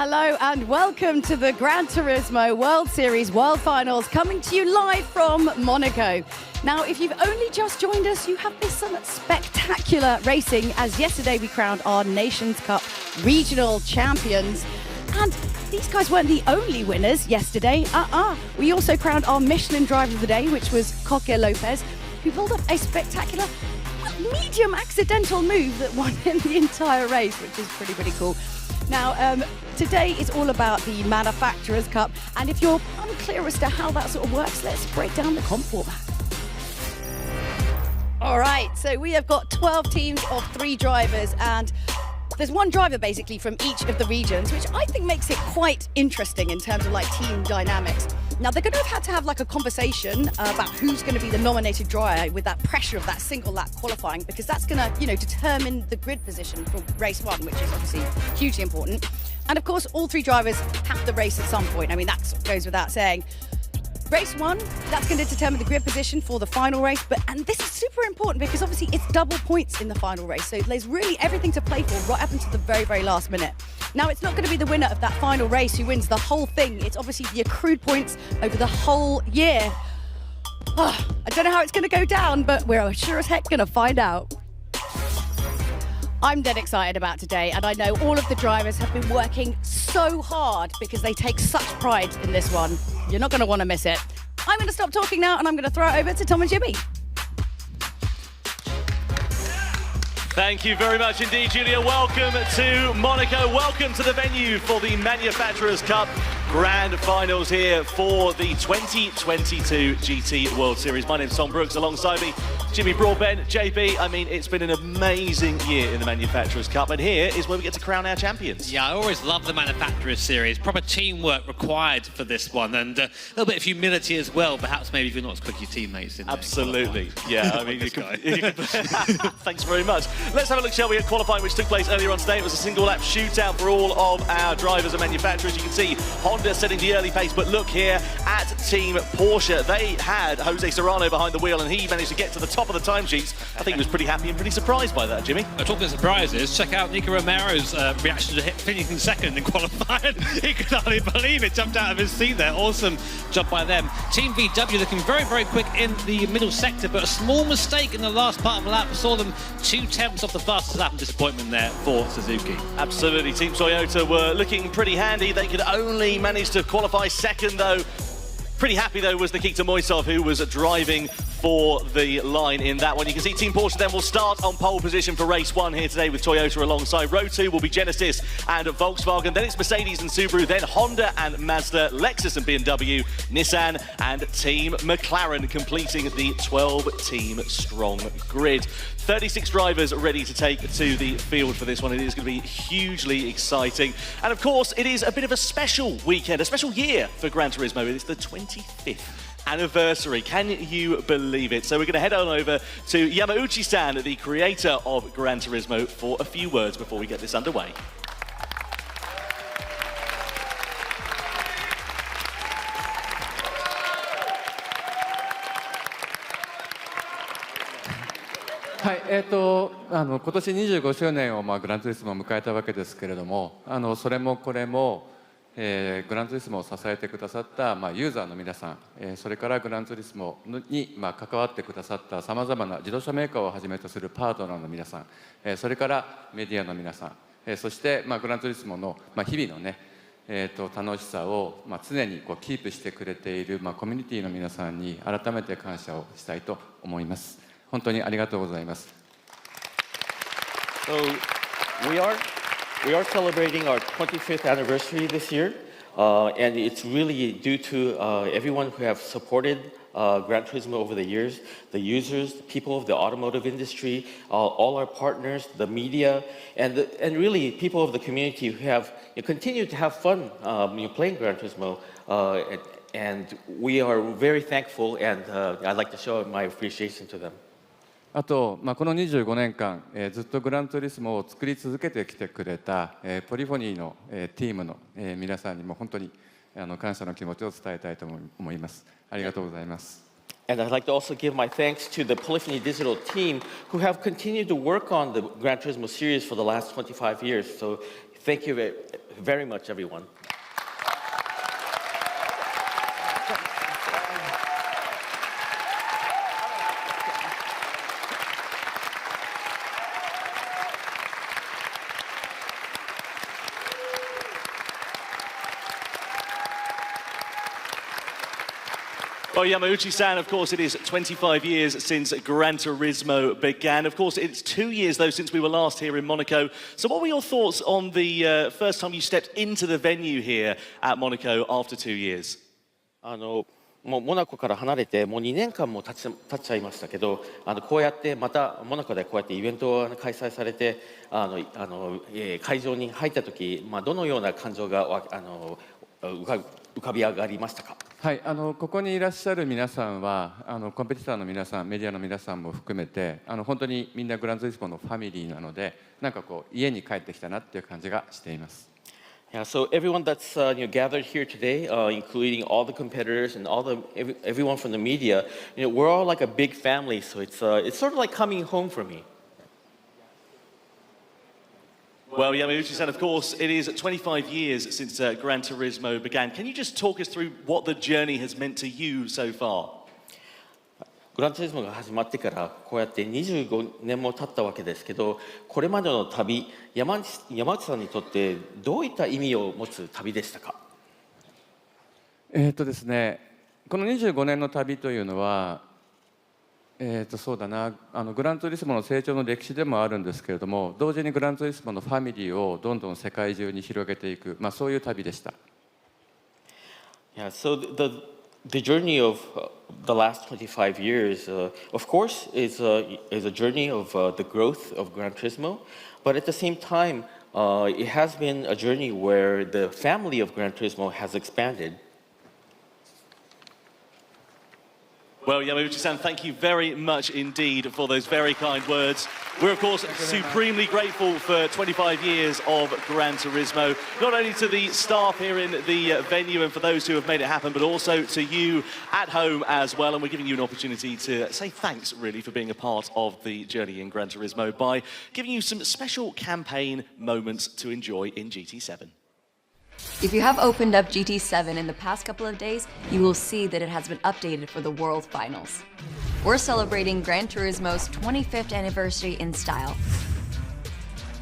Hello and welcome to the Gran Turismo World Series World Finals, coming to you live from Monaco. Now, if you've only just joined us, you have missed some spectacular racing, as yesterday we crowned our Nations Cup regional champions. And these guys weren't the only winners yesterday. We also crowned our Michelin driver of the day, which was Coque Lopez, who pulled up a spectacular, medium accidental move that won him the entire race, which is pretty cool. Now, today is all about the Manufacturers' Cup, and if you're unclear as to how that sort of works, let's break down the comp format. All right, so we have got 12 teams of 3 drivers, and there's one driver basically from each of the regions, which I think makes it quite interesting in terms of like team dynamics. Now, they're going to have had to have like a conversation about who's going to be the nominated driver with that pressure of that single lap qualifying, because that's going to, determine the grid position for race 1, which is obviously hugely important. And of course, all 3 drivers have to race at some point. I mean, that goes without saying. Race 1, that's going to determine the grid position for the final race. And this is super important because obviously it's double points in the final race. So there's really everything to play for right up until the very last minute. Now, it's not going to be the winner of that final race who wins the whole thing. It's obviously the accrued points over the whole year. I don't know how it's going to go down, but we're sure as heck going to find out. I'm dead excited about today, and I know all of the drivers have been working so hard because they take such pride in this one. You're not going to want to miss it. I'm going to stop talking now, and I'm going to throw it over to Tom and Jimmy. Thank you very much indeed, Julia. Welcome to Monaco. Welcome to the venue for the Manufacturers' Cup Grand Finals here for the 2022 GT World Series. My name's Tom Brooks. Alongside me, Jimmy Broadbent, JB. I mean, it's been an amazing year in the Manufacturers' Cup, and here is where we get to crown our champions. Yeah, I always love the Manufacturers Series. Proper teamwork required for this one, and a little bit of humility as well. Perhaps maybe if you're not as quick as your teammates in there. Absolutely. Yeah, I mean, thanks very much. Let's have a look, shall we, at qualifying, which took place earlier on today. It was a single-lap shootout for all of our drivers and manufacturers. You can see Honda setting the early pace, but look here at Team Porsche. They had Jose Serrano behind the wheel, and he managed to get to the top of the timesheets. I think he was pretty happy and pretty surprised by that, Jimmy. Talking of surprises, check out Nico Romero's reaction to finishing second in qualifying. He could hardly believe it, jumped out of his seat there. Awesome job by them. Team VW looking very quick in the middle sector, but a small mistake in the last part of the lap saw them 2/10 off the fastest lap, and disappointment there for Suzuki. Absolutely. Team Toyota were looking pretty handy. They could only manage to qualify second, though. Pretty happy, though, was Nikita Moisov, who was driving for the line in that one. You can see Team Porsche then will start on pole position for race 1 here today with Toyota alongside. Row 2 will be Genesis and Volkswagen. Then it's Mercedes and Subaru. Then Honda and Mazda, Lexus and BMW, Nissan and Team McLaren, completing the 12-team strong grid. 36 drivers ready to take to the field for this one. It is going to be hugely exciting. And of course, it is a bit of a special weekend, a special year for Gran Turismo. It's the 25th anniversary. Can you believe it? So we're going to head on over to Yamauchi-san, the creator of Gran Turismo, for a few words before we get this underway.はい、今年25周年をグランツーリスモを迎えたわけですけれども、それもこれも、グランツーリスモを支えてくださった、ユーザーの皆さん、それからグランツーリスモに、関わってくださったさまざまな自動車メーカーをはじめとするパートナーの皆さん、それからメディアの皆さん、そして、グランツーリスモの、日々のね、楽しさを、常にキープしてくれている、コミュニティの皆さんに改めて感謝をしたいと思います。本当にありがとうございます。So we are celebrating our 25th anniversary this year, and it's really due to everyone who have supported Gran Turismo over the years, the users, the people of the automotive industry, all our partners, the media, and really people of the community who have continued to have fun playing Gran Turismo. And we are very thankful, and I'd like to show my appreciation to them. あと、この25年間、ずっとグランツーリスモを作り続けてきてくれた、ポリフォニーの、チームの、皆さんにも本当に感謝の気持ちを伝えたいと思います。ありがとうございます。And I'd like to also give my thanks to the Polyphony Digital team who have continued to work on the Gran Turismo series for the last 25 years. So thank you very much, everyone. Well, Yamauchi-san, of course, it is 25 years since Gran Turismo began. Of course, it's 2 years, though, since we were last here in Monaco. So what were your thoughts on the first time you stepped into the venue here at Monaco after 2 years? もうモナコから離れてもう2年間も経っちゃいましたけど、こうやってまたモナコでこうやってイベントが開催されて、会場に入った時、どのような感情が浮かび上がりましたか？はい、ここにいらっしゃる皆さんはコンペティターの皆さん、メディアの皆さんも含めて本当にみんなグランツーリスモのファミリーなので、なんかこう家に帰ってきたなっていう感じがしています。Yeah, so everyone that's gathered here today, including all the competitors and everyone from the media, we're all like a big family. So it's sort of like coming home for me. Well, Yamauchi-san, of course, it is 25 years since Gran Turismo began. Can you just talk us through what the journey has meant to you so far? グランツーリスモが始まってからこうやって25年も経ったわけですけど、これまでの旅、山内さんにとってどういった意味を持つ旅でしたか？ですね、この25年の旅というのは、そうだな、グランツーリスモの成長の歴史でもあるんですけれども、同時にグランツーリスモのファミリーをどんどん世界中に広げていく、そういう旅でした。Yeah, so the journey of the last 25 years, of course, is a journey of the growth of Gran Turismo, but at the same time, it has been a journey where the family of Gran Turismo has expanded. Well, Yamauchi-san, thank you very much indeed for those very kind words. We're, of course, supremely grateful for 25 years of Gran Turismo, not only to the staff here in the venue and for those who have made it happen, but also to you at home as well. And we're giving you an opportunity to say thanks, really, for being a part of the journey in Gran Turismo by giving you some special campaign moments to enjoy in GT7. If you have opened up GT7 in the past couple of days, you will see that it has been updated for the World Finals. We're celebrating Gran Turismo's 25th anniversary in style.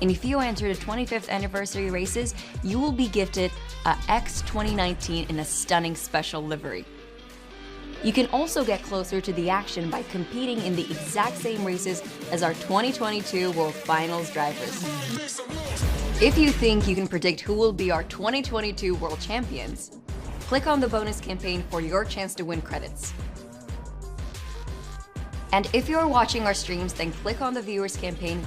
And if you enter the 25th anniversary races, you will be gifted a X 2019 in a stunning special livery. You can also get closer to the action by competing in the exact same races as our 2022 World Finals drivers. If you think you can predict who will be our 2022 World Champions, click on the bonus campaign for your chance to win credits. And if you're watching our streams, then click on the viewers campaign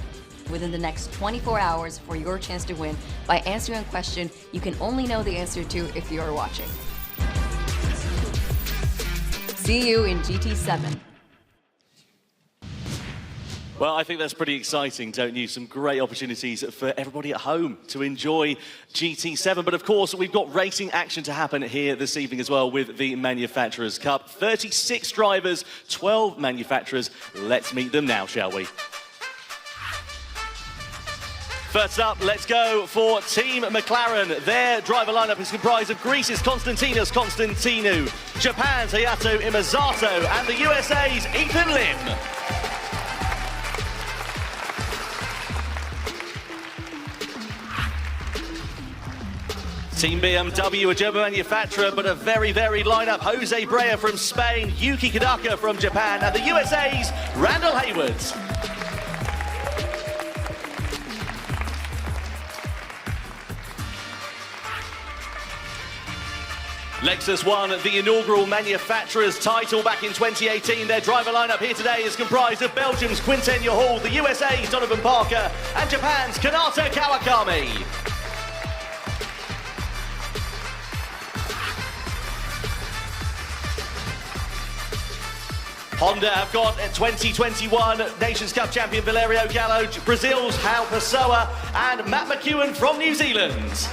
within the next 24 hours for your chance to win by answering a question you can only know the answer to if you are watching. See you in GT7. Well, I think that's pretty exciting, don't you? Some great opportunities for everybody at home to enjoy GT7. But of course, we've got racing action to happen here this evening as well with the Manufacturers' Cup. 36 drivers, 12 manufacturers. Let's meet them now, shall we? First up, let's go for Team McLaren. Their driver lineup is comprised of Greece's Konstantinos Konstantinou, Japan's Hayato Imazato, and the USA's Ethan Lim. Team BMW, a German manufacturer, but a very varied lineup. Jose Brea from Spain, Yuki Kadaka from Japan, and the USA's Randall Hayward. Lexus won the inaugural manufacturer's title back in 2018. Their driver lineup here today is comprised of Belgium's Quinten Hall, the USA's Donovan Parker, and Japan's Kanata Kawakami. Honda have got 2021 Nations Cup champion Valerio Gallo, Brazil's Hal Pessoa, and Matt McEwen from New Zealand.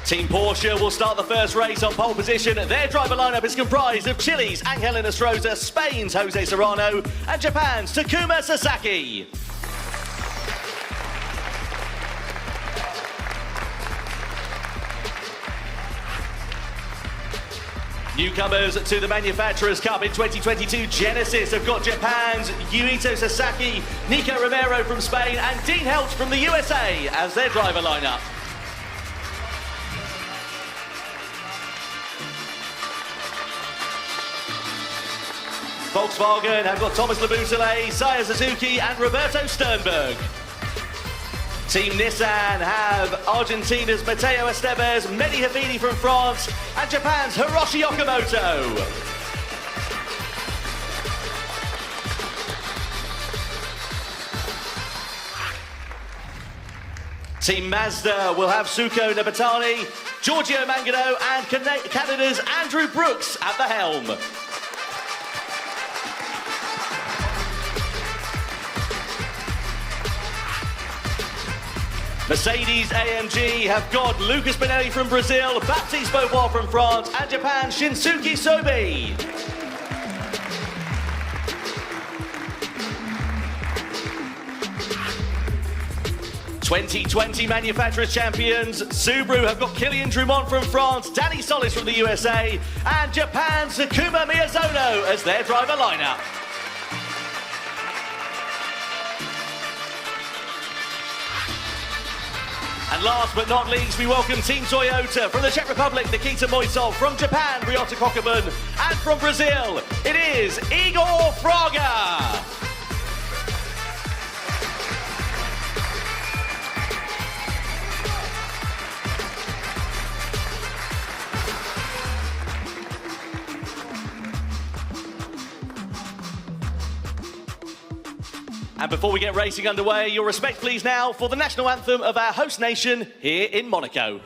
Team Porsche will start the first race on pole position. Their driver lineup is comprised of Chile's Angel Inestrosa, Spain's Jose Serrano, and Japan's Takuma Sasaki. Newcomers to the Manufacturers' Cup in 2022, Genesis have got Japan's Yuito Sasaki, Nico Romero from Spain, and Dean Helch from the USA as their driver lineup. Volkswagen have got Thomas Laboutelet, Saya Suzuki, and Roberto Sternberg. Team Nissan have Argentina's Matteo Esteves, Mehdi Hafidi from France, and Japan's Hiroshi Okamoto. Team Mazda will have Suko Nabatani, Giorgio Mangano, and Canada's Andrew Brooks at the helm. Mercedes-AMG have got Lucas Benelli from Brazil, Baptiste Beauvoir from France, and Japan's Shinsuke Sobi. '20 Manufacturers Champions, Subaru have got Kylian Drumont from France, Danny Solis from the USA, and Japan's Takuma Miyazono as their driver lineup. And last but not least, we welcome Team Toyota from the Czech Republic, Nikita Moisov, from Japan, Ryota Kokeman, and from Brazil, it is Igor Fraga. And before we get racing underway, your respect please now for the national anthem of our host nation here in Monaco.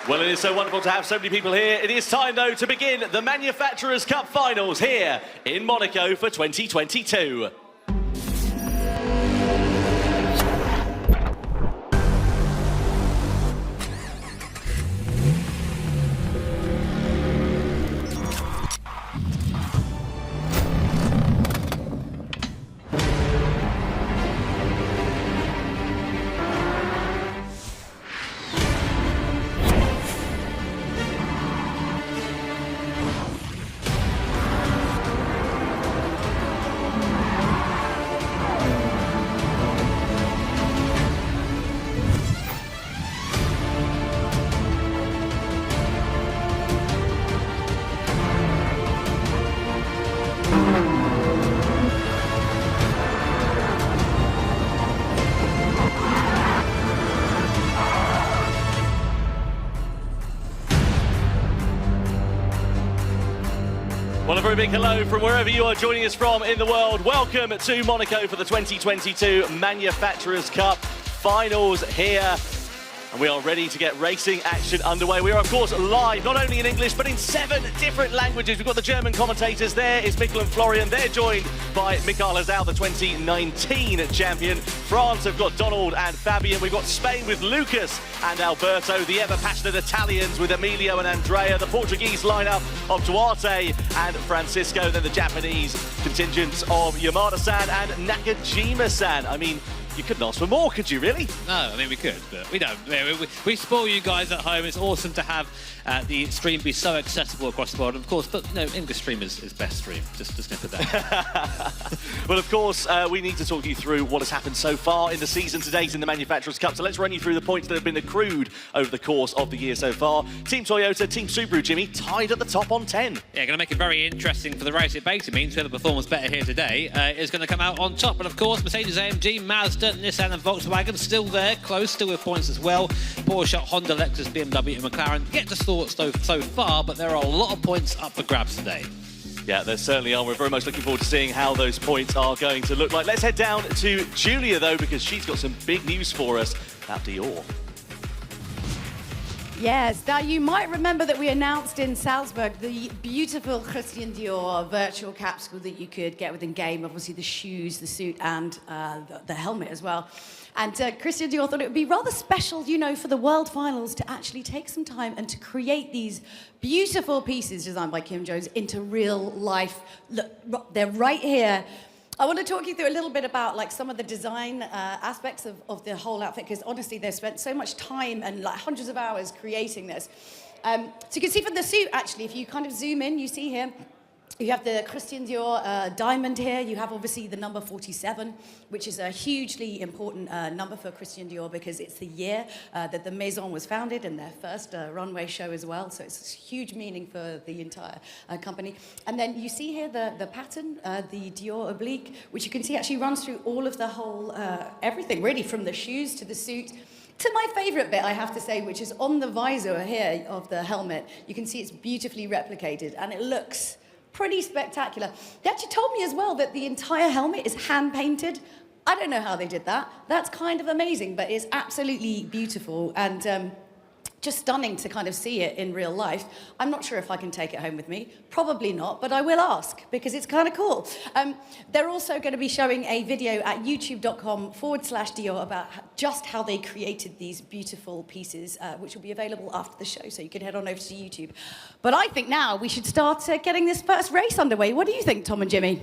Well, it is so wonderful to have so many people here. It is time, though, to begin the Manufacturers' Cup Finals here in Monaco for 2022. Well, a very big hello from wherever you are joining us from in the world. Welcome to Monaco for the 2022 Manufacturers' Cup Finals here. And we are ready to get racing action underway. We are, of course, live, not only in English, but in 7 different languages. We've got the German commentators. There is Mikkel and Florian. They're joined by Mikael Hazal, the 2019 champion. France have got Donald and Fabian. We've got Spain with Lucas and Alberto. The ever-passionate Italians with Emilio and Andrea. The Portuguese lineup of Duarte and Francisco. Then the Japanese contingents of Yamada-san and Nakajima-san. I mean, you couldn't ask for more, could you, really? No, I mean, we could, but we don't. We spoil you guys at home. It's awesome to have the stream be so accessible across the world. Of course, but no, English stream is best stream. Just snip it down. Well, of course, we need to talk you through what has happened so far in the season to date in the Manufacturers' Cup. So let's run you through the points that have been accrued over the course of the year so far. Team Toyota, Team Subaru, Jimmy, tied at the top on 10. Yeah, going to make it very interesting for the race. It basically means whoever performs better here today is going to come out on top. And of course, Mercedes, AMG, Mazda, Nissan and Volkswagen still there, close, still with points as well. Porsche, Honda, Lexus, BMW and McLaren get to sort so far, but there are a lot of points up for grabs today. Yeah, there certainly are. We're very much looking forward to seeing how those points are going to look like. Let's head down to Julia, though, because she's got some big news for us about Dior. Yes, now you might remember that we announced in Salzburg the beautiful Christian Dior virtual capsule that you could get within game, obviously the shoes, the suit and the helmet as well. And Christian Dior thought it would be rather special, you know, for the World Finals to actually take some time and to create these beautiful pieces designed by Kim Jones into real life. Look, they're right here. I want to talk you through a little bit about like some of the design aspects of the whole outfit, because honestly they've spent so much time and like hundreds of hours creating this. So you can see from the suit, actually, if you kind of zoom in, you see here, you have the Christian Dior diamond here. You have obviously the number 47, which is a hugely important number for Christian Dior because it's the year that the Maison was founded and their first runway show as well. So it's huge meaning for the entire company. And then you see here the pattern, the Dior oblique, which you can see actually runs through all of the whole, everything really, from the shoes to the suit. To my favourite bit, I have to say, which is on the visor here of the helmet. You can see it's beautifully replicated and it looks pretty spectacular. They actually told me as well that the entire helmet is hand-painted. I don't know how they did that. That's kind of amazing, but it's absolutely beautiful and just stunning to kind of see it in real life. I'm not sure if I can take it home with me. Probably not, but I will ask because it's kind of cool. They're also going to be showing a video at youtube.com/Dior about just how they created these beautiful pieces, which will be available after the show, so you can head on over to YouTube. But I think now we should start getting this first race underway. What do you think, Tom and Jimmy?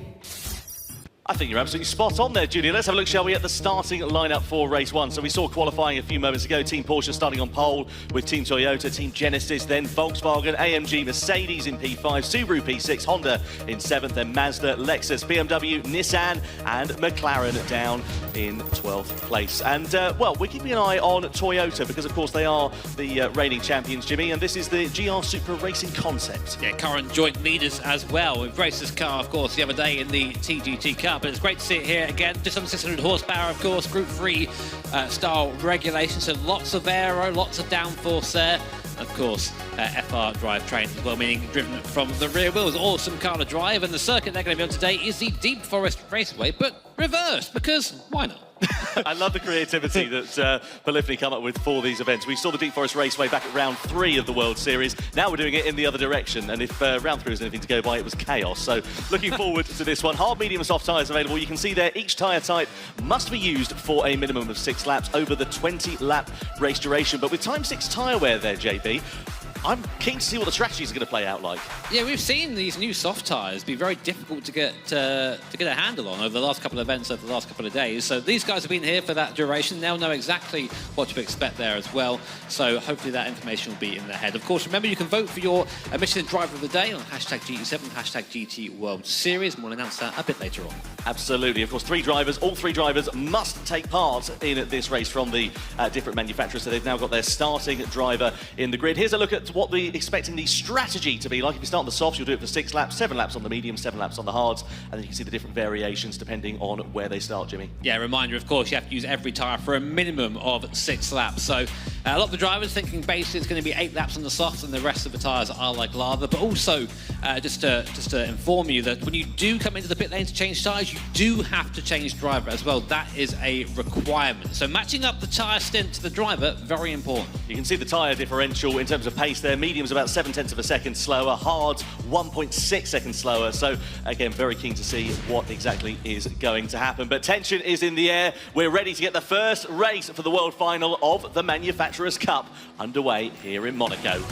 I think you're absolutely spot on there, Julia. Let's have a look, shall we, at the starting lineup for race 1. So we saw qualifying a few moments ago. Team Porsche starting on pole with Team Toyota, Team Genesis, then Volkswagen, AMG, Mercedes in P5, Subaru P6, Honda in 7th, then Mazda, Lexus, BMW, Nissan and McLaren down in 12th place. And, well, we're keeping an eye on Toyota because, of course, they are the reigning champions, Jimmy, and this is the GR Super Racing concept. Yeah, current joint leaders as well. We've raced this car, of course, the other day in the TGT Cup. But it's great to see it here again. Just under 600 horsepower, of course, Group 3 style regulation. So lots of aero, lots of downforce there. Of course, FR drivetrain as well, meaning driven from the rear wheels. Awesome car to drive. And the circuit they're going to be on today is the Deep Forest Raceway, but reversed, because why not? I love the creativity that Polyphony come up with for these events. We saw the Deep Forest Raceway back at round 3 of the World Series. Now we're doing it in the other direction. And if round 3 was anything to go by, it was chaos. So looking forward to this one. Hard, medium and soft tyres available. You can see there each tyre type must be used for a minimum of 6 laps over the 20-lap race duration. But with Time 6 tyre wear there, JB, I'm keen to see what the strategies are going to play out like. Yeah, we've seen these new soft tyres be very difficult to get a handle on over the last couple of events, over the last couple of days. So these guys have been here for that duration. They'll know exactly what to expect there as well. So hopefully that information will be in their head. Of course, remember you can vote for your Michelin Driver of the Day on hashtag GT7, hashtag GT World Series, and we'll announce that a bit later on. Absolutely. Of course, all three drivers must take part in this race from the different manufacturers. So they've now got their starting driver in the grid. Here's a look at what they're expecting the strategy to be like. If you start on the softs, you'll do it for 6 laps, 7 laps on the medium, 7 laps on the hards, and then you can see the different variations depending on where they start, Jimmy. Yeah, reminder, of course, you have to use every tyre for a minimum of 6 laps. So A lot of the drivers thinking basically it's going to be 8 laps on the softs and the rest of the tyres are like lava. But also, just to inform you that when you do come into the pit lane to change tyres, you do have to change driver as well. That is a requirement. So matching up the tyre stint to the driver, very important. You can see the tyre differential in terms of pace there. Medium's about 0.7 of a second slower. Hard's 1.6 seconds slower. So again, very keen to see what exactly is going to happen. But tension is in the air. We're ready to get the first race for the World Final of the Manufacturers' Cup underway here in Monaco.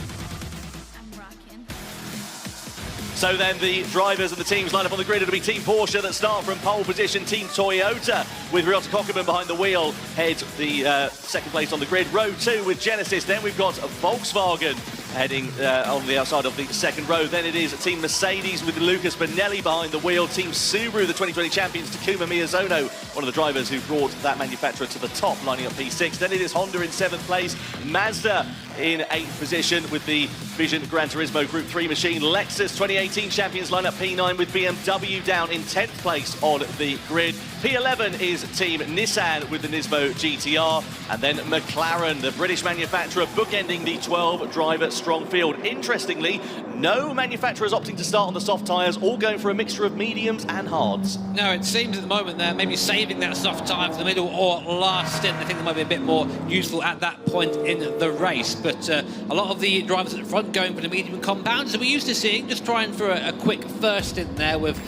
So then the drivers and the teams line up on the grid. It'll be Team Porsche that start from pole position. Team Toyota with Ryota Kokkonen behind the wheel head the second place on the grid. Row 2 with Genesis. Then we've got Volkswagen heading on the outside of the second row. Then it is Team Mercedes with Lucas Bonelli behind the wheel. Team Subaru, the 2020 champions, Takuma Miyazono, one of the drivers who brought that manufacturer to the top, lining up P6. Then it is Honda in 7th place. Mazda in 8th position with the Vision Gran Turismo Group 3 machine. Lexus 2018 champions line up P9 with BMW down in 10th place on the grid. P11 is Team Nissan with the Nismo GTR. And then McLaren, the British manufacturer, bookending the 12-driver strong field. Interestingly, no manufacturers opting to start on the soft tyres, all going for a mixture of mediums and hards. No, it seems at the moment they're maybe saving that soft tyre for the middle or last stint. I think they might be a bit more useful at that point in the race. But a lot of the drivers at the front going for the medium compounds, and we're used to seeing just trying for a quick first stint there with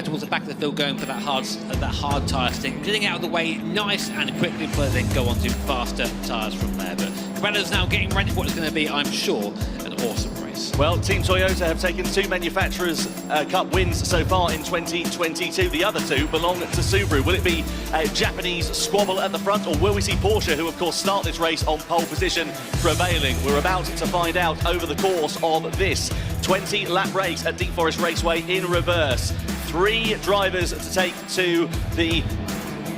towards the back of the field going for that hard tyre stint, getting out of the way nice and quickly before they then go on to faster tyres from there. But Cabela's now getting ready for what it's going to be, I'm sure, an awesome race. Well, Team Toyota have taken 2 Manufacturers' Cup wins so far in 2022. The other 2 belong to Subaru. Will it be a Japanese squabble at the front, or will we see Porsche, who of course start this race on pole position, prevailing? We're about to find out over the course of this 20-lap race at Deep Forest Raceway in reverse. 3 drivers to take to the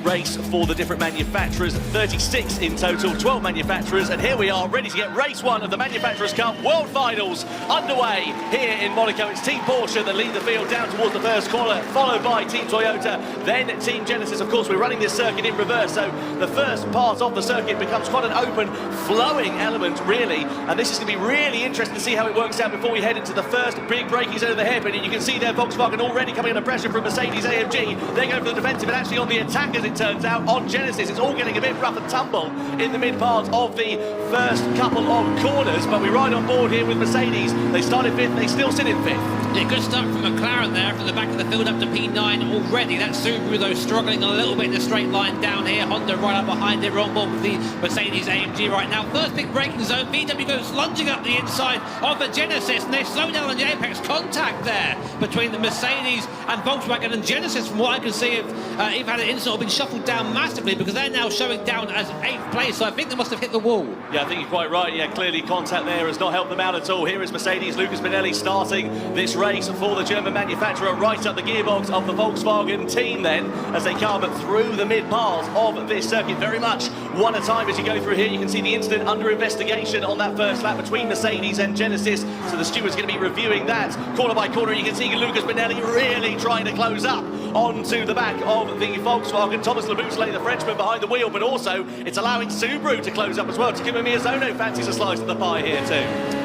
race for the different manufacturers, 36 in total, 12 manufacturers, and here we are ready to get race 1 of the Manufacturers' Cup World Finals underway here in Monaco. It's Team Porsche that lead the field down towards the first corner, followed by Team Toyota, then Team Genesis. Of course, we're running this circuit in reverse, so the first part of the circuit becomes quite an open, flowing element, really, and this is going to be really interesting to see how it works out before we head into the first big braking zone of the hairpin. And you can see there Volkswagen already coming under pressure from Mercedes AMG. They're going for the defensive and actually on the attack, as it turns out, on Genesis. It's all getting a bit rough and tumble in the mid part of the first couple of corners, but we ride on board here with Mercedes. They started 5th, they still sit in 5th. Yeah, good start from McLaren there, from the back of the field up to P9 already. That Subaru, though, struggling a little bit in the straight line down here. Honda right up behind it, on board with the Mercedes AMG right now. First big braking zone, VW goes lunging up the inside of the Genesis, and they slow down on the apex. Contact there between the Mercedes and Volkswagen, and Genesis, from what I can see, have even had an incident or been shuffled down massively, because they're now showing down as 8th place, so I think they must have hit the wall. Yeah, I think you're quite right. Yeah, clearly contact there has not helped them out at all. Here is Mercedes, Lucas Bonelli starting this race for the German manufacturer, right up the gearbox of the Volkswagen team then, as they come through the mid part of this circuit, very much one at a time as you go through here. You can see the incident under investigation on that first lap between Mercedes and Genesis, so the steward's going to be reviewing that corner by corner. You can see Lucas Bonelli really trying to close up onto the back of the Volkswagen. Thomas Laboutelet, the Frenchman, behind the wheel, but also it's allowing Subaru to close up as well. Takuma Miyazono fancies a slice of the pie here too.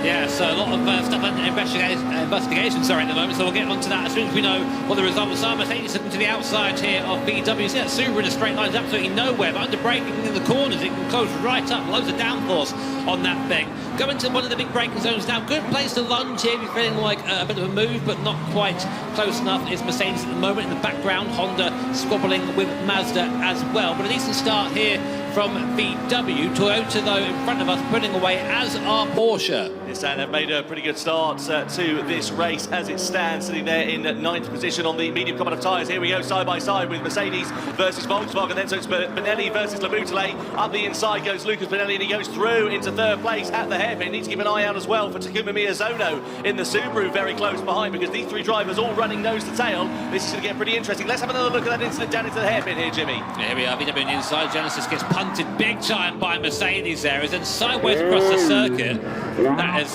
Yeah, so a lot of stuff under investigation, at the moment, so we'll get onto that as soon as we know what the results are. Mercedes looking to the outside here of VW. See that Subaru in a straight line is absolutely nowhere, but under braking in the corners, it can close right up. Loads of downforce on that thing. Going to one of the big braking zones now. Good place to lunge here if you're feeling like a bit of a move, but not quite close enough. Is Mercedes at the moment. In the background, Honda squabbling with Mazda as well. But a decent start here from VW. Toyota, though, in front of us, putting away, as are Porsche. Nissan have made a pretty good start to this race as it stands, sitting there in 9th position on the medium compound of tyres. Here we go side by side with Mercedes versus Volkswagen. Then so it's Bonelli versus Laboutelet. Up the inside goes Lucas Bonelli, and he goes through into 3rd place at the hairpin. Need to keep an eye out as well for Takuma Miyazono in the Subaru, very close behind, because these 3 drivers all running nose to tail. This is going to get pretty interesting. Let's have another look at that incident down into the hairpin here, Jimmy. Yeah, here we are, VW on the inside. Genesis gets punted big time by Mercedes there, is then sideways across the circuit. That is...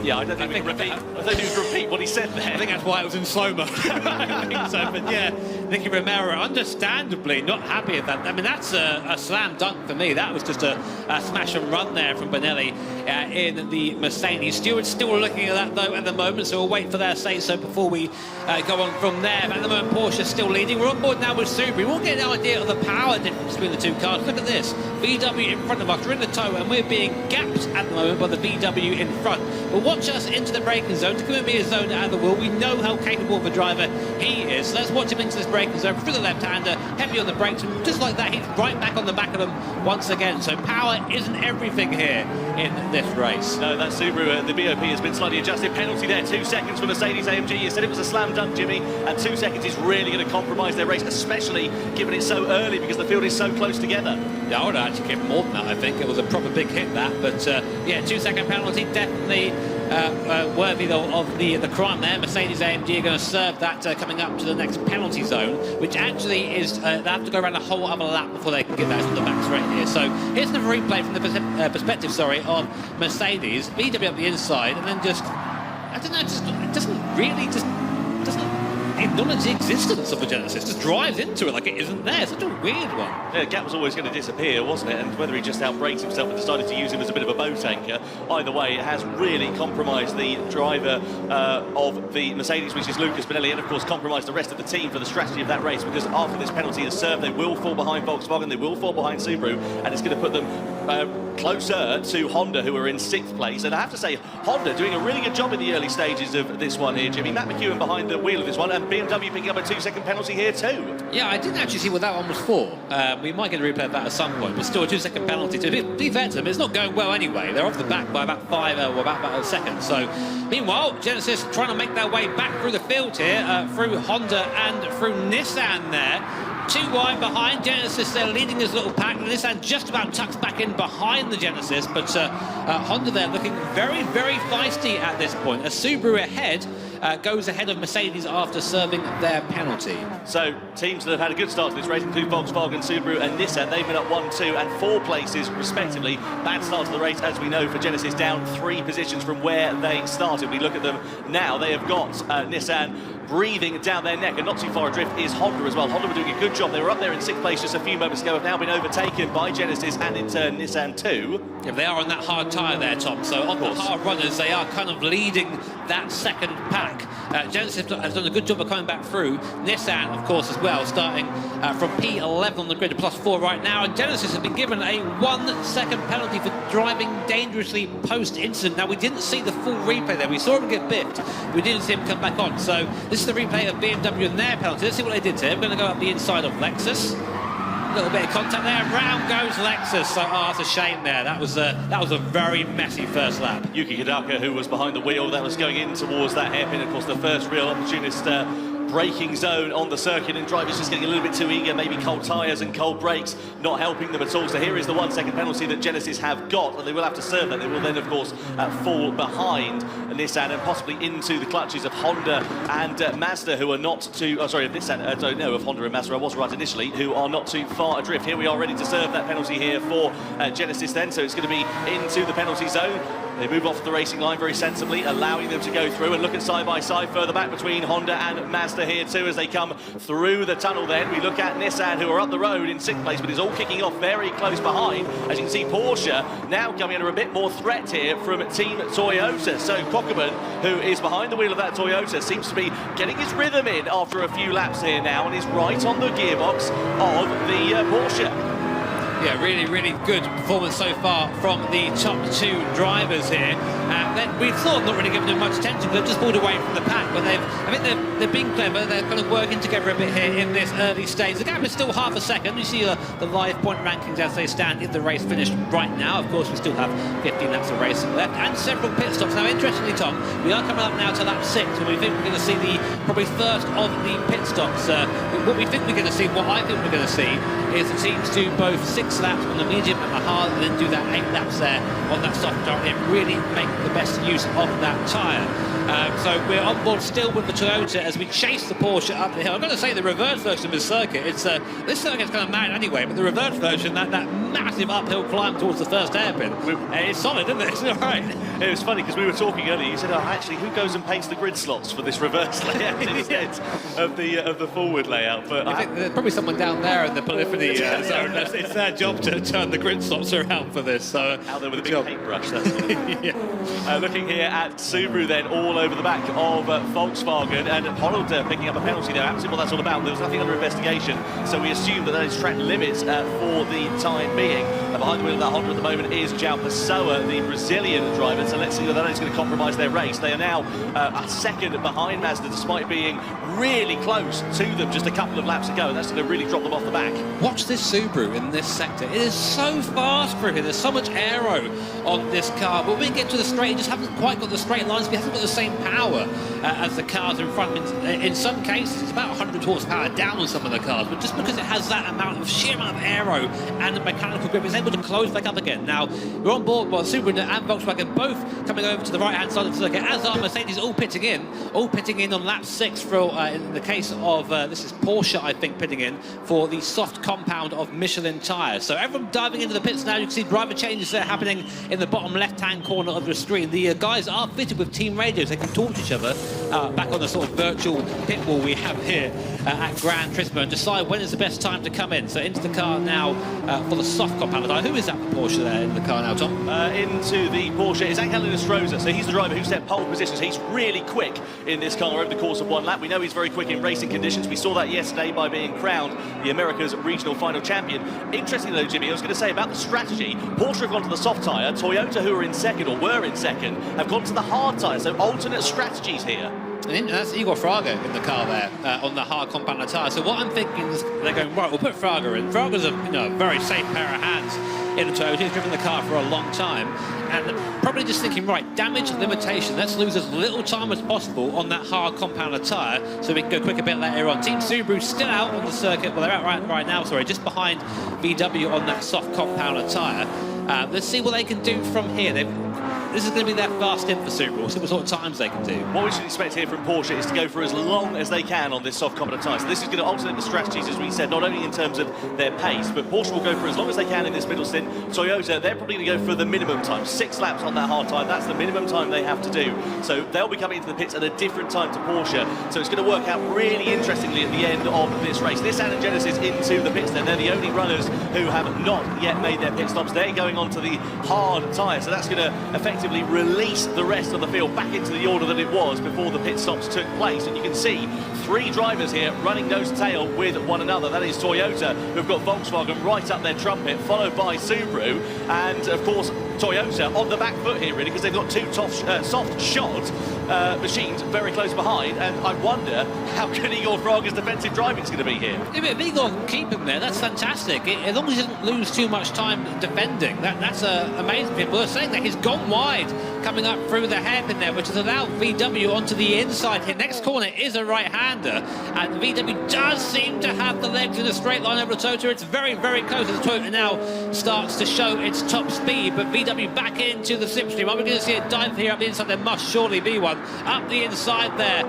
Yeah, I don't think we can repeat what he said there. I think that's why it was in slow-mo. I think so, but yeah, Nicky Romero, understandably not happy with that. I mean, that's a slam dunk for me. That was just a smash and run there from Bonelli in the Mercedes. Stewart's still looking at that, though, at the moment, so we'll wait for their say-so before we go on from there. But at the moment, Porsche's still leading. We're on board now with Subaru. We'll get an idea of the power difference between the two cars. Look at this. VW in front of us. We're in the tow, and we're being gapped at the moment by the VW in front. But watch us into the braking zone. To come and be a zone out of the wheel. We know how capable of a driver he is. So let's watch him into this braking zone through the left-hander, heavy on the brakes, and just like that, he's right back on the back of them once again. So power isn't everything here in this race. No, that Subaru, the BOP has been slightly adjusted. Penalty there, 2 seconds for Mercedes-AMG. You said it was a slam dunk, Jimmy, and 2 seconds is really going to compromise their race, especially given it's so early because the field is so close together. Yeah, I would actually give more than that, I think. It was a proper big hit, that. But, yeah, 2-second penalty, definitely worthy of the crime there. Mercedes-AMG are going to serve that coming up to the next penalty zone, which actually is, they have to go around a whole other lap before they can get that on the back straight here. So here's another replay from the perspective, of Mercedes. VW up the inside, and then just, I don't know, it doesn't really acknowledge the existence of a Genesis, just drives into it like it isn't there. It's such a weird one. Yeah, Gap was always going to disappear, wasn't it? And whether he just outbraked himself and decided to use him as a bit of a boat anchor, either way, it has really compromised the driver of the Mercedes, which is Lucas Bonelli, and of course compromised the rest of the team for the strategy of that race, because after this penalty is served, they will fall behind Volkswagen, they will fall behind Subaru, and it's going to put them closer to Honda, who are in 6th place. And I have to say, Honda doing a really good job in the early stages of this one here, Jimmy. Matt McEwen behind the wheel of this one, and BMW picking up a 2-second penalty here too. Yeah, I didn't actually see what that one was for. We might get a replay of that at some point, but still a 2-second penalty. To be fair to them, it's not going well anyway. They're off the back by about 5 or about a second. So, meanwhile, Genesis trying to make their way back through the field here, through Honda and through Nissan there. 2 wide behind Genesis, they're leading this little pack. Nissan just about tucks back in behind the Genesis, but Honda there looking very, very feisty at this point. A Subaru ahead goes ahead of Mercedes after serving their penalty. So teams that have had a good start to this race include Volkswagen, Subaru and Nissan. They've been up 1, 2 and 4 places respectively. Bad start to the race, as we know, for Genesis, down 3 positions from where they started. We look at them now. They have got Nissan breathing down their neck, and not too far adrift is Honda as well. Honda were doing a good job. They were up there in 6th place just a few moments ago, have now been overtaken by Genesis and in turn Nissan too. Yeah, they are on that hard tyre there, Tom, so on the hard runners they are kind of leading that second pack. Genesis has done a good job of coming back through. Nissan, of course, as well, starting from P11 on the grid, +4 right now, and Genesis have been given a 1-second penalty for driving dangerously post-incident. Now, we didn't see the full replay there. We saw him get biffed. We didn't see him come back on, so this is the replay of BMW and their penalty. Let's see what they did here. We're going to go up the inside of Lexus. A little bit of contact there, and round goes Lexus. So, that's a shame there. That was a very messy first lap. Yuki Hidaka, who was behind the wheel, that was going in towards that hairpin. Of course, the first real opportunist braking zone on the circuit, and drivers just getting a little bit too eager, maybe cold tyres and cold brakes not helping them at all. So here is the 1-second penalty that Genesis have got, and they will have to serve that. They will then, of course, fall behind Nissan and possibly into the clutches of Honda and Mazda, who are not too, of Nissan, of Honda and Mazda, I was right initially, who are not too far adrift. Here we are ready to serve that penalty here for Genesis then, so it's going to be into the penalty zone. They move off the racing line very sensibly, allowing them to go through, and looking side by side further back between Honda and Mazda here too as they come through the tunnel. Then we look at Nissan, who are up the road in 6th place, but is all kicking off very close behind. As you can see, Porsche now coming under a bit more threat here from Team Toyota. So Kokkoman, who is behind the wheel of that Toyota, seems to be getting his rhythm in after a few laps here now, and is right on the gearbox of the Porsche. Yeah, really, really good performance so far from the top 2 drivers here. We thought not really giving them much attention, they've just pulled away from the pack, but I think they're being clever. They're kind of working together a bit here in this early stage. The gap is still half a second. You see the live point rankings as they stand if the race finished right now. Of course, we still have 15 laps of racing left and several pit stops. Now, interestingly, Tom, we are coming up now to lap 6, and we think we're going to see the probably first of the pit stops. What we think we're going to see, what I think we're going to see, is the teams do both 6 laps on the medium and the hard, and then do that 8 laps there on that soft tyre and really make the best use of that tyre. So we're on board still with the Toyota as we chase the Porsche up the hill. I've got to say the reverse version of this circuit, this circuit's kind of mad anyway, but the reverse version, that massive uphill climb towards the first hairpin, it's solid, isn't it? It's all right. It was funny because we were talking earlier. You said, "Oh, actually, who goes and paints the grid slots for this reverse layout instead of the forward layout?" But I think there's probably someone down there in the polyphony zone. It's their job to turn the grid slots around for this. So out there with a big paintbrush. That's yeah. Looking here at Subaru, then all over the back of Volkswagen, and Holland picking up a penalty there. Absolutely what that's all about. There was nothing under investigation, so we assume that is track limits for the time being. Behind the wheel of that Honda at the moment is João Pessoa, the Brazilian driver. So let's see whether that is going to compromise their race. They are now a second behind Mazda, despite being really close to them just a couple of laps ago, and that's going to really drop them off the back. Watch this Subaru in this sector. It is so fast for here. There's so much aero on this car, but when we get to the straight, it just hasn't quite got the straight lines. It hasn't got the same power as the cars in front. In some cases, it's about 100 horsepower down on some of the cars, but just because it has that sheer amount of aero and the mechanical grip, it's able to close back up again. Now, we're on board, well, Subaru and Volkswagen both coming over to the right-hand side of the circuit, as are Mercedes all pitting in on lap 6 for, in the case of, this is Porsche, I think, pitting in for the soft compound of Michelin tyres. So everyone diving into the pits now. You can see driver changes there happening in the bottom left-hand corner of the screen. The guys are fitted with team radios. They can talk to each other back on the sort of virtual pit wall we have here at Gran Turismo and decide when is the best time to come in. So into the car now for the soft compound tyre. Who is that for Porsche there in the car now, Tom? Into the Porsche is Angel Stroza. So he's the driver who set pole position. So he's really quick in this car over the course of one lap. We know he's very quick in racing conditions. We saw that yesterday by being crowned the America's regional final champion. Interesting though, Jimmy, I was going to say about the strategy. Porsche have gone to the soft tyre. Toyota, who are in second or were in second, have gone to the hard tyre. So alternate strategies here. And that's Igor Fraga in the car there on the hard compound tyre. So what I'm thinking is they're going, right, we'll put Fraga in. Fraga's a very safe pair of hands in the Toyota. He's driven the car for a long time. And probably just thinking, right, damage limitation. Let's lose as little time as possible on that hard compound tyre so we can go quick a bit later on. Team Subaru still out on the circuit. Well, they're out right now, sorry, just behind VW on that soft compound tyre. Let's see what they can do from here. This is going to be their fast stint for Subaru. We'll see what sort of times they can do. What we should expect here from Porsche is to go for as long as they can on this soft compound tyre. So this is going to alternate the strategies, as we said, not only in terms of their pace, but Porsche will go for as long as they can in this middle stint. Toyota, they're probably going to go for the minimum time, 6 laps on that hard tyre. That's the minimum time they have to do. So they'll be coming into the pits at a different time to Porsche. So it's going to work out really interestingly at the end of this race. Nissan and Genesis into the pits then. They're the only runners who have not yet made their pit stops. They're going on to the hard tyre. So that's going to effectively release the rest of the field back into the order that it was before the pit stops took place. And you can see 3 drivers here running nose to tail with one another. That is Toyota, who've got Volkswagen right up their trumpet, followed by Subaru, and of course Toyota on the back foot here, really, because they've got 2 soft shod machines very close behind. And I wonder how good Igor Fraga's defensive driving is going to be here. If Igor can keep him there, that's fantastic. As long as he doesn't lose too much time defending, that's amazing. People are saying that he's gone wide coming up through the hairpin there, which has allowed VW onto the inside here. Next corner is a right-hander, and VW does seem to have the legs in a straight line over the Toyota. It's very, very close as the Toyota now starts to show its top speed, but VW back into the slipstream. Are we going to see a dive here up the inside? There must surely be one. Up the inside there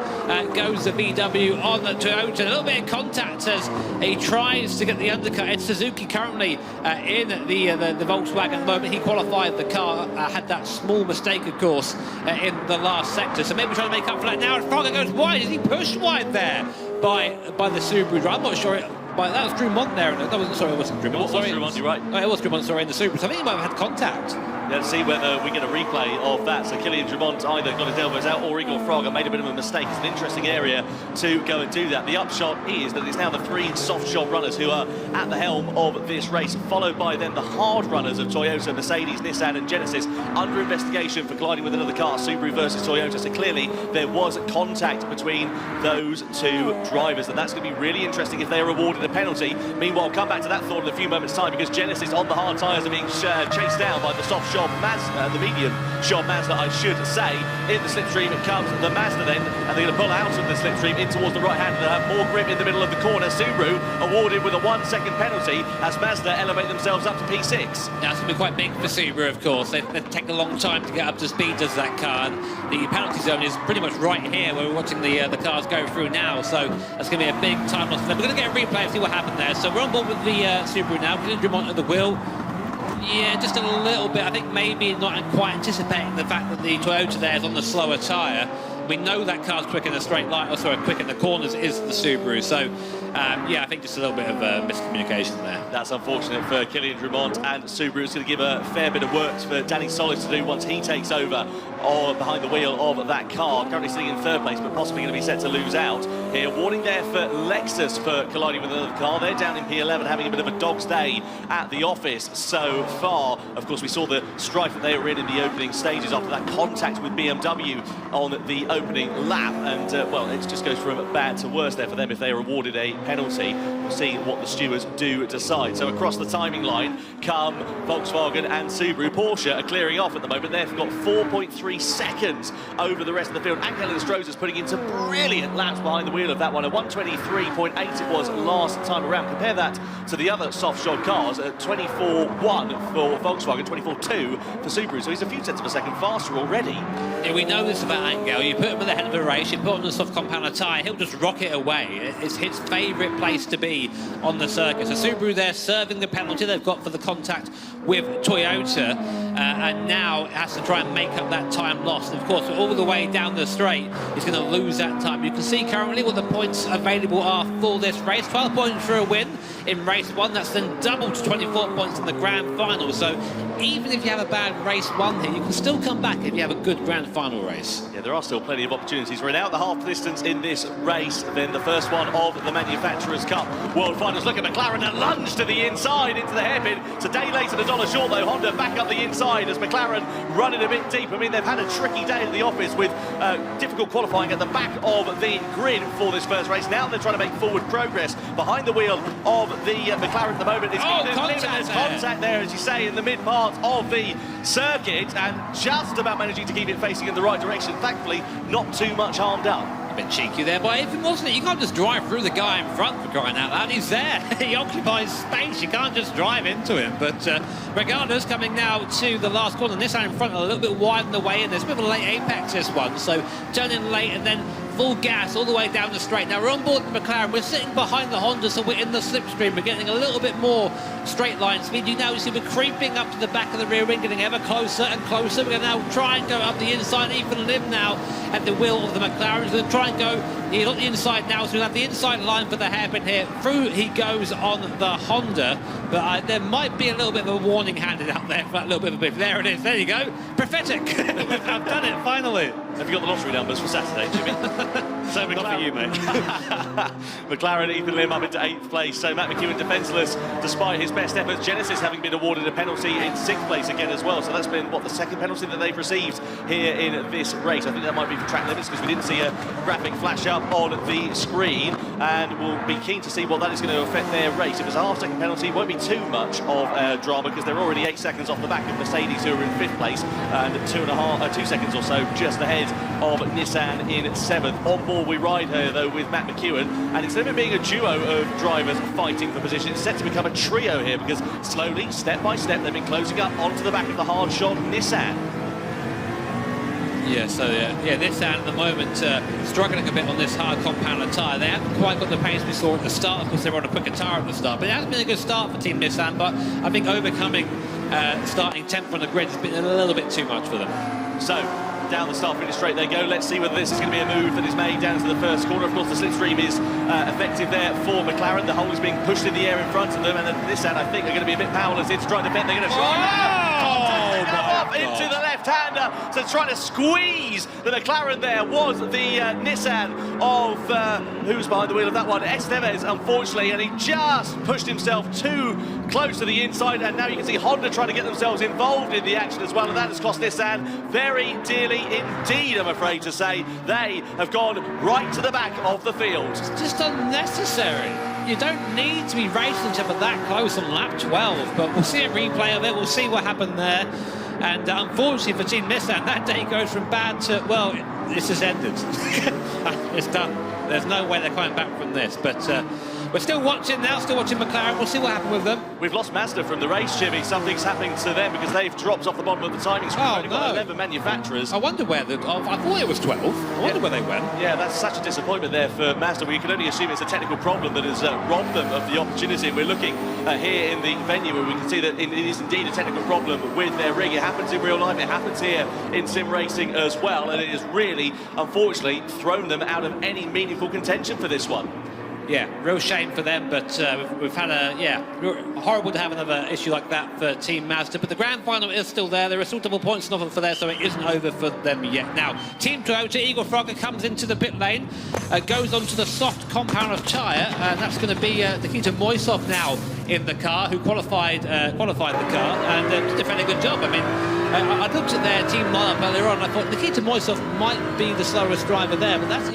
goes the VW on the Toyota. A little bit of contact as he tries to get the undercut. It's Suzuki currently in the Volkswagen at the moment. He qualified the car, had that small mistake, of course, in the last sector. So maybe trying to make up for that now. Fraga goes wide. Is he pushed wide there by the Subaru driver? I'm not sure. That was Drumont there. It wasn't Drumont. It was Drumont, you're right. Oh, it was Drumont, sorry, in the Subaru. So I think he might have had contact. Let's see whether we get a replay of that. So Kylian Drumont either got his elbows out or Igor Fraga made a bit of a mistake. It's an interesting area to go and do that. The upshot is that it's now the 3 soft shod runners who are at the helm of this race, followed by then the hard runners of Toyota, Mercedes, Nissan and Genesis under investigation for colliding with another car, Subaru versus Toyota. So clearly there was contact between those 2 drivers, and that's going to be really interesting if they are awarded a penalty. Meanwhile, come back to that thought in a few moments' time, because Genesis on the hard tyres are being chased down by the soft shod Mazda, the medium shod Mazda, I should say. In the slipstream comes the Mazda then, and they're going to pull out of the slipstream in towards the right hand. They'll have more grip in the middle of the corner. Subaru awarded with a 1-second penalty as Mazda elevate themselves up to P6. That's going to be quite big for Subaru, of course. They've taken a long time to get up to speed, does that car. And the penalty zone is pretty much right here where we're watching the cars go through now. So that's going to be a big time loss for them. We're going to get a replay and see what happened there. So we're on board with the Subaru now. Clint Drummond at the wheel. Yeah, just a little bit. I think maybe not quite anticipating the fact that the Toyota there is on the slower tyre. We know that car's quick in a straight line, or sorry, quick in the corners is the Subaru. So, yeah, I think just a little bit of miscommunication there. That's unfortunate for Kylian Drummond, and Subaru is going to give a fair bit of work for Danny Solis to do once he takes over or behind the wheel of that car. Currently sitting in third place, but possibly going to be set to lose out here. Warning there for Lexus for colliding with another car. They're down in P11, having a bit of a dog's day at the office so far. Of course, we saw the strife that they were in the opening stages after that contact with BMW on the opening lap, and well, it just goes from bad to worse there for them if they are awarded a penalty. We'll see what the stewards do decide. So across the timing line come Volkswagen and Subaru. Porsche are clearing off at the moment. They've got 4.3 seconds over the rest of the field. Angel Stroza's putting into brilliant laps behind the wheel of that one. A 123.8 it was last time around. Compare that to the other soft shod cars at 24.1 for Volkswagen, 24.2 for Subaru. So he's a few tenths of a second faster already. Yeah, we know this about Angel. You put him at the head of the race, you put him on the soft compound tyre, he'll just rocket away. It's his favourite place to be on the circuit. So Subaru there serving the penalty they've got for the contact with Toyota, and now has to try and make up that time lost. And of course, all the way down the straight, he's going to lose that time. You can see currently what the points available are for this race. 12 points for a win in race 1. That's then doubled to 24 points in the grand final. So even if you have a bad race 1 here, you can still come back if you have a good grand final race. Yeah, there are still plenty of opportunities. We're now at the half distance in this race, then the first one of the Manufacturers' Cup World Finals. Look at McLaren, a lunge to the inside into the hairpin. It's a day later, $1 short though. Honda back up the inside as McLaren running a bit deep. I mean, they've had a tricky day at the office with difficult qualifying at the back of the grid for this first race. Now they're trying to make forward progress behind the wheel of the McLaren at the moment. It's contact there, as you say, in the mid part of the circuit, and just about managing to keep it facing in the right direction. Thankfully, not too much harm done. A bit cheeky there by him, wasn't it? You can't just drive through the guy in front, for crying out loud. He's there. He occupies space. You can't just drive into him. But regardless, coming now to the last corner, Nissan in front a little bit wide in the way in. There's a bit of a late apex, this one. So turning late and then full gas all the way down the straight. Now we're on board the McLaren. We're sitting behind the Honda, so we're in the slipstream. We're getting a little bit more straight line speed. You now see we're creeping up to the back of the rear wing, getting ever closer and closer. We're going to now try and go up the inside. Ethan Lim now at the wheel of the McLaren. He's going to try and go. He's on the inside now, so we'll have the inside line for the hairpin here. Through he goes on the Honda, but there might be a little bit of a warning handed out there for that little bit of a bit. There it is. There you go. Prophetic. I've done it finally. Have you got the lottery numbers for Saturday, Jimmy? So not for you, mate. McLaren, Ethan Lim up into 8th place. So Matt McEwen defenceless despite his best efforts. Genesis having been awarded a penalty in 6th place again as well. So that's been, what, the second penalty that they've received here in this race. I think that might be for track limits because we didn't see a graphic flash up on the screen. And we'll be keen to see what that is going to affect their race. If it's a half-second penalty, it won't be too much of drama because they're already 8 seconds off the back of Mercedes, who are in 5th place, and 2 seconds or so just ahead of Nissan in 7th. On board we ride here though with Matt McEwen, and instead of it being a duo of drivers fighting for position, it's set to become a trio here because slowly, step by step, they've been closing up onto the back of the hard shot Nissan. Yeah, so Nissan at the moment struggling a bit on this hard compound tyre. They haven't quite got the pace we saw at the start. Of course, they were on a quicker tyre at the start, but it hasn't been a good start for Team Nissan. But I think overcoming starting 10th on the grid has been a little bit too much for them. So down the start-finish straight they go. Let's see whether this is going to be a move that is made down to the first corner. Of course, the slipstream is effective there for McLaren. The hole is being pushed in the air in front of them, and Nissan, I think, are going to be a bit powerless. It's trying to bend. They're going to try up into the left-hander. So trying to squeeze the McLaren there was the Nissan of who's behind the wheel of that one, Esteves, unfortunately, and he just pushed himself too close to the inside, and now you can see Honda trying to get themselves involved in the action as well, and that has cost Nissan very dearly indeed, I'm afraid to say. They have gone right to the back of the field. It's just unnecessary. You don't need to be racing each other that close on lap 12, but we'll see a replay of it. We'll see what happened there. And unfortunately for Team Nissan, that day goes from bad to, well, this has ended. It's done. There's no way they're coming back from this. But we're still watching now, still watching McLaren. We'll see what happens with them. We've lost Mazda from the race, Jimmy. Something's happening to them because they've dropped off the bottom of the timing screen. We've only got 11 manufacturers. I wonder where I thought it was 12. I wonder where they went. Yeah, that's such a disappointment there for Mazda. We can only assume it's a technical problem that has robbed them of the opportunity. We're looking here in the venue where we can see that it is indeed a technical problem with their rig. It happens in real life, it happens here in sim racing as well, and it has really, unfortunately, thrown them out of any meaningful contention for this one. Yeah, real shame for them, but we've had horrible to have another issue like that for Team Mazda, but the grand final is still there. There are still double points and offer for there, so it isn't over for them yet. Now, Team Toyota, Igor Fraga comes into the pit lane, goes onto the soft compound of tyre, and that's going to be Nikita Moisov now in the car, who qualified the car, and did a fairly good job. I mean, I looked at their team lineup earlier on, and I thought Nikita Moisov might be the slowest driver there, but that's,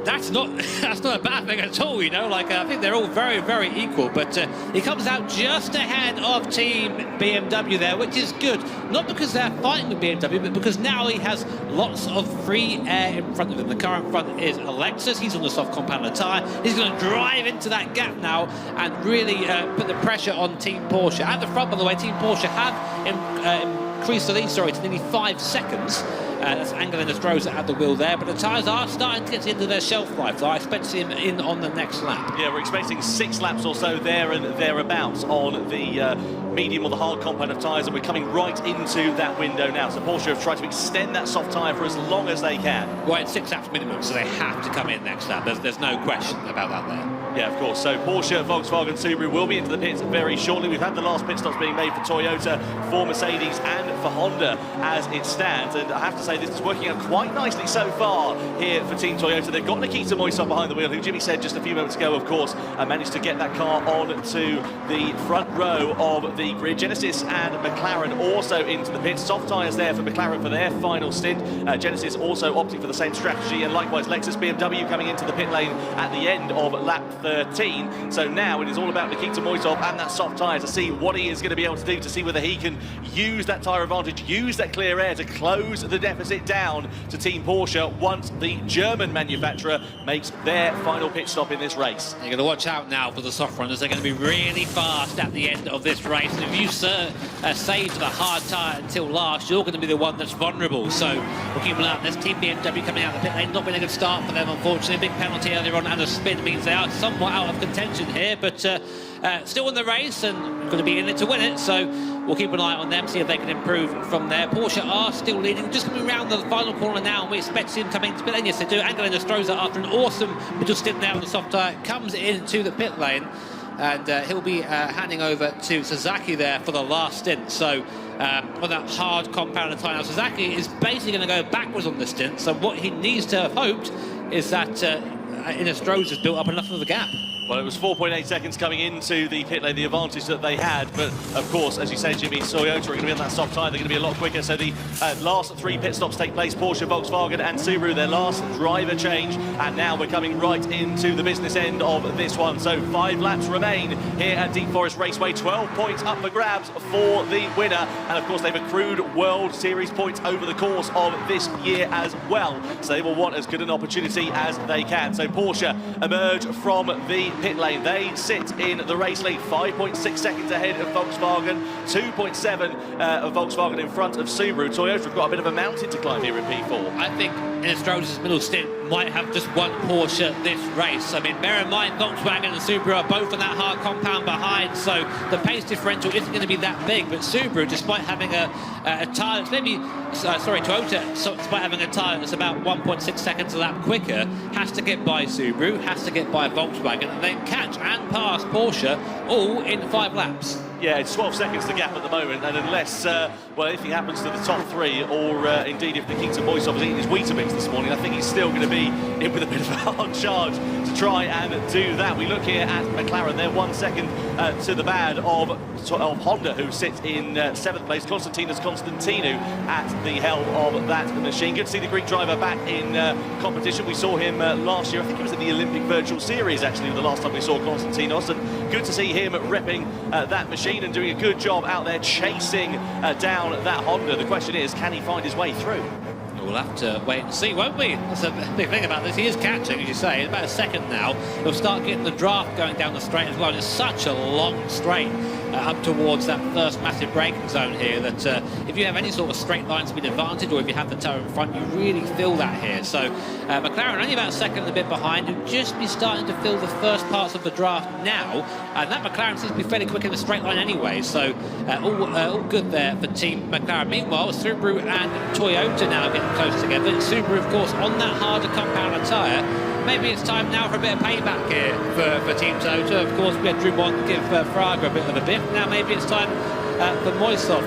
that's not a bad thing at all, Like, I think they're all very, very equal. But he comes out just ahead of Team BMW there, which is good. Not because they're fighting with BMW, but because now he has lots of free air in front of him. The car in front is a Lexus. He's on the soft compound tyre. He's going to drive into that gap now and really put the pressure on Team Porsche. At the front, by the way, Team Porsche have increased the lead, to nearly 5 seconds. That's Angelina Stroza at the wheel there, but the tyres are starting to get into their shelf life, so I expect to see him in on the next lap. Yeah, we're expecting 6 laps or so there and thereabouts on the medium or the hard compound of tyres, and we're coming right into that window now. So Porsche have tried to extend that soft tyre for as long as they can. Well, it's 6 laps minimum, so they have to come in next lap. There's no question about that there. Yeah, of course. So Porsche, Volkswagen, Subaru will be into the pits very shortly. We've had the last pit stops being made for Toyota, for Mercedes and for Honda as it stands. And I have to say, this is working out quite nicely so far here for Team Toyota. They've got Nikita Moisov behind the wheel, who Jimmy said just a few moments ago, of course, managed to get that car on to the front row of the grid. Genesis and McLaren also into the pits. Soft tyres there for McLaren for their final stint. Genesis also opting for the same strategy, and likewise Lexus, BMW coming into the pit lane at the end of lap 13. So now it is all about Nikita Moisov and that soft tyre to see what he is going to be able to do, to see whether he can use that tyre advantage, use that clear air to close the deficit down to Team Porsche once the German manufacturer makes their final pit stop in this race. You're going to watch out now for the soft runners. They're going to be really fast at the end of this race. And if you saved the hard tyre until last, you're going to be the one that's vulnerable. So we'll keep an eye on this. Team BMW coming out of the pit lane. Not been a good start for them, unfortunately. A big penalty earlier on and a spin means they are somewhat out of contention here, but still in the race and going to be in it to win it. So we'll keep an eye on them, see if they can improve from there. Porsche are still leading, just coming around the final corner now, and we expect to see them coming into the pit lane. Yes, they do. Angelina Stroza, after an awesome middle stint there on the soft tyre, comes into the pit lane, and he'll be handing over to Sasaki there for the last stint. So on that hard compound tyre now, Sasaki is basically going to go backwards on this stint. So what he needs to have hoped is that Stroza has built up enough of a gap. Well, it was 4.8 seconds coming into the pit lane, the advantage that they had. But, of course, as you say, Jimmy, Toyota are going to be on that soft tyre. They're going to be a lot quicker. So the last 3 pit stops take place. Porsche, Volkswagen and Subaru, their last driver change. And now we're coming right into the business end of this one. So 5 laps remain here at Deep Forest Raceway. 12 points up for grabs for the winner. And, of course, they've accrued World Series points over the course of this year as well. So they will want as good an opportunity as they can. So Porsche emerge from the pit lane. They sit in the race lead, 5.6 seconds ahead of Volkswagen, 2.7 of Volkswagen in front of Subaru. Toyota have got a bit of a mountain to climb here in P4. I think Stroza's middle stint might have just one Porsche this race. I mean, bear in mind, Volkswagen and Subaru are both on that hard compound behind, so the pace differential isn't going to be that big. But Subaru, despite having a tyre that's Toyota, despite having a tyre that's about 1.6 seconds a lap quicker, has to get by Subaru, has to get by Volkswagen, and then catch and pass Porsche all in 5 laps. Yeah, it's 12 seconds the gap at the moment, and unless anything happens to the top 3, or indeed if Nikita Moisov has eaten his Weetabix this morning, I think he's still going to be in with a bit of a hard charge to try and do that. We look here at McLaren, they're 1 second to the bad of Honda, who sits in 7th place. Konstantinos Konstantinou at the helm of that machine. Good to see the Greek driver back in competition. We saw him last year, I think it was in the Olympic Virtual Series actually, the last time we saw Konstantinos, and good to see him ripping that machine and doing a good job out there chasing down that Honda. The question is, can he find his way through? We'll have to wait and see, won't we? That's a big thing about this. He is catching, as you say, in about a second now. He'll start getting the draft going down the straight as well. And it's such a long straight up towards that first massive braking zone here that if you have any sort of straight line speed advantage, or if you have the toe in front, you really feel that here. So McLaren only about a second and a bit behind, who'll just be starting to feel the first parts of the draft now. And that McLaren seems to be fairly quick in the straight line anyway. So all good there for Team McLaren. Meanwhile, Subaru and Toyota now getting close together. Subaru, of course, on that harder compound tyre. Maybe it's time now for a bit of payback here for Team Toyota. Of course, we had Drumont give Fraga a bit of a biff. Now maybe it's time for Moisov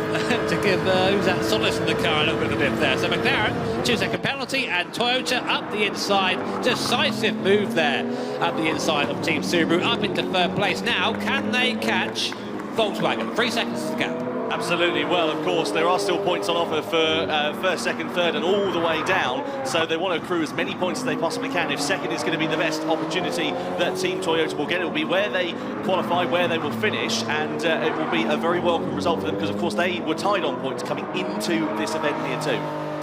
to give who's that, Solis in the car a little bit of a biff there. So McLaren, 2-second penalty, and Toyota up the inside. Decisive move there up the inside of Team Subaru, up into third place. Now, can they catch Volkswagen? 3 seconds to go. Absolutely. Well, of course, there are still points on offer for first, second, third, and all the way down. So they want to accrue as many points as they possibly can. If second is going to be the best opportunity that Team Toyota will get, it will be where they qualify, where they will finish, and it will be a very welcome result for them because, of course, they were tied on points coming into this event here too.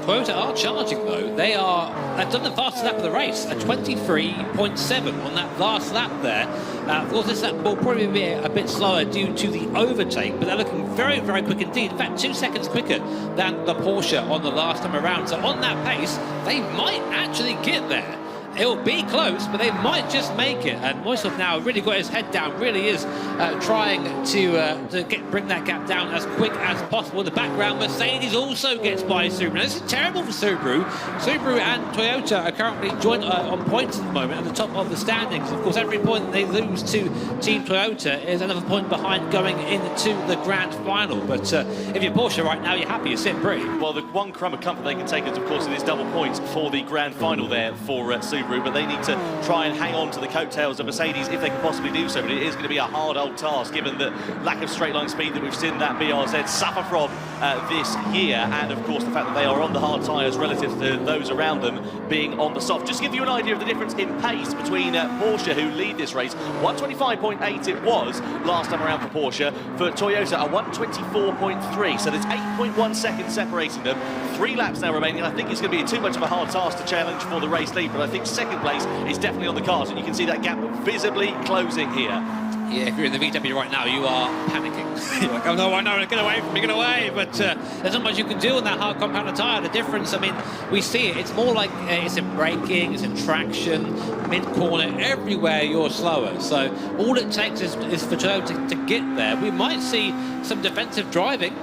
Toyota are charging though. They've done the fastest lap of the race, a 23.7 on that last lap there. Of course, this lap will probably be a bit slower due to the overtake, but they're looking very, very quick indeed. In fact, 2 seconds quicker than the Porsche on the last time around. So on that pace, they might actually get there. It'll be close, but they might just make it. And Moisov now really got his head down, really is trying to bring that gap down as quick as possible. In the background, Mercedes also gets by Subaru. Now, this is terrible for Subaru. Subaru and Toyota are currently joint on points at the moment at the top of the standings. Of course, every point they lose to Team Toyota is another point behind going into the grand final. But if you're Porsche right now, you're happy, you're sitting pretty. Well, the one crumb of comfort they can take is, of course, it is double points for the grand final there for Subaru. But they need to try and hang on to the coattails of Mercedes if they can possibly do so. But it is going to be a hard old task given the lack of straight line speed that we've seen that BRZ suffer from this year, and of course the fact that they are on the hard tyres relative to those around them being on the soft. Just to give you an idea of the difference in pace between Porsche, who lead this race, 125.8 it was last time around for Porsche. For Toyota, a 124.3, so there's 8.1 seconds separating them. 3 laps now remaining. I think it's going to be too much of a hard task to challenge for the race lead, but I think second place is definitely on the cards, and you can see that gap visibly closing here. Yeah, if you're in the VW right now, you are panicking. You're like, oh no, I know, get away from me, get away. But there's not much you can do on that hard compound tyre. The difference, I mean, we see it. It's more like it's in braking, it's in traction, mid-corner, everywhere you're slower. So all it takes is for Toyota to get there. We might see some defensive driving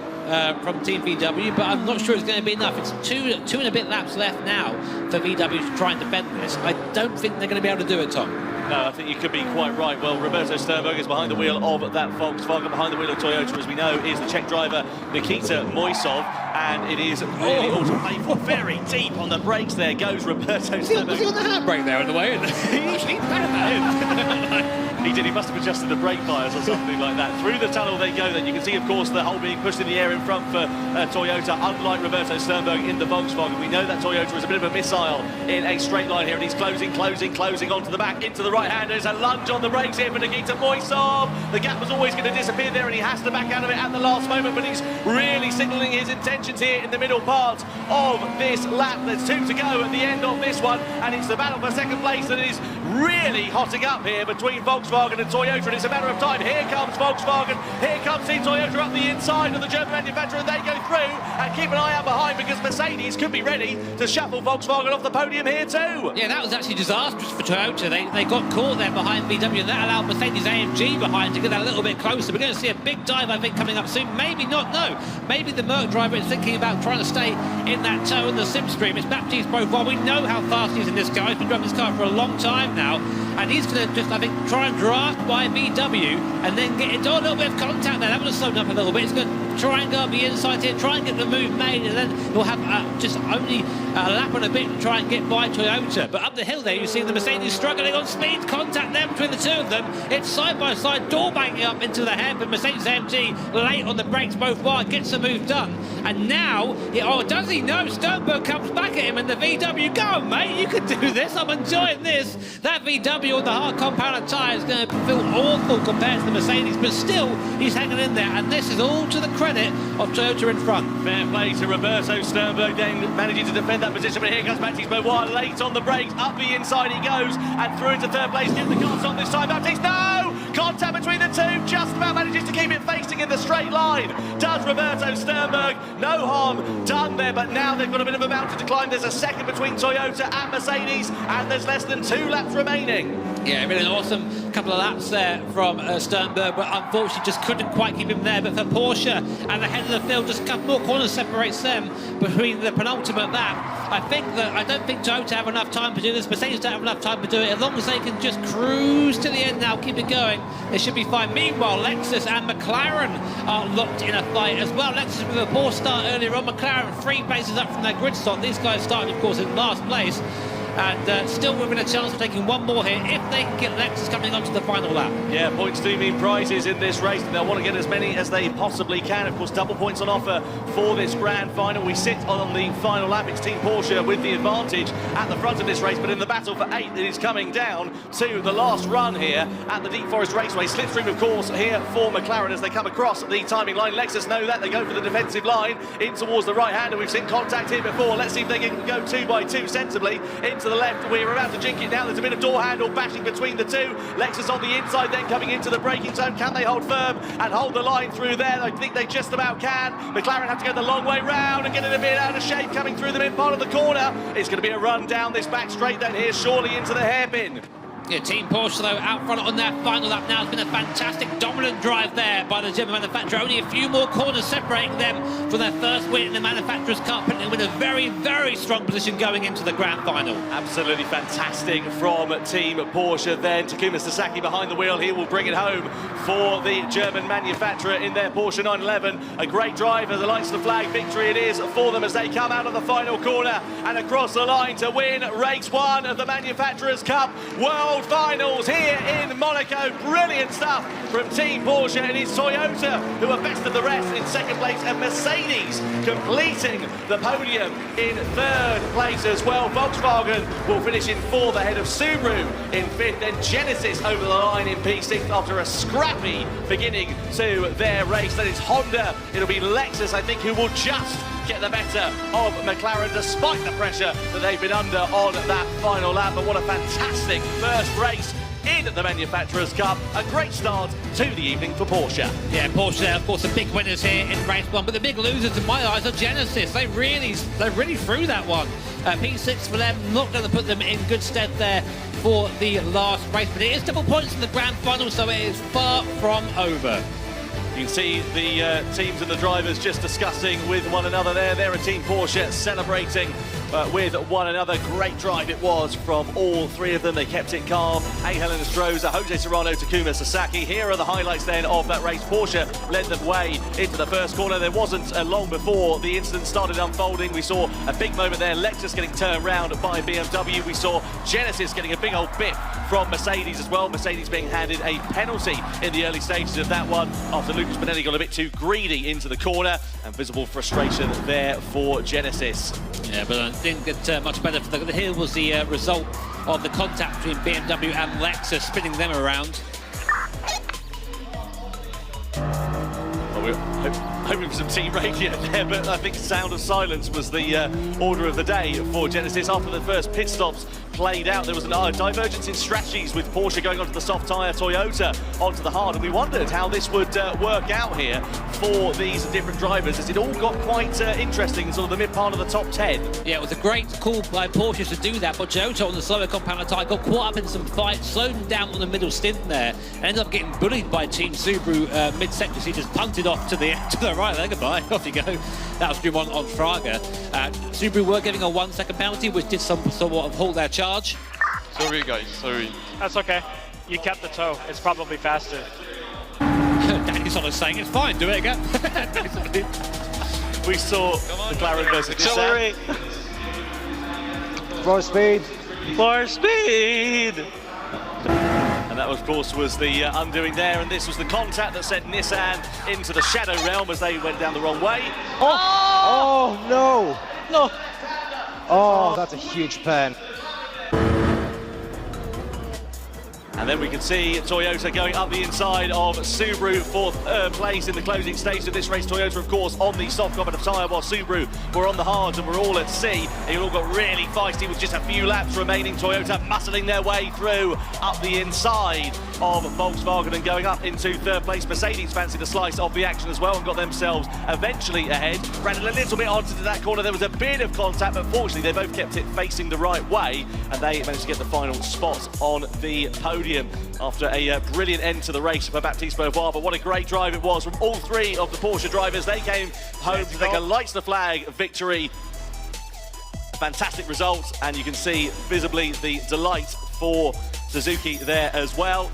from Team VW, but I'm not sure it's going to be enough. It's two and a bit laps left now for VW to try and defend this. I don't think they're going to be able to do it, Tom. No, I think you could be quite right. Well, Roberto Sternberg is behind the wheel of that Volkswagen. Behind the wheel of Toyota, as we know, is the Czech driver Nikita Moisov, and it is really all to play for. Very deep on the brakes there goes Roberto Sternberg. Was he on the handbrake there on the way? He He did. He must have adjusted the brake bias or something like that. Through the tunnel they go then. You can see, of course, the hole being pushed in the air in front for Toyota, unlike Roberto Sternberg in the Volkswagen. We know that Toyota is a bit of a missile in a straight line here, and he's closing onto the back, into the right hand. There's a lunge on the brakes here for Nikita Moisov. The gap was always going to disappear there, and he has to back out of it at the last moment, but he's really signalling his intentions here in the middle part of this lap. There's 2 to go at the end of this one, and it's the battle for second place that is really hotting up here between Volkswagen and Toyota, and it's a matter of time. Here comes Volkswagen, here comes Team Toyota up the inside of the German manufacturer, and they go through, and keep an eye out behind because Mercedes could be ready to shuffle Volkswagen off the podium here too. Yeah, that was actually disastrous for Toyota. They got caught there behind VW, and that allowed Mercedes AMG behind to get that a little bit closer. We're going to see a big dive, I think, coming up soon. Maybe not, no. Maybe the Merc driver is thinking about trying to stay in that toe in the slipstream. It's Baptiste profile. We know how fast he is in this car. He's been driving this car for a long time now, and he's going to just, I think, try and draft by VW and then get into a little bit of contact there. That would have slowed up a little bit. He's going to try and go up the inside here, try and get the move made, and then he'll have just only a lap and a bit to try and get by Toyota. But up the hill there, you see the Mercedes struggling on speed. Contact there between the two of them. It's side by side, door banging up into the head, but Mercedes AMG late on the brakes both wide, gets the move done. And now, does he know? Sternberg comes back at him in the VW. Go on, mate, you can do this. I'm enjoying this. That VW on the hard compounded tyre is going to feel awful compared to the Mercedes, but still, he's hanging in there. And this is all to the credit of Toyota in front. Fair play to Roberto. Sternberg then managing to defend that position, but here comes Baptiste Beauvoir late on the brakes. Up the inside he goes, and through into third place. Give the car stop this time. Baptiste, no! Contact between the two, just about manages to keep it facing in the straight line. Does Roberto Sternberg. No harm done there, but now they've got a bit of a mountain to climb. There's a second between Toyota and Mercedes, and there's less than 2 laps remaining. Yeah, really an awesome couple of laps there from Sternberg, but unfortunately just couldn't quite keep him there. But for Porsche and the head of the field, just a couple more corners separates them between the penultimate lap. I don't think Toyota have enough time to do this. Mercedes don't have enough time to do it. As long as they can just cruise to the end now, keep it going, it should be fine. Meanwhile, Lexus and McLaren are locked in a fight as well. Lexus with a poor start earlier on. McLaren 3 places up from their grid stop. These guys started, of course, in last place. And still within a chance of taking one more here if they can get Lexus coming onto the final lap. Yeah, points do mean prizes in this race, and they'll want to get as many as they possibly can. Of course, double points on offer for this grand final. We sit on the final lap. It's Team Porsche with the advantage at the front of this race, but in the battle for 8th, it is coming down to the last run here at the Deep Forest Raceway. Slipstream, of course, here for McLaren as they come across the timing line. Lexus know that. They go for the defensive line in towards the right hand, and we've seen contact here before. Let's see if they can go 2 by 2 sensibly into the left. We're about to jink it now. There's a bit of door handle bashing between the two. Lexus on the inside, then coming into the braking zone. Can they hold firm and hold the line through there? I think they just about can. McLaren have to go the long way round and get it a bit out of shape coming through the mid part of the corner. It's going to be a run down this back straight then here, surely into the hairpin. Yeah, Team Porsche, though, out front on their final lap now. It's been a fantastic, dominant drive there by the German manufacturer. Only a few more corners separating them from their first win in the Manufacturer's Cup, putting them in a very, very strong position going into the grand final. Absolutely fantastic from Team Porsche then. Takuma Sasaki behind the wheel. He will bring it home for the German manufacturer in their Porsche 911. A great drive as the lights the flag. Victory it is for them as they come out of the final corner and across the line to win race 1 of the Manufacturer's Cup World Finals here in Monaco. Brilliant stuff from Team Porsche, and it's Toyota who are best of the rest in second place, and Mercedes completing the podium in third place as well. Volkswagen will finish in 4th ahead of Subaru in 5th, and Genesis over the line in P6 after a scrappy beginning to their race. Then it's Honda, it'll be Lexus, I think, who will just get the better of McLaren despite the pressure that they've been under on that final lap. But what a fantastic first race in the Manufacturers' Cup. A great start to the evening for Porsche. Yeah, Porsche, of course, the big winners here in race 1, but the big losers in my eyes are Genesis. They really threw that one. P6 for them, not going to put them in good stead there for the last race, but it is double points in the grand final, so it is far from over. You can see the teams and the drivers just discussing with one another there. They're a Team Porsche celebrating with one another. Great drive it was from all 3 of them. They kept it calm. Angel Estrada, Jose Serrano, Takuma Sasaki. Here are the highlights then of that race. Porsche led the way into the first corner. There wasn't long before the incident started unfolding. We saw a big moment there. Lexus getting turned round by BMW. We saw Genesis getting a big old biff from Mercedes as well. Mercedes being handed a penalty in the early stages of that one after Lucas Bonelli got a bit too greedy into the corner, and visible frustration there for Genesis. Yeah, but it didn't get much better. Here was the result of the contact between BMW and Lexus, spinning them around. Well, we're hoping for some team radio there, but I think sound of silence was the order of the day for Genesis. After the first pit stops played out, there was a divergence in strategies with Porsche going onto the soft tyre, Toyota onto the hard, and we wondered how this would work out here for these different drivers, as it all got quite interesting in sort of the mid part of the top 10. Yeah, it was a great call by Porsche to do that, but Toyota on the slower compound tyre got caught up in some fights, slowed him down on the middle stint there, and ended up getting bullied by Team Subaru mid-sector. He just punted off to the right there. Goodbye, off you go. That was Dumont on Fraga. Subaru were giving a 1-second penalty, which did somewhat of halt their charge. Sorry guys, sorry. That's okay. You kept the toe. It's probably faster. Danny's sort of saying it's fine, do it again. We saw McLaren versus Accelerate. More speed. More speed! And that, of course, was the undoing there, and this was the contact that sent Nissan into the shadow realm as they went down the wrong way. Oh no! No! Oh, that's a huge pen. And then we can see Toyota going up the inside of Subaru for third place in the closing stage of this race. Toyota, of course, on the soft common of tyre, while Subaru were on the hards and were all at sea. They all got really feisty with just a few laps remaining. Toyota muscling their way through up the inside of Volkswagen and going up into third place. Mercedes fancied a slice of the action as well and got themselves eventually ahead. Ran a little bit onto that corner. There was a bit of contact, but fortunately they both kept it facing the right way, and they managed to get the final spot on the podium after a brilliant end to the race for Baptiste Beauvoir. But what a great drive it was from all three of the Porsche drivers. They came home to take a lights the flag victory. Fantastic results, and you can see visibly the delight for Suzuki there as well.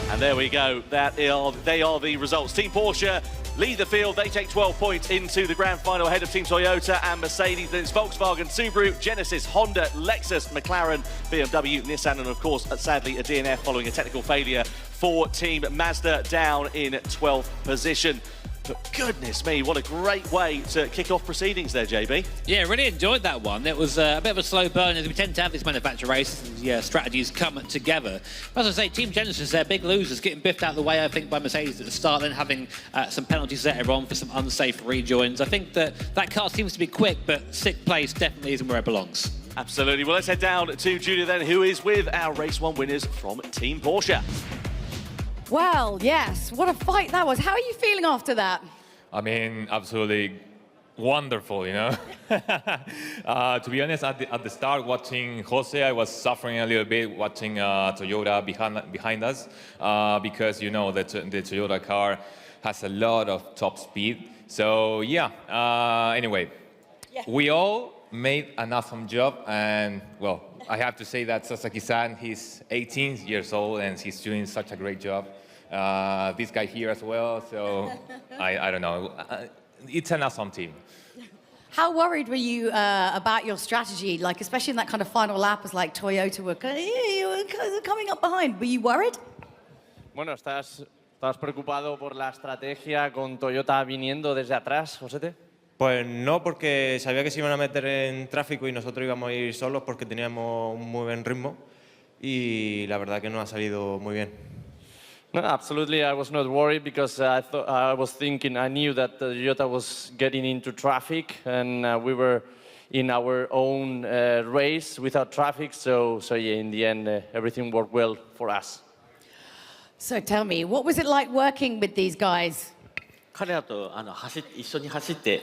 And there we go. They are the results. Team Porsche lead the field. They take 12 points into the grand final ahead of Team Toyota and Mercedes. Then it's Volkswagen, Subaru, Genesis, Honda, Lexus, McLaren, BMW, Nissan, and of course, sadly, a DNF following a technical failure for Team Mazda down in 12th position. But goodness me, what a great way to kick off proceedings there, JB. Yeah, really enjoyed that one. It was a bit of a slow burn, as we tend to have this manufacturer race. Strategies come together. As I say, Team Genesis, they're big losers, getting biffed out of the way, I think, by Mercedes at the start, then having some penalties later on for some unsafe rejoins. I think that car seems to be quick, but 6th place definitely isn't where it belongs. Absolutely. Well, let's head down to Julia then, who is with our Race 1 winners from Team Porsche. Well, yes, what a fight that was. How are you feeling after that? I mean, absolutely wonderful, you know. To be honest, at the start, watching Jose, I was suffering a little bit watching Toyota behind us because, you know, the Toyota car has a lot of top speed. So, yeah, anyway, we all made an awesome job, and, well, I have to say that Sasaki-san, he's 18 years old, and he's doing such a great job. This guy here as well, so I don't know. It's an awesome team. How worried were you about your strategy, like especially in that kind of final lap, as like Toyota were coming up behind? Were you worried? Bueno, ¿estás preocupado por la estrategia con Toyota viniendo desde atrás, Josete? Pues no, porque sabía que se iban a meter en tráfico y nosotros íbamos a ir solos porque teníamos un muy buen ritmo y la verdad que nos ha salido muy bien. No, absolutely. I was not worried because I knew that Toyota was getting into traffic and we were in our own race without traffic. So yeah, in the end, everything worked well for us. So tell me, what was it like working with these guys? 彼らと一緒に走って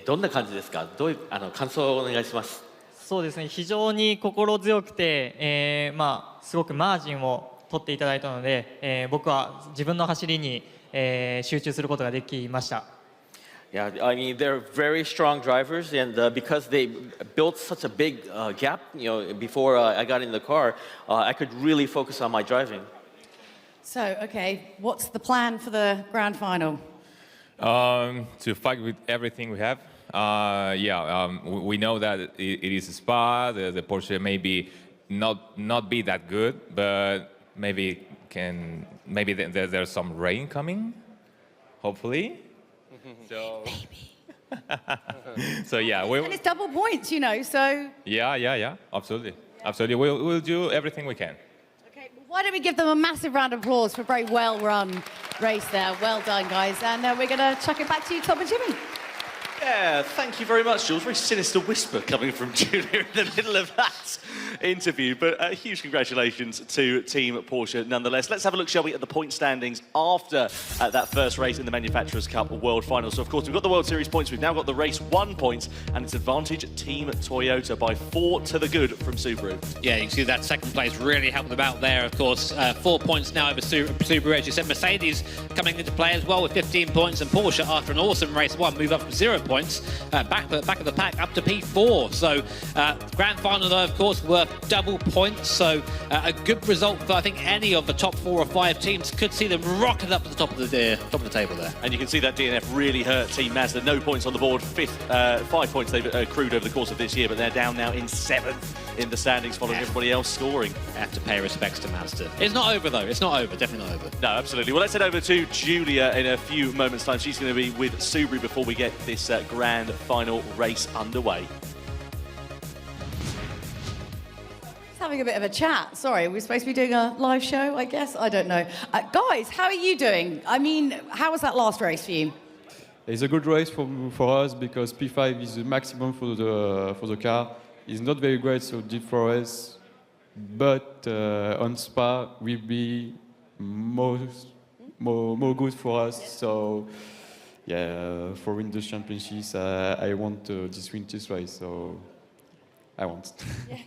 どんな感じですか？どういう感想をお願いします。そうですね。非常に心強くて、すごくマージンを取っていただいたので、僕は自分の走りに、集中することができました。Yeah, I mean they're very strong drivers, and because they built such a big gap, you know, before I got in the car, I could really focus on my driving. So, okay, what's the plan for the grand final? To fight with everything we have. We know that it is a Spa. The Porsche maybe not be that good, but maybe there's some rain coming, hopefully. So so yeah, and it's double points, you know. So yeah, absolutely. We'll do everything we can. Okay, well, why don't we give them a massive round of applause for a very well-run race there. Well done, guys. And we're going to chuck it back to you, Tom and Jimmy. Yeah, thank you very much, Jules. Very sinister whisper coming from Julia in the middle of that interview. But huge congratulations to Team Porsche nonetheless. Let's have a look, shall we, at the point standings after that first race in the Manufacturers' Cup World Final. So, of course, we've got the World Series points. We've now got the Race 1 points, and it's advantage Team Toyota by 4 to the good from Subaru. Yeah, you can see that second place really helped them out there, of course. 4 points now over Subaru, as you said. Mercedes coming into play as well with 15 points, and Porsche, after an awesome Race 1, move up from 0 points, back of the pack up to P4. So, grand final, though, of course, worth worth double points, so a good result for I think any of the top 4 or 5 teams. Could see them rocket up to the top of the table there. And you can see that DNF really hurt Team Mazda. No points on the board, 5 points they've accrued over the course of this year, but they're down now in 7th in the standings, following everybody else scoring. Have to pay respects to Mazda. It's not over though, it's not over, definitely not over. No, absolutely. Well, let's head over to Julia in a few moments' time. She's going to be with Subaru before we get this grand final race underway. Having a bit of a chat. Sorry, we're supposed to be doing a live show, I guess? I don't know. Guys, how are you doing? I mean, how was that last race for you? It's a good race for us because P5 is the maximum for the car. It's not very great, so deep for us. But on Spa will be more good for us. So yeah, for win the championships, I want this win this race. So I want. Yeah.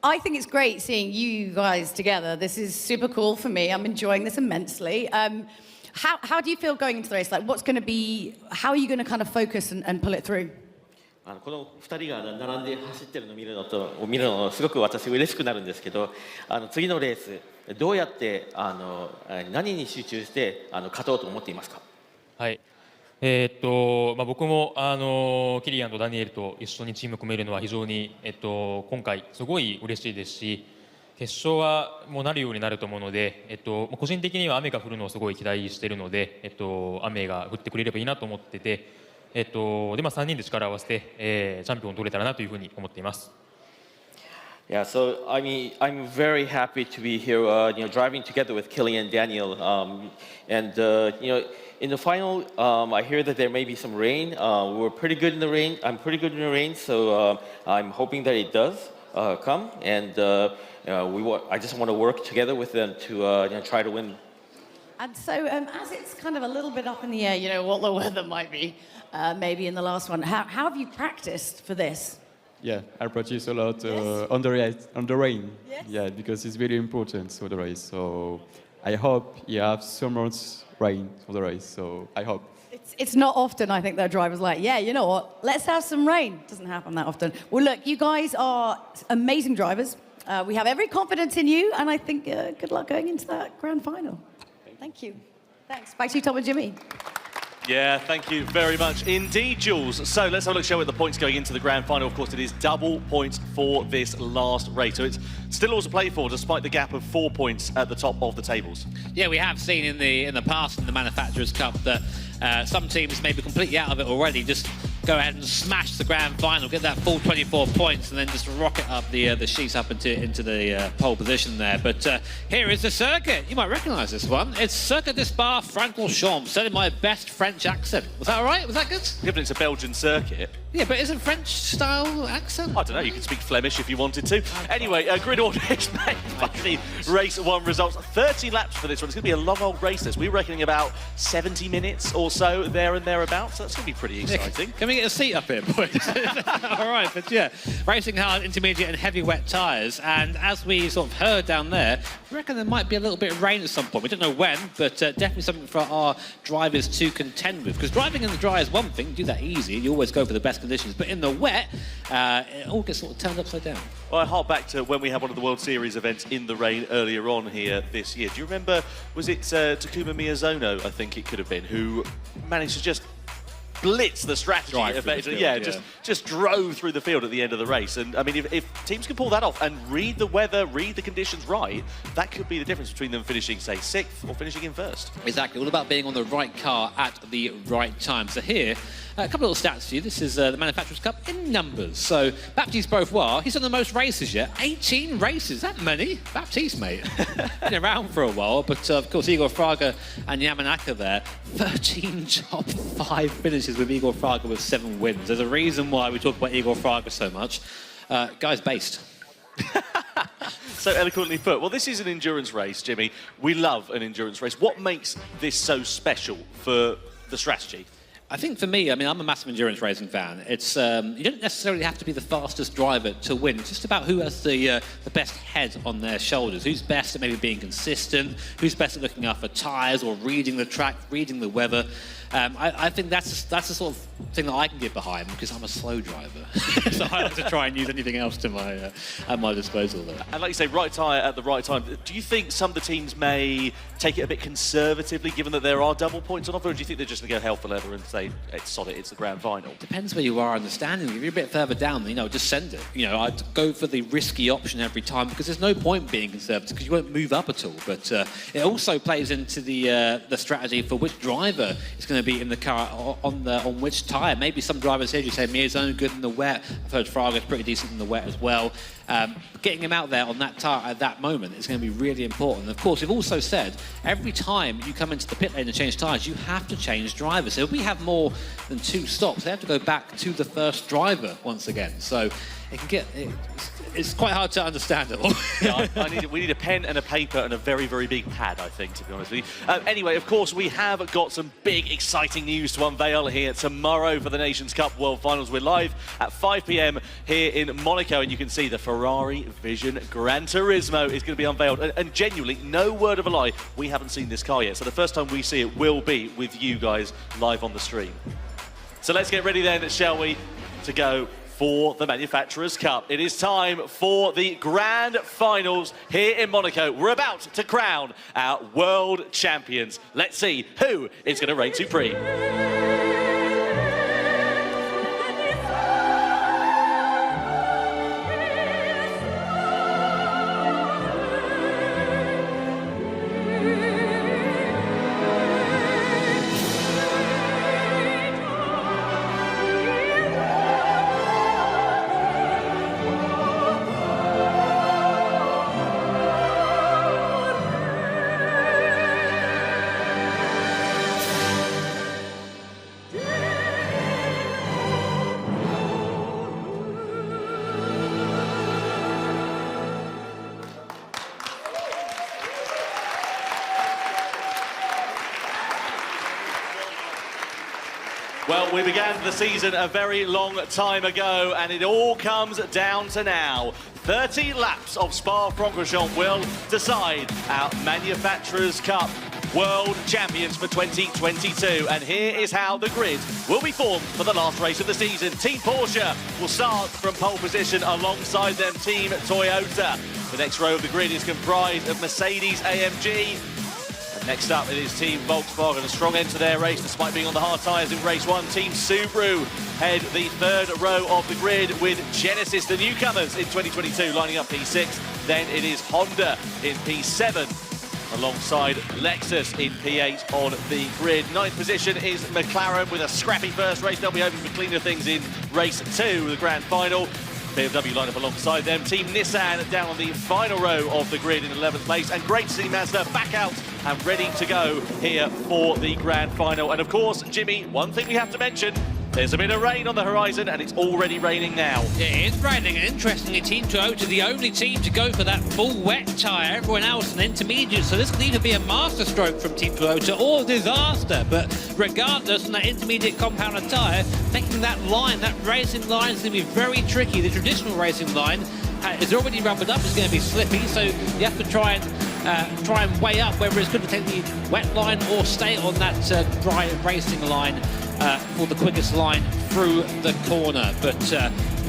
I think it's great seeing you guys together. This is super cool for me. I'm enjoying this immensely. How do you feel going into the race? Like, how are you going to kind of focus and pull it through? この2人が並んで走ってるのを見るのすごく私嬉しくなるんですけど、次のレースどうやって何に集中して勝とうと思っていますか？はい。僕もキリアンとダニエルと一緒にチームを組めるのは非常に今回すごい嬉しいですし、決勝はもうなるようになると思うので、個人的には雨が降るのをすごい期待しているので、雨が降ってくれればいいなと思ってて、で3人で力を合わせて、チャンピオンを取れたらなというふうに思っています。Yeah, so I mean, I'm very happy to be here, driving together with Killian and Daniel, in the final, I hear that there may be some rain. We're pretty good in the rain. I'm pretty good in the rain, so I'm hoping that it does come. And I just want to work together with them to try to win. And so, as it's kind of a little bit up in the air, what the weather might be, maybe in the last one. How have you practiced for this? Yeah, I practice a lot on the rain. Yes. Yeah, because it's very important for the race. So I hope you have so much rain for the race. So I hope. It's not often, I think, that drivers like, yeah, you know what, let's have some rain. Doesn't happen that often. Well, look, you guys are amazing drivers. We have every confidence in you, and I think good luck going into that grand final. Thank you. Thanks. Back to you, Tom and Jimmy. Yeah, thank you very much indeed, Jules. So let's have a look, shall we, at the points going into the grand final. Of course, it is double points for this last race. So it's still all to play for, despite the gap of 4 points at the top of the tables. Yeah, we have seen in the past in the Manufacturers' Cup that some teams may be completely out of it already. Just go ahead and smash the grand final, get that full 24 points, and then just rocket up the sheets up into the pole position there. But here is the circuit. You might recognise this one. It's Circuit de Spa-Francorchamps, said in my best French accent. Was that all right? Was that good? Yeah, but it's a Belgian circuit. Yeah, but isn't French-style accent? I don't know, you can speak Flemish if you wanted to. Anyway, grid order is made by the race 1 results. 30 laps for this one. It's going to be a long old race this. We're reckoning about 70 minutes or so, there and thereabouts. So that's going to be pretty exciting. Can we get a seat up here, boys? All right, but yeah, racing hard, intermediate and heavy wet tyres. And as we sort of heard down there, we reckon there might be a little bit of rain at some point. We don't know when, but definitely something for our drivers to contend with. Because driving in the dry is one thing, you do that easy. You always go for the best conditions, but in the wet, it all gets sort of turned upside down. Well, I hark back to when we had one of the World Series events in the rain earlier on here this year. Do you remember, was it Takuma Miyazono, I think it could have been, who managed to just blitz the strategy effectively? Yeah, just drove through the field at the end of the race. And I mean, if teams can pull that off and read the weather, read the conditions right, that could be the difference between them finishing, say, 6th or finishing in 1st. Exactly, all about being on the right car at the right time. So here, a couple of little stats for you. This is the Manufacturers' Cup in numbers. So Baptiste Beauvoir, he's done the most races yet. 18 races, that many? Baptiste, mate. Been around for a while, but of course Igor Fraga and Yamanaka there. 13 top 5 finishes with Igor Fraga with 7 wins. There's a reason why we talk about Igor Fraga so much. Guy's based. So eloquently put. Well, this is an endurance race, Jimmy. We love an endurance race. What makes this so special for the strategy? I think for me, I mean, I'm a massive endurance racing fan. It's you don't necessarily have to be the fastest driver to win. It's just about who has the best head on their shoulders. Who's best at maybe being consistent? Who's best at looking after tyres or reading the track, reading the weather? I think that's the sort of thing that I can get behind because I'm a slow driver. So I like to try and use anything else to my at my disposal there. And like you say, right tyre at the right time. Do you think some of the teams may take it a bit conservatively, given that there are double points on offer, or do you think they're just going to go hell for leather and say, it's solid, it's the grand final? Depends where you are in the standing. If you're a bit further down, just send it. I'd go for the risky option every time because there's no point being conservative because you won't move up at all. But it also plays into the strategy for which driver is going to be in the car on which tyre. Maybe some drivers here, you say Mir's only good in the wet. I've heard Fraga's pretty decent in the wet as well. Getting him out there on that tyre at that moment is going to be really important. And of course, we've also said every time you come into the pit lane and change tyres, you have to change drivers. So if we have more than 2 stops, they have to go back to the first driver once again. So it can get... It's quite hard to understand it all. Yeah, we need a pen and a paper and a very, very big pad, I think, to be honest with you. Anyway, of course, we have got some big, exciting news to unveil here tomorrow for the Nations Cup World Finals. We're live at 5 p.m. here in Monaco, and you can see the Ferrari Vision Gran Turismo is going to be unveiled. And genuinely, no word of a lie, we haven't seen this car yet. So the first time we see it will be with you guys live on the stream. So let's get ready then, shall we, to go for the Manufacturers' Cup. It is time for the grand finals here in Monaco. We're about to crown our world champions. Let's see who is going to reign supreme. Well, we began the season a very long time ago, and it all comes down to now. 30 laps of Spa-Francorchamps will decide our Manufacturers' Cup World Champions for 2022. And here is how the grid will be formed for the last race of the season. Team Porsche will start from pole position alongside them, Team Toyota. The next row of the grid is comprised of Mercedes AMG. Next up, it is Team Volkswagen, a strong end to their race despite being on the hard tyres in race 1. Team Subaru head the third row of the grid with Genesis, the newcomers in 2022, lining up P6. Then it is Honda in P7, alongside Lexus in P8 on the grid. 9th position is McLaren with a scrappy first race. They'll be hoping for cleaner things in race 2, the grand final. BMW line up alongside them. Team Nissan down on the final row of the grid in 11th place. And great to see Mazda back out and ready to go here for the grand final. And of course, Jimmy, one thing we have to mention, there's a bit of rain on the horizon, and it's already raining now. It is raining, and interestingly, Team Toyota, the only team to go for that full wet tyre. Everyone else an intermediate, so this could either be a masterstroke from Team Toyota or disaster. But regardless, on that intermediate compounded tyre, taking that line, that racing line, is going to be very tricky. The traditional racing line is already rubbered up, it's going to be slippy, so you have to try and weigh up whether it's going to take the wet line or stay on that dry racing line for the quickest line through the corner. But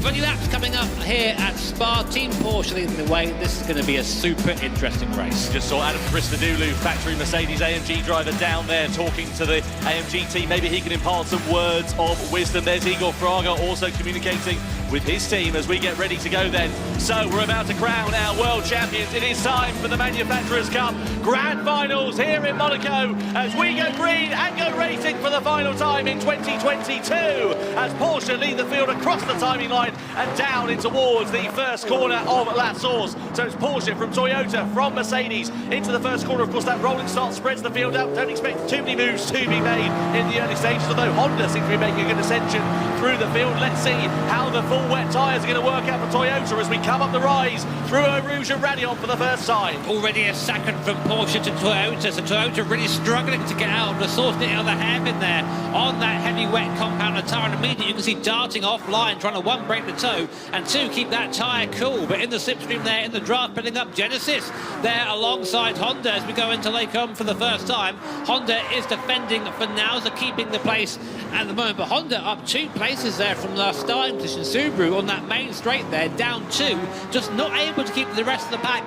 20 laps coming up here at Spa. Team Porsche leading the way. This is going to be a super interesting race. Just saw Adam Christodoulou, factory Mercedes AMG driver, down there talking to the AMG team. Maybe he can impart some words of wisdom. There's Igor Fraga also communicating with his team as we get ready to go then. So we're about to crown our world champions. It is time for the Manufacturers' Cup Grand Finals here in Monaco as we go green and go racing for the final time in 2022 as Porsche lead the field across the timing line and down in towards the first corner of La Source. So it's Porsche from Toyota, from Mercedes into the first corner. Of course, that rolling start spreads the field out. Don't expect too many moves to be made in the early stages, although Honda seems to be making a good ascension through the field. Let's see how the full wet tyres are going to work out for Toyota as we come up the rise Crew Rouge and Radion for the first time. Already a second from Porsche to Toyota, so Toyota really struggling to get out of the source it on the hairpin there on that heavy wet compound tyre, and immediately you can see darting offline, trying to one, break the toe, and two, keep that tyre cool. But in the slipstream there, in the draft, building up Genesis there alongside Honda as we go into Lake Home for the first time. Honda is defending for now, so keeping the place at the moment, but Honda up 2 places there from last starting position. Subaru on that main straight there, down 2, just not able to keep the rest of the pack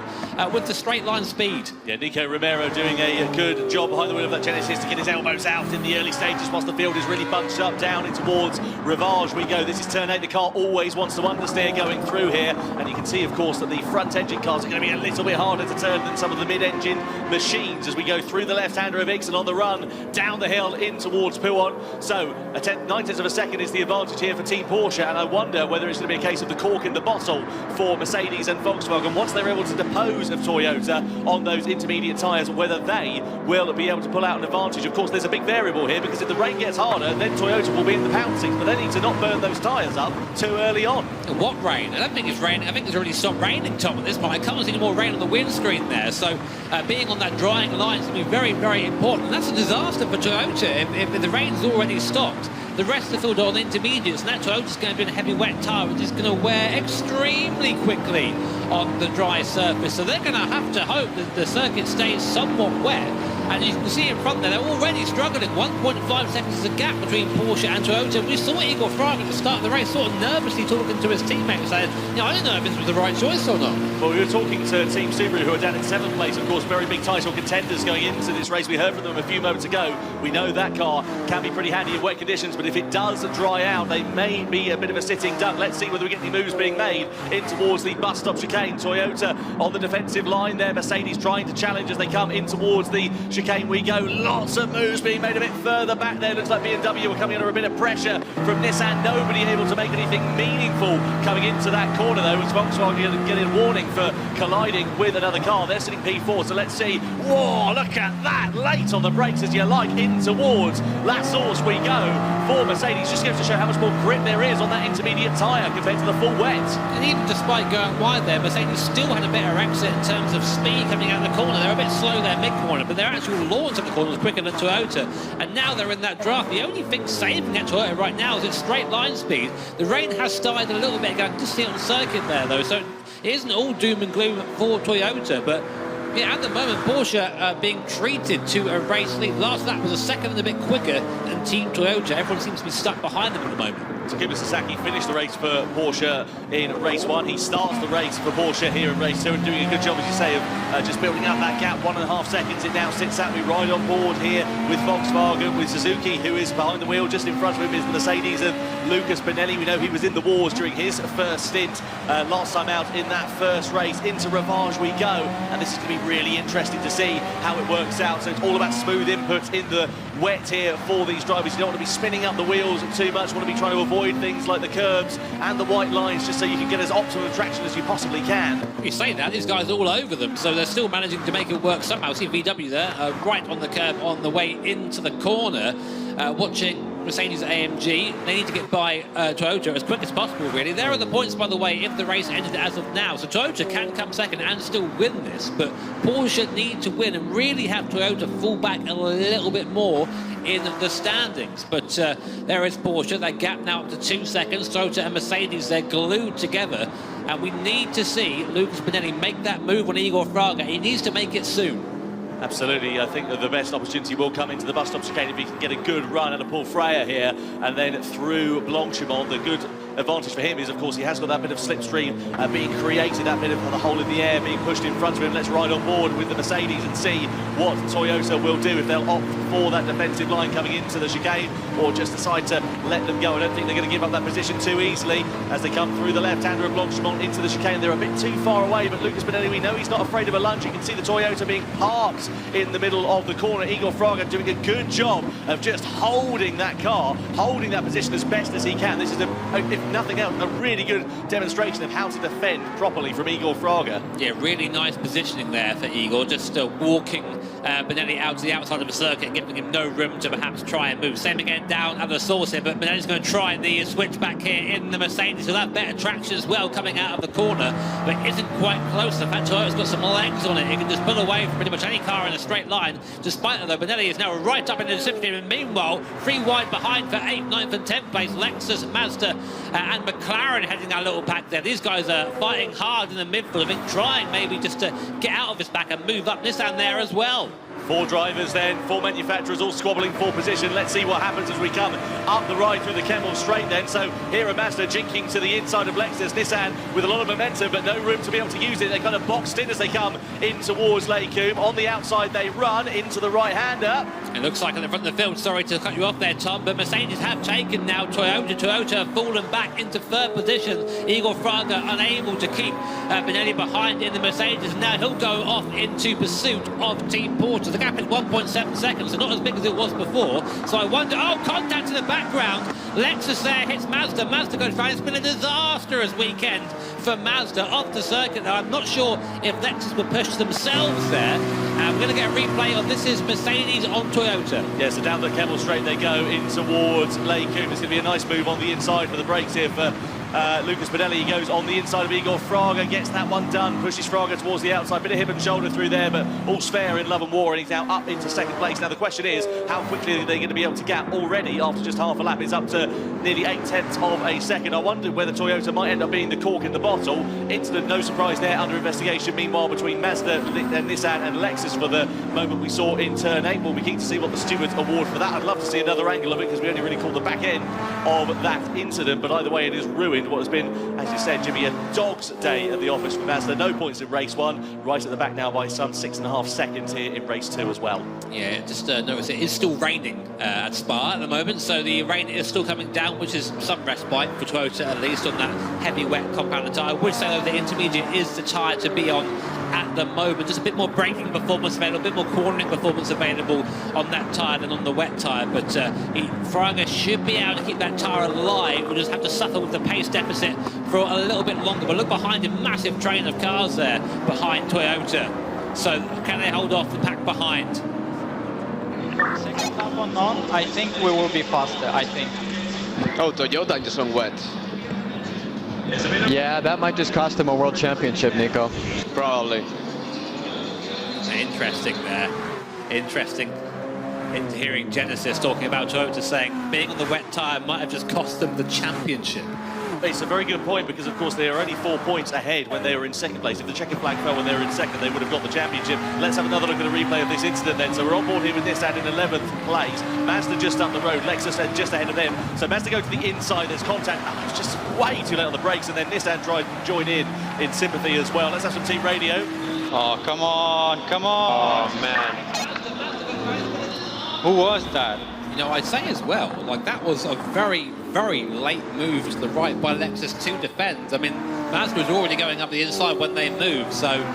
with the straight line speed. Yeah, Nico Romero doing a good job behind the wheel of that Genesis to get his elbows out in the early stages whilst the field is really bunched up down in towards Rivage we go. This is turn 8. The car always wants to understeer going through here, and you can see, of course, that the front engine cars are going to be a little bit harder to turn than some of the mid-engine machines as we go through the left-hander of Ixon on the run down the hill in towards Pouon. So 9/10 of a second is the advantage here for Team Porsche, and I wonder whether it's going to be a case of the cork in the bottle for Mercedes and Volkswagen once they're able to depose of Toyota on those intermediate tyres, whether they will be able to pull out an advantage. Of course, there's a big variable here because if the rain gets harder, then Toyota will be in the pouncing, but they need to not burn those tyres up too early on. What rain? I don't think it's raining. I think it's already stopped raining, Tom, at this point. I can't see any more rain on the windscreen there, so being on that drying line is going to be very, very important. And that's a disaster for Toyota if the rain's already stopped. The rest of the field are on the intermediates, and that Toyota's going to be in a heavy wet tyre, which is going to wear extremely quickly on the dry surface. So they're going to have to hope that the circuit stays somewhat wet. And you can see in front there, they're already struggling. 1.5 seconds is a gap between Porsche and Toyota. We saw Igor Fraga at the start of the race sort of nervously talking to his teammates saying, I don't know if this was the right choice or not. Well, we were talking to Team Subaru, who are down in 7th place, of course, very big title contenders going into this race. We heard from them a few moments ago. We know that car can be pretty handy in wet conditions, but if it does dry out, they may be a bit of a sitting duck. Let's see whether we get any moves being made in towards the bus stop chicane. Toyota on the defensive line there. Mercedes trying to challenge as they come in towards the chicane we go. Lots of moves being made a bit further back there. Looks like BMW were coming under a bit of pressure from Nissan. Nobody able to make anything meaningful coming into that corner though, as Volkswagen getting a warning for colliding with another car. They're sitting P4, so let's see. Whoa, look at that, late on the brakes as you like, in towards La Source we go for Mercedes. Just goes to show how much more grip there is on that intermediate tyre compared to the full wet. And even despite going wide there, Mercedes still had a better exit in terms of speed coming out of the corner. They're a bit slow there mid-corner, but their actual launch of the corner was quicker than Toyota. And now they're in that draft. The only thing saving at Toyota right now is its straight line speed. The rain has started a little bit ago. You can see it on the circuit there though, so it isn't all doom and gloom for Toyota, but yeah, at the moment, Porsche being treated to a race lead. Last lap was a second and a bit quicker than Team Toyota. Everyone seems to be stuck behind them at the moment. Takuma Sasaki finished the race for Porsche in race 1. He starts the race for Porsche here in race 2 and doing a good job, as you say, of just building up that gap. 1.5 seconds it now sits at. We ride on board here with Volkswagen, with Suzuki, who is behind the wheel. Just in front of him is the Mercedes of Lucas Benelli. We know he was in the wars during his first stint last time out in that first race. Into Rivage we go, and this is going to be really interesting to see how it works out. So it's all about smooth input in the wet here for these drivers. You don't want to be spinning up the wheels too much. You want to be trying to avoid things like the curbs and the white lines, just so you can get as optimum traction as you possibly can. You say that, these guys are all over them, so they're still managing to make it work somehow. See VW there, right on the curb on the way into the corner, watching Mercedes AMG. They need to get by Toyota as quick as possible, really. There are the points, by the way, if the race ended as of now. So Toyota can come second and still win this, but Porsche need to win and really have Toyota fall back a little bit more in the standings. But there is Porsche, that gap now up to 2 seconds. Toyota and Mercedes, they're glued together, and we need to see Lucas Benelli make that move on Igor Fraga. He needs to make it soon. Absolutely, I think that the best opportunity will come into the bus stop chicane if he can get a good run and a Paul Freya here, and then through Blanchimont. The good advantage for him is, of course, he has got that bit of slipstream being created, that bit of the hole in the air being pushed in front of him. Let's ride on board with the Mercedes and see what Toyota will do, if they'll opt for that defensive line coming into the chicane or just decide to let them go. I don't think they're going to give up that position too easily as they come through the left-hander of Blanchimont into the chicane. They're a bit too far away, but Lucas Benelli, we know he's not afraid of a lunge. You can see the Toyota being parked in the middle of the corner. Igor Fraga doing a good job of just holding that car, holding that position as best as he can. This is, if nothing else, a really good demonstration of how to defend properly from Igor Fraga. Yeah, really nice positioning there for Igor, just walking Benelli out to the outside of the circuit, giving him no room to perhaps try and move. Same again down at the source here, but Benelli's going to try the switch back here in the Mercedes. He'll have better traction as well coming out of the corner, but isn't quite close. In fact, Toyota's got some legs on it. He can just pull away from pretty much any car in a straight line. Despite that, though, Benelli is now right up in the decision. And meanwhile, 3 wide behind for 8th, 9th and 10th place. Lexus, Mazda and McLaren heading that little pack there. These guys are fighting hard in the midfield. I think trying maybe just to get out of this pack and move up. Nissan there as well. 4 drivers then, 4 manufacturers all squabbling for position. Let's see what happens as we come up the ride through the Kemmel straight then. So here are Mazda jinking to the inside of Lexus. Nissan with a lot of momentum but no room to be able to use it. They're kind of boxed in as they come in towards Lake Coombe. On the outside they run into the right-hander. It looks like at the front of the field, sorry to cut you off there, Tom, but Mercedes have taken now Toyota. Toyota have fallen back into 3rd position. Igor Fraga unable to keep Benelli behind in the Mercedes. Now he'll go off into pursuit of Team Porsche. The gap is 1.7 seconds, so not as big as it was before. So I wonder, contact in the background. Lexus there hits Mazda. Mazda goes down. It's been a disastrous weekend for Mazda off the circuit. Now I'm not sure if Lexus will push themselves there. We're going to get a replay of this is Mercedes on Toyota. Yeah, so down the Kemmel straight they go in towards Lake Coombe. It's going to be a nice move on the inside for the brakes here for Lucas Benelli. He goes on the inside of Igor Fraga, gets that one done, pushes Fraga towards the outside, bit of hip and shoulder through there, but all's fair in love and war, and he's now up into 2nd place. Now the question is, how quickly are they going to be able to gap already after just half a lap? It's up to nearly 8/10 of a second. I wondered whether Toyota might end up being the cork in the bottle. Incident, no surprise there, under investigation meanwhile between Mazda, Nissan and Lexus for the moment we saw in turn 8. We'll be keen to see what the stewards award for that. I'd love to see another angle of it because we only really caught the back end of that incident, but either way it has ruined what has been, as you said, Jimmy, a dog's day at the office for Mazda. No points in race 1, right at the back now by some 6.5 seconds here in race 2 as well. Yeah, just notice it is still raining at Spa at the moment, so the rain is still coming down, which is some respite for Toyota at least on that heavy wet compound tyre. I would say though the intermediate is the tyre to be on at the moment. Just a bit more braking performance available, a bit more cornering performance available on that tyre than on the wet tyre, but Fraga should be able to keep that tyre alive. We'll just have to suffer with the pace deficit for a little bit longer, but look behind him, massive train of cars there behind Toyota. So can they hold off the pack behind? Second lap on, I think we will be faster, I think. Oh, Toyota just on wet. Yeah, that might just cost him a world championship, Nico. Probably. Interesting there. Interesting. Hearing Genesis talking about Toyota saying being on the wet tyre might have just cost them the championship. It's a very good point because, of course, they are only 4 points ahead when they were in 2nd place. If the checkered flag fell when they were in 2nd, they would have got the championship. Let's have another look at a replay of this incident then. So we're on board here with Nissan in 11th place. Mazda just up the road, Lexus just ahead of them. So Mazda go to the inside, there's contact. Oh, it's just way too late on the brakes, and then Nissan try to join in sympathy as well. Let's have some team radio. Oh, come on, come on. Oh, man. Who was that? You know, I'd say as well, like that was a very, very late move to the right by Lexus to defend. I mean, Mazda was already going up the inside when they moved, so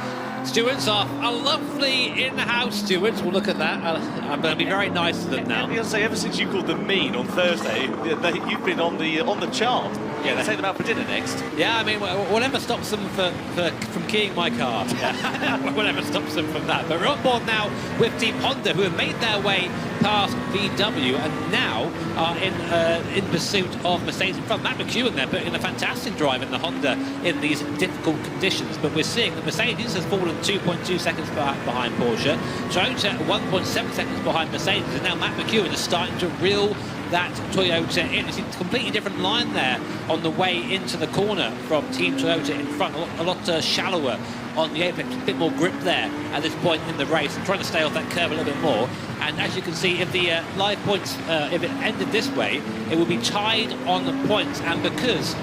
stewards are lovely in-house stewards. We'll look at that. I'm going to be very nice to them now. I'll say, ever since you called them mean on Thursday, you've been on the chart. Yeah, they take them out for dinner next. Yeah, I mean, whatever stops them from keying my car. Yeah. Whatever stops them from that. But we're on board now with Team Honda, who have made their way past VW and now are in pursuit of Mercedes in front. Matt McEwen there putting in a fantastic drive in the Honda in these difficult conditions. But we're seeing that Mercedes has fallen 2.2 seconds behind Porsche. Toyota 1.7 seconds behind Mercedes. And now Matt McEwen is starting to reel that Toyota in. It's a completely different line there on the way into the corner from Team Toyota in front, a lot shallower on the apex, a bit more grip there at this point in the race, and trying to stay off that curve a little bit more. And as you can see, if the live points, if it ended this way, it would be tied on the points, and because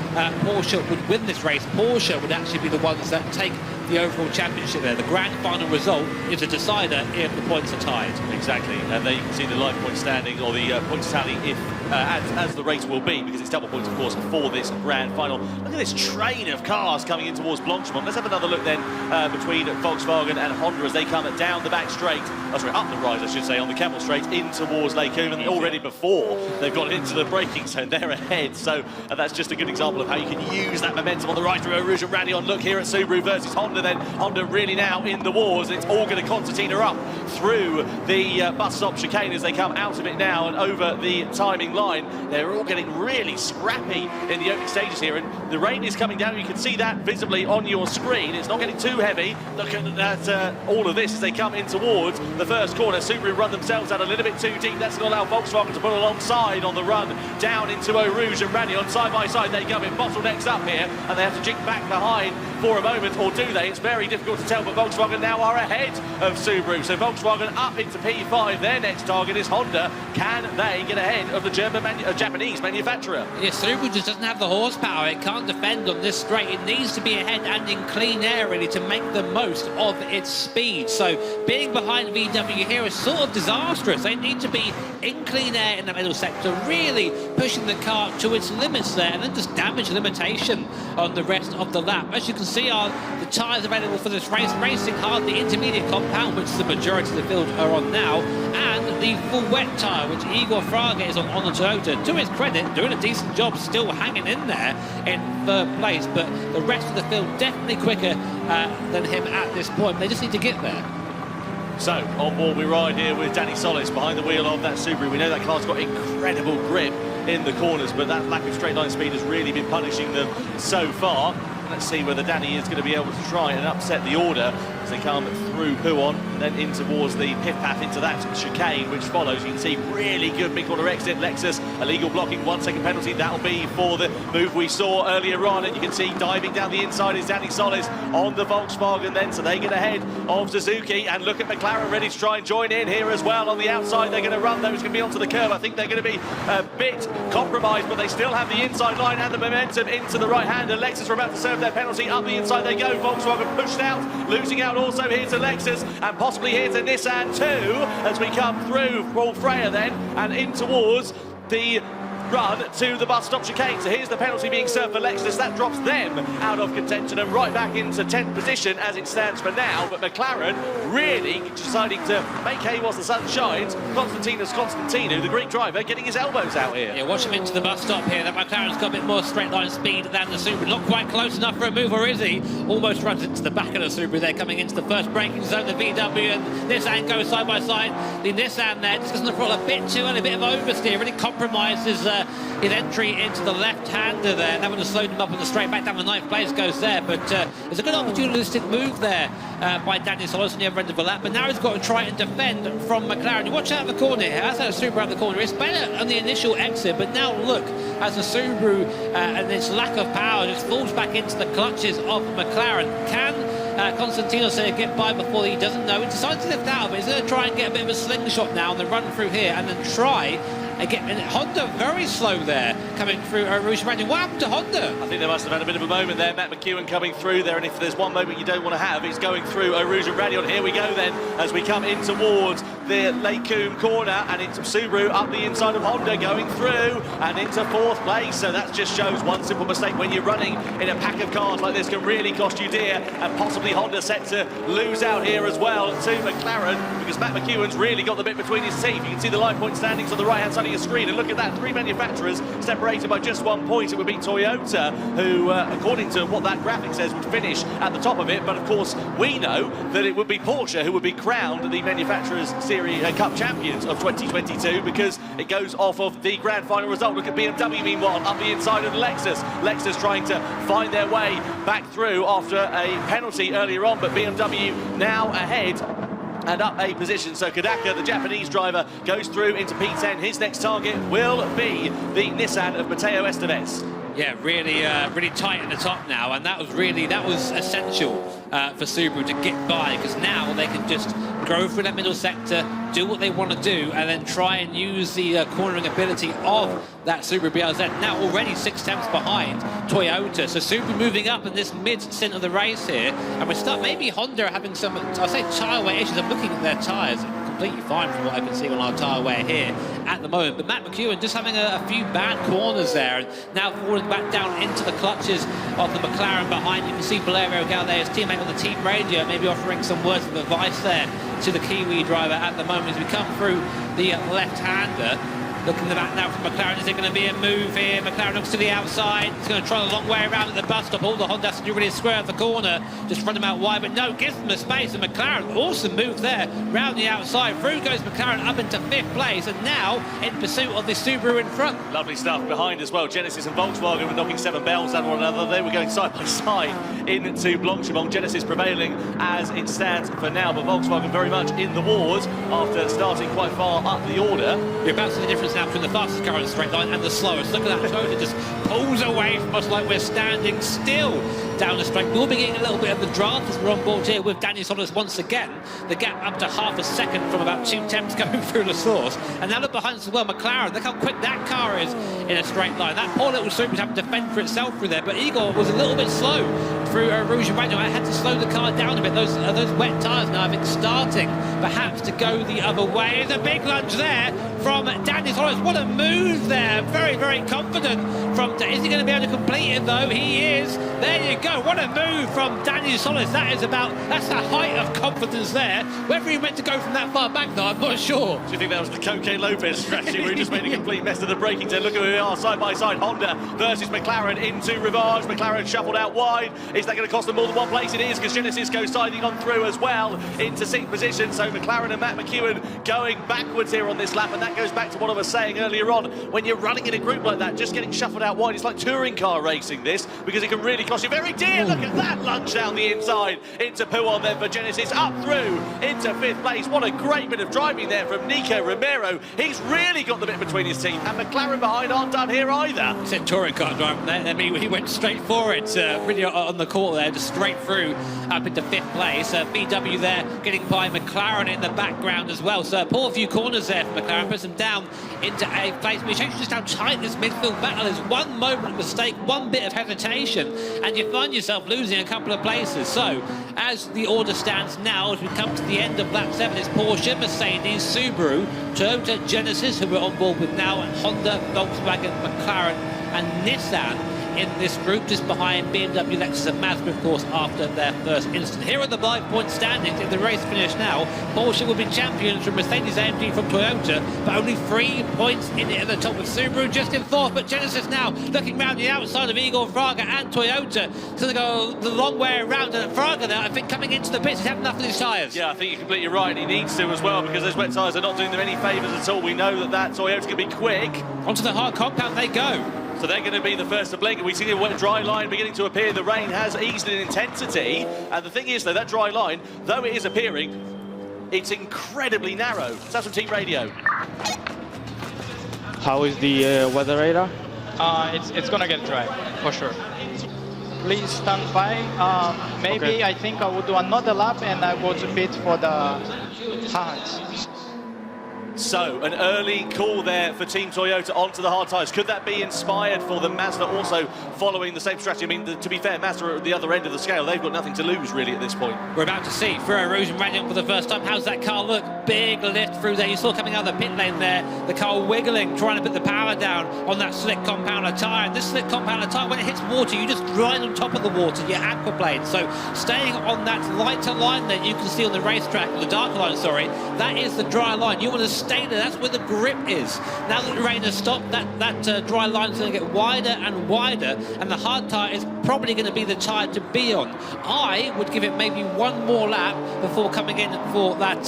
Porsche would win this race, Porsche would actually be the ones that take the overall championship there. The grand final result is a decider if the points are tied. Exactly, and there you can see the live point standing, or the points tally if as the race will be, because it's double points, of course, for this grand final. Look at this train of cars coming in towards Blanchimont. Let's have another look then between Volkswagen and Honda as they come down the back straight, up the rise, I should say, on the Camel Straight in towards Lake Coombe, and already before they've got into the braking zone, they're ahead. So that's just a good example of how you can use that momentum on the right through Eau Rouge and Radeon. Look here at Subaru versus Honda then. Honda really now in the wars. It's all going to concertina up through the bus stop chicane as they come out of it now and over the timing line. They're all getting really scrappy in the opening stages here, and the rain is coming down. You can see that visibly on your screen. It's not getting too heavy. Look at all of this as they come in towards the first corner. Subaru run themselves out a little bit too deep. That's going to allow Volkswagen to pull alongside on the run down into Eau Rouge and Radeon. Side by side they go. It bottlenecks up here, and they have to jig back behind for a moment, or do they? It's very difficult to tell, but Volkswagen now are ahead of Subaru. So Volkswagen up into P5. Their next target is Honda. Can they get ahead of the Japanese manufacturer? Yeah, Subaru just doesn't have the horsepower. It can't defend on this straight. It needs to be ahead and in clean air, really, to make the most of its speed. So being behind VW here is sort of disastrous. They need to be in clean air in the middle sector, really pushing the car to its limits there, and then just damage limitation on the rest of the lap. As you can see, are the tyres available for this race, racing hard, the intermediate compound, which the majority of the field are on now, and the full wet tyre, which Igor Fraga is on the Toyota. To his credit, doing a decent job, still hanging in there in third place, but the rest of the field definitely quicker than him at this point. They just need to get there. So, on board we ride here with Danny Solis behind the wheel of that Subaru. We know that car's got incredible grip in the corners, but that lack of straight line speed has really been punishing them so far. Let's see whether Danny is going to be able to try and upset the order as they come through Puon and then in towards the pit path into that chicane which follows. You can see really good mid-corner exit. Lexus, illegal blocking, 1 second penalty. That'll be for the move we saw earlier on, and you can see diving down the inside is Danny Solis on the Volkswagen then, so they get ahead of Suzuki. And look at McLaren ready to try and join in here as well. On the outside they're going to run those, going to be onto the curve. I think they're going to be a bit compromised, but they still have the inside line and the momentum into the right hand, and Lexus are about to serve their penalty. Up the inside they go. Volkswagen pushed out, losing out also here to Lexus and possibly here to Nissan too as we come through Paul Freya then and in towards the run to the bus stop chicane. So here's the penalty being served for Lexus. That drops them out of contention and right back into 10th position as it stands for now. But McLaren really deciding to make hay whilst the sun shines. Constantino, the Greek driver, getting his elbows out here. Yeah, watch him into the bus stop here. That McLaren's got a bit more straight line speed than the Subaru. Not quite close enough for a move, or is he? Almost runs into the back of the Subaru there, coming into the first braking zone. The VW and Nissan go side by side. The Nissan there just doesn't roll a bit too early, a bit of oversteer. Really compromises his entry into the left-hander there. That would have slowed him up on the straight back down. The 9th place goes there, but there's a good opportunistic move there by Danny Solis on the other end of the lap. But now he's got to try and defend from McLaren. You watch out the corner here. As that Subaru out the corner, it's better on the initial exit, but now look, as the Subaru and its lack of power just falls back into the clutches of McLaren. Can Constantino say get by before he doesn't know? He decides to lift out of it. He's going to try and get a bit of a slingshot now and then run through here and then try again. And Honda very slow there coming through Rouge Radeon. What happened to Honda? I think they must have had a bit of a moment there. Matt McEwen coming through there, and if there's one moment you don't want to have, it's going through Rouge Radeon. Here we go then as we come in towards the Lake Coombe corner, and it's Subaru up the inside of Honda going through and into 4th place. So that just shows one simple mistake when you're running in a pack of cars like this can really cost you dear, and possibly Honda set to lose out here as well to McLaren, because Matt McEwen's really got the bit between his teeth. You can see the line point standings on the right hand side of your screen, and look at that, 3 manufacturers separated by just 1 point. It would be Toyota who, according to what that graphic says, would finish at the top of it, but of course we know that it would be Porsche who would be crowned the Manufacturers Series Cup champions of 2022, because it goes off of the grand final result. Look at BMW meanwhile up the inside of Lexus. Lexus trying to find their way back through after a penalty earlier on, but BMW now ahead and up a position. So Kodaka, the Japanese driver, goes through into P10. His next target will be the Nissan of Matteo Estevez. Yeah, really tight in the top now, and that was essential for Subaru to get by, because now they can just go through that middle sector, do what they want to do, and then try and use the cornering ability of that Subaru BRZ. Now already 6/10 behind Toyota, so Subaru moving up in this mid-stint of the race here, and we start maybe Honda having some, I'll say tyre weight issues. I'm looking at their tyres. completely fine from what I can see on our tyre wear here at the moment. But Matt McEwen just having a few bad corners there, and now falling back down into the clutches of the McLaren behind. You can see Valerio Gaudet, his teammate on the team radio, maybe offering some words of advice there to the Kiwi driver at the moment as we come through the left-hander. Looking at the back now from McLaren, is there going to be a move here? McLaren looks to the outside. He's going to try a long way around at the bus stop. All the Honda has to do really square of the corner, just run him out wide, but no, gives them a space. And McLaren, awesome move there, round the outside. Through goes McLaren up into 5th place, and now in pursuit of the Subaru in front. Lovely stuff behind as well. Genesis and Volkswagen were knocking 7 bells at one another. They were going side by side into Blanchimont. Genesis prevailing as it stands for now, but Volkswagen very much in the wars after starting quite far up the order. You're about to see the difference now between the fastest car in the straight line and the slowest. Look at that, Toyota just pulls away from us like we're standing still down the straight. We'll be getting a little bit of the draft as we're on board here with Daniel Solis once again. The gap up to half a second from about 2 tenths going through the source. And now look behind us as well, McLaren. Look how quick that car is in a straight line. That poor little Subaru's having to fend for itself through there, but Igor was a little bit slow through Rouge and Ragno. I had to slow the car down a bit. Those wet tyres now, I think, starting perhaps to go the other way. There's a big lunge there from Daniel Solis. What a move there. Very, very confident from... Is he going to be able to complete it, though? He is. There you go. What a move from Daniel Solis. That's the height of confidence there. Whether he meant to go from that far back, though, I'm not sure. Do you think that was the Coque Lopez strategy where he just made a complete mess of the braking turn? Look at who we are, side by side. Honda versus McLaren into Rivage. McLaren shuffled out wide. Is that going to cost them more than one place? It is, because Genesis goes siding on through as well into 6th position. So McLaren and Matt McEwen going backwards here on this lap, and that goes back to what I was saying earlier on. When you're running in a group like that, just getting shuffled out wide, it's like touring car racing this, because it can really cost you very dear. Look at that lunge down the inside into Podium then for Genesis, up through into 5th place. What a great bit of driving there from Nico Romero. He's really got the bit between his teeth, and McLaren behind aren't done here either. He said touring car driving there. I mean, he went straight for it, really on the court there, just straight through up into 5th place. VW there getting by McLaren in the background as well. So a poor few corners there for McLaren, puts them down into 8th place. We shows just how tight this midfield battle is. One moment of mistake, one bit of hesitation, and you find yourself losing a couple of places. So as the order stands now, as we come to the end of lap 7, it's Porsche, Mercedes, Subaru, Toyota, Genesis, who we're on board with now, and Honda, Volkswagen, McLaren and Nissan in this group, just behind BMW, Lexus and Mazda, of course, after their first instant. Here are the 5-point standings. If the race finished now, Porsche will be champions from Mercedes-AMG from Toyota, but only 3 points in it at the top, with Subaru just in 4th. But Genesis now looking round the outside of Igor Fraga and Toyota. So they go the long way around, and Fraga now, I think, coming into the pits, he's had enough of his tyres. Yeah, I think you're completely right. He needs to as well, because those wet tyres are not doing them any favours at all. We know that Toyota's going to be quick. Onto the hard compound they go. So they're going to be the first to blink. We see the wet dry line beginning to appear. The rain has eased in intensity. And the thing is, though, that dry line, though it is appearing, it's incredibly narrow. So that's from Team Radio. How is the weather radar? It's going to get dry, for sure. Please stand by. Maybe okay. I think I will do another lap and I will pit for the hards. So, an early call there for Team Toyota onto the hard tyres. Could that be inspired for the Mazda also following the same strategy? I mean, to be fair, Mazda are at the other end of the scale. They've got nothing to lose, really, at this point. We're about to see Ferrero Rouge and Ragnon for the first time. How's that car look? Big lift through there. You saw coming out of the pit lane there, the car wiggling, trying to put the power down on that slick compounder tyre. And this slick compounder tyre, when it hits water, you just ride on top of the water, your aquaplane. So, staying on that lighter line that you can see on the racetrack, or the darker line, sorry, that is the dry line. You want to stay there. That's where the grip is. Now that the rain has stopped, that dry line is going to get wider and wider, and the hard tyre is probably going to be the tyre to be on. I would give it maybe one more lap before coming in for that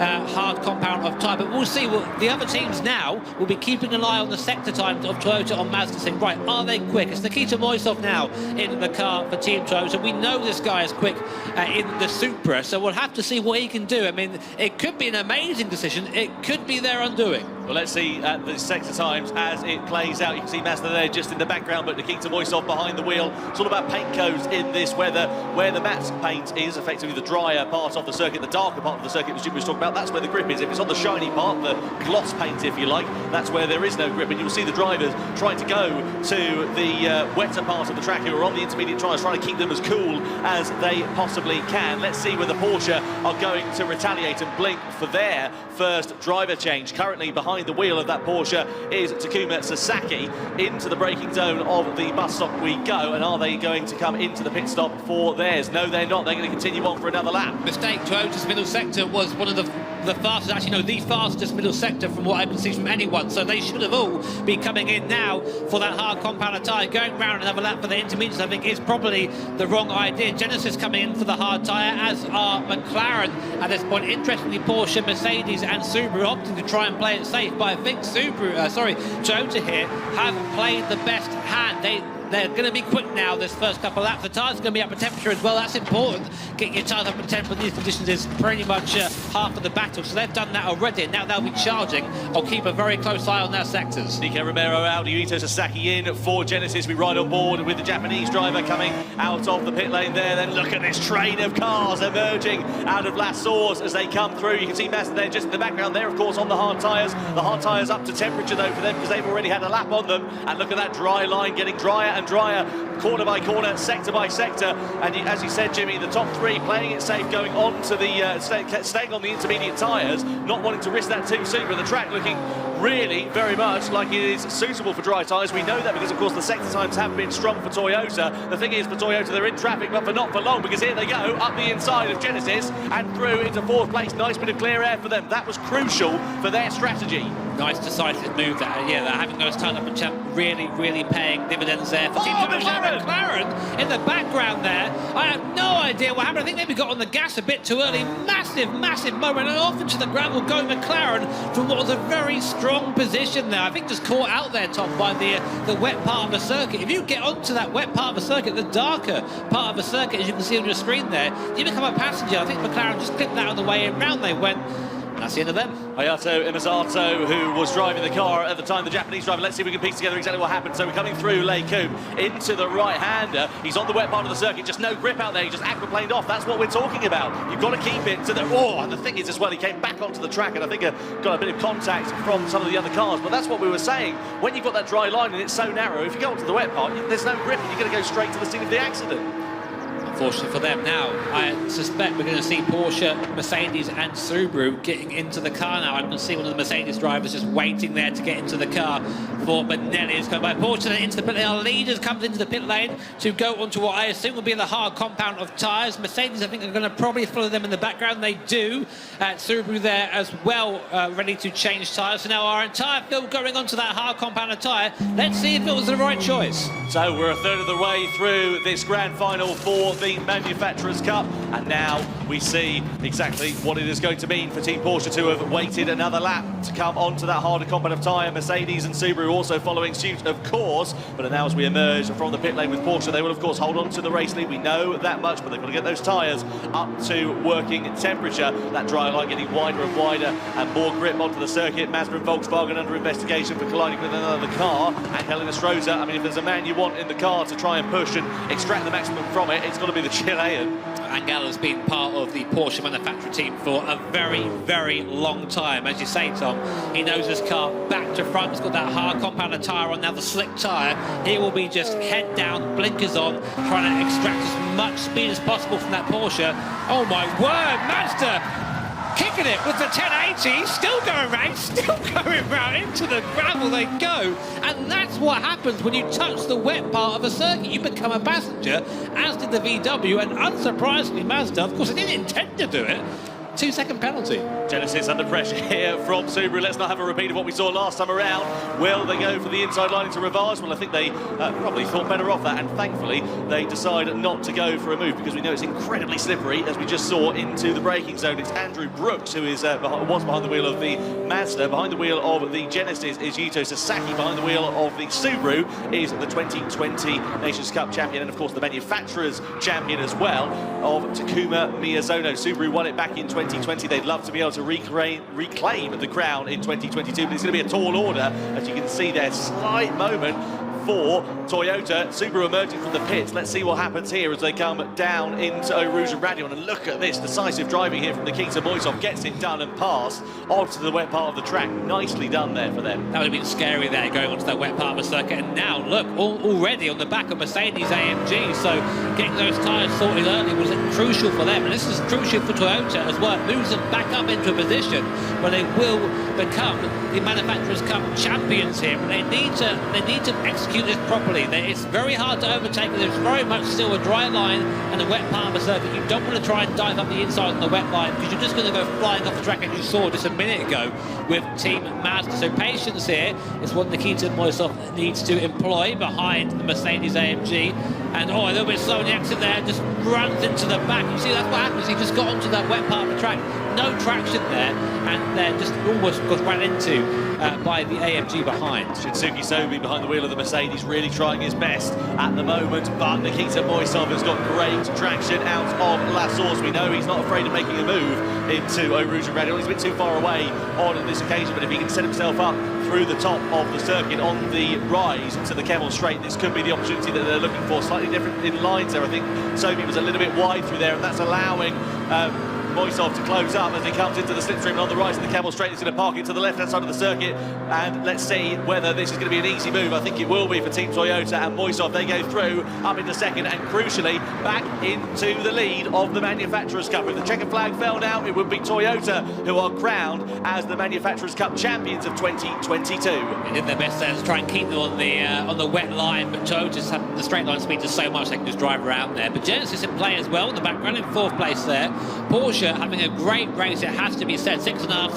hard compound of tyre, but we'll see. The other teams now will be keeping an eye on the sector times of Toyota on Mazda, saying, right, are they quick? It's Nikita Moisov now in the car for Team Toyota. We know this guy is quick in the Supra, so we'll have to see what he can do. I mean, it could be an amazing decision. It could be their undoing. Well, let's see at the sector times as it plays out. You can see Mazda there just in the background, but Nikita Moisov behind the wheel. It's all about paint codes in this weather, where the matte paint is effectively the drier part of the circuit, the darker part of the circuit, which Jimmy was talking about. That's where the grip is. If it's on the shiny part, the gloss paint, if you like, that's where there is no grip. And you'll see the drivers trying to go to the wetter part of the track who are on the intermediate tyres, trying to keep them as cool as they possibly can. Let's see whether Porsche are going to retaliate and blink for their first driver change. Currently behind the wheel of that Porsche is Takuma Sasaki. Into the braking zone of the bus stop we go, and are they going to come into the pit stop for theirs? No, they're not. They're going to continue on for another lap. Mistake. Toyota's middle sector was one of the fastest, actually no, the fastest middle sector from what I can see from anyone, so they should have all be coming in now for that hard compounder tyre. Going round another lap for the intermediates I think is probably the wrong idea. Genesis coming in for the hard tyre, as are McLaren at this point. Interestingly, Porsche, Mercedes and Subaru opting to try and play it safe, but I think Toyota here have played the best hand. They're going to be quick now this first couple of laps. The tyres are going to be up at temperature as well. That's important. Getting your tyres up at temperature in these conditions is pretty much half of the battle. So they've done that already, and now they'll be charging. I'll keep a very close eye on their sectors. Nico Romero out, Yuito Sasaki in for Genesis. We ride on board with the Japanese driver coming out of the pit lane there. Then look at this train of cars emerging out of La Source as they come through. You can see Mazda there just in the background there, of course, on the hard tyres. The hard tyres up to temperature, though, for them because they've already had a lap on them. And look at that dry line getting drier and drier, corner by corner, sector by sector. And as you said, Jimmy, the top three playing it safe, going on to the staying on the intermediate tyres, not wanting to risk that too soon, but the track looking really very much like it is suitable for dry tyres. We know that because, of course, the sector times have been strong for Toyota. The thing is, for Toyota, they're in traffic, but for not for long, because here they go, up the inside of Genesis and through into fourth place. Nice bit of clear air for them. That was crucial for their strategy. Nice decisive move that, yeah, they're having those turn up and champ really paying dividends there for Team McLaren in the background there. I have no idea what happened. I think maybe got on the gas a bit too early. Massive moment, and off into the ground will go McLaren from what was a very strong position there. I think just caught out there, Tom, by the wet part of the circuit. If you get onto that wet part of the circuit, the darker part of the circuit, as you can see on your screen there, you become a passenger. I think McLaren just clipped that on the way in. Round they went. That's the end of them. Hayato Imazato, who was driving the car at the time, the Japanese driver. Let's see if we can piece together exactly what happened. So we're coming through Les Combes into the right-hander. He's on the wet part of the circuit, just no grip out there. He just aquaplaned off. That's what we're talking about. You've got to keep it to the... Oh, and the thing is as well, he came back onto the track and I think got a bit of contact from some of the other cars. But that's what we were saying. When you've got that dry line and it's so narrow, if you go onto the wet part, there's no grip and you're going to go straight to the scene of the accident. Unfortunately for them now, I suspect we're going to see Porsche, Mercedes and Subaru getting into the car now. I can see one of the Mercedes drivers just waiting there to get into the car for Benelli. Is going by Porsche into the pit lane. Our leaders comes into the pit lane to go onto what I assume will be the hard compound of tyres. Mercedes, I think, are going to probably follow them in the background. They do. Subaru there as well, ready to change tyres. So now our entire field going onto that hard compound of tyre. Let's see if it was the right choice. So we're a third of the way through this grand final for the Manufacturers' Cup, and now we see exactly what it is going to mean for Team Porsche to have waited another lap to come onto that harder compound of tyre. Mercedes and Subaru also following suit, of course, but now as we emerge from the pit lane with Porsche, they will of course hold on to the race lead. We know that much, but they've got to get those tyres up to working temperature. That dry line getting wider and wider and more grip onto the circuit. Mazda and Volkswagen under investigation for colliding with another car, and Helena Stroza, I mean, if there's a man you want in the car to try and push and extract the maximum from it, it's got to be the Chilean. Angel has been part of the Porsche manufacturing team for a very long time. As you say, Tom, he knows his car back to front. He's got that hard compounder tyre on, now the slick tyre. He will be just head down, blinkers on, trying to extract as much speed as possible from that Porsche. Oh my word, Mazda kicking it with the 1080, still going round into the gravel they go. And that's what happens when you touch the wet part of a circuit. You become a passenger, as did the VW, and unsurprisingly Mazda, of course, they didn't intend to do it. 2-second penalty. Genesis under pressure here from Subaru. Let's not have a repeat of what we saw last time around. Will they go for the inside line into Rivage? Well, I think they probably thought better of that, and thankfully they decide not to go for a move because we know it's incredibly slippery, as we just saw, into the braking zone. It's Andrew Brooks who is was behind the wheel of the Mazda. Behind the wheel of the Genesis is Yuto Sasaki. Behind the wheel of the Subaru is the 2020 Nations Cup champion, and of course the manufacturers champion as well, of Takuma Miyazono. Subaru won it back in 2020. They'd love to be able to reclaim the crown in 2022, but it's going to be a tall order. As you can see there, slight moment for Toyota. Subaru emerging from the pits. Let's see what happens here as they come down into Eau Rouge and Raidillon. And look at this, decisive driving here from Nikita Moisov. Gets it done and passed onto the wet part of the track. Nicely done there for them. That would have been scary there, going onto that wet part of the circuit. And now, look, already on the back of Mercedes AMG. So getting those tyres sorted early was crucial for them. And this is crucial for Toyota as well. It moves them back up into a position where they will become the Manufacturers' Cup champions here. And they need to execute this properly. It's very hard to overtake. There's very much still a dry line and a wet part of the circuit. You don't want to try and dive up the inside on the wet line because you're just going to go flying off the track, as you saw just a minute ago with Team Mazda. So patience here is what Nikita Moisov needs to employ behind the Mercedes AMG. And a little bit slow in the exit there, just runs into the back. You see, that's what happens. He just got onto that wet part of the track. No traction there, and then just almost got ran into by the AMG behind. Shinsuke Sobi behind the wheel of the Mercedes, really trying his best at the moment, but Nikita Moisov has got great traction out of La Source. We know he's not afraid of making a move into Eau Rouge and Raidillon. He's a bit too far away on this occasion, but if he can set himself up through the top of the circuit on the rise to the Kemmel Straight, this could be the opportunity that they're looking for. Slightly different in lines there. I think Sobi was a little bit wide through there, and that's allowing Moisov to close up as he comes into the slipstream, and on the rise of the Kemmel Straight, he's going to park it to the left-hand side of the circuit, and let's see whether this is going to be an easy move. I think it will be for Team Toyota, and Moisov, they go through up into second, and crucially back into the lead of the Manufacturers' Cup. If the checkered flag fell now, it would be Toyota who are crowned as the Manufacturers' Cup champions of 2022. They did their best there to try and keep them on the wet line, but Toyota's had the straight line speed just so much they can just drive around there. But Genesis in play as well in the background in 4th place there. Porsche having a great race, it has to be said. 6.5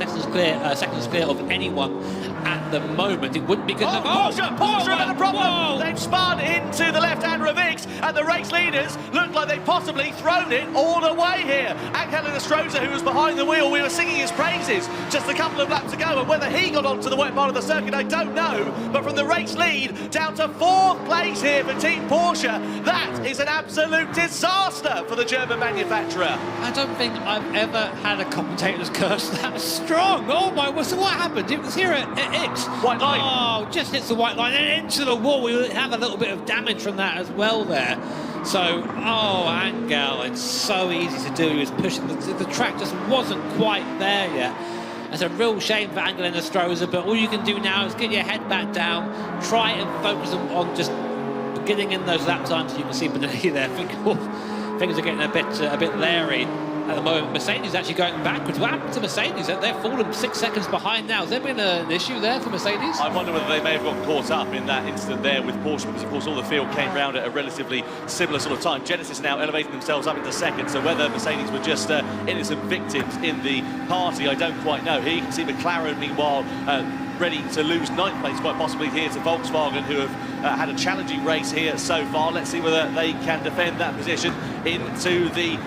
seconds clear of anyone at the moment. It wouldn't be good enough. Porsche had a problem. They've spun into the left-hand Ravix, and the race leaders look like they've possibly thrown it all the way here. Angel Inestrosa, who was behind the wheel, we were singing his praises just a couple of laps ago, and whether he got onto the wet part of the circuit, I don't know. But from the race lead down to 4th place here for Team Porsche, that is an absolute disaster for the German manufacturer. I don't think I've ever had a commentator's curse that strong. Oh my, so what happened? It was here at X. White line. Oh, just hits the white line and into the wall. We have a little bit of damage from that as well there. So, Angel, it's so easy to do. He was pushing, the track just wasn't quite there yet. It's a real shame for Angel Inestrosa, but all you can do now is get your head back down, try and focus on just getting in those lap times. You can see Benelli there. Things are getting a bit leery at the moment. Mercedes actually going backwards. What happened to Mercedes? They've fallen 6 seconds behind now. Has there been an issue there for Mercedes? I wonder whether they may have got caught up in that incident there with Porsche, because of course all the field came round at a relatively similar sort of time. Genesis now elevating themselves up into second, so whether Mercedes were just innocent victims in the party, I don't quite know. Here you can see McLaren meanwhile ready to lose 9th place, quite possibly here to Volkswagen, who have had a challenging race here so far. Let's see whether they can defend that position into the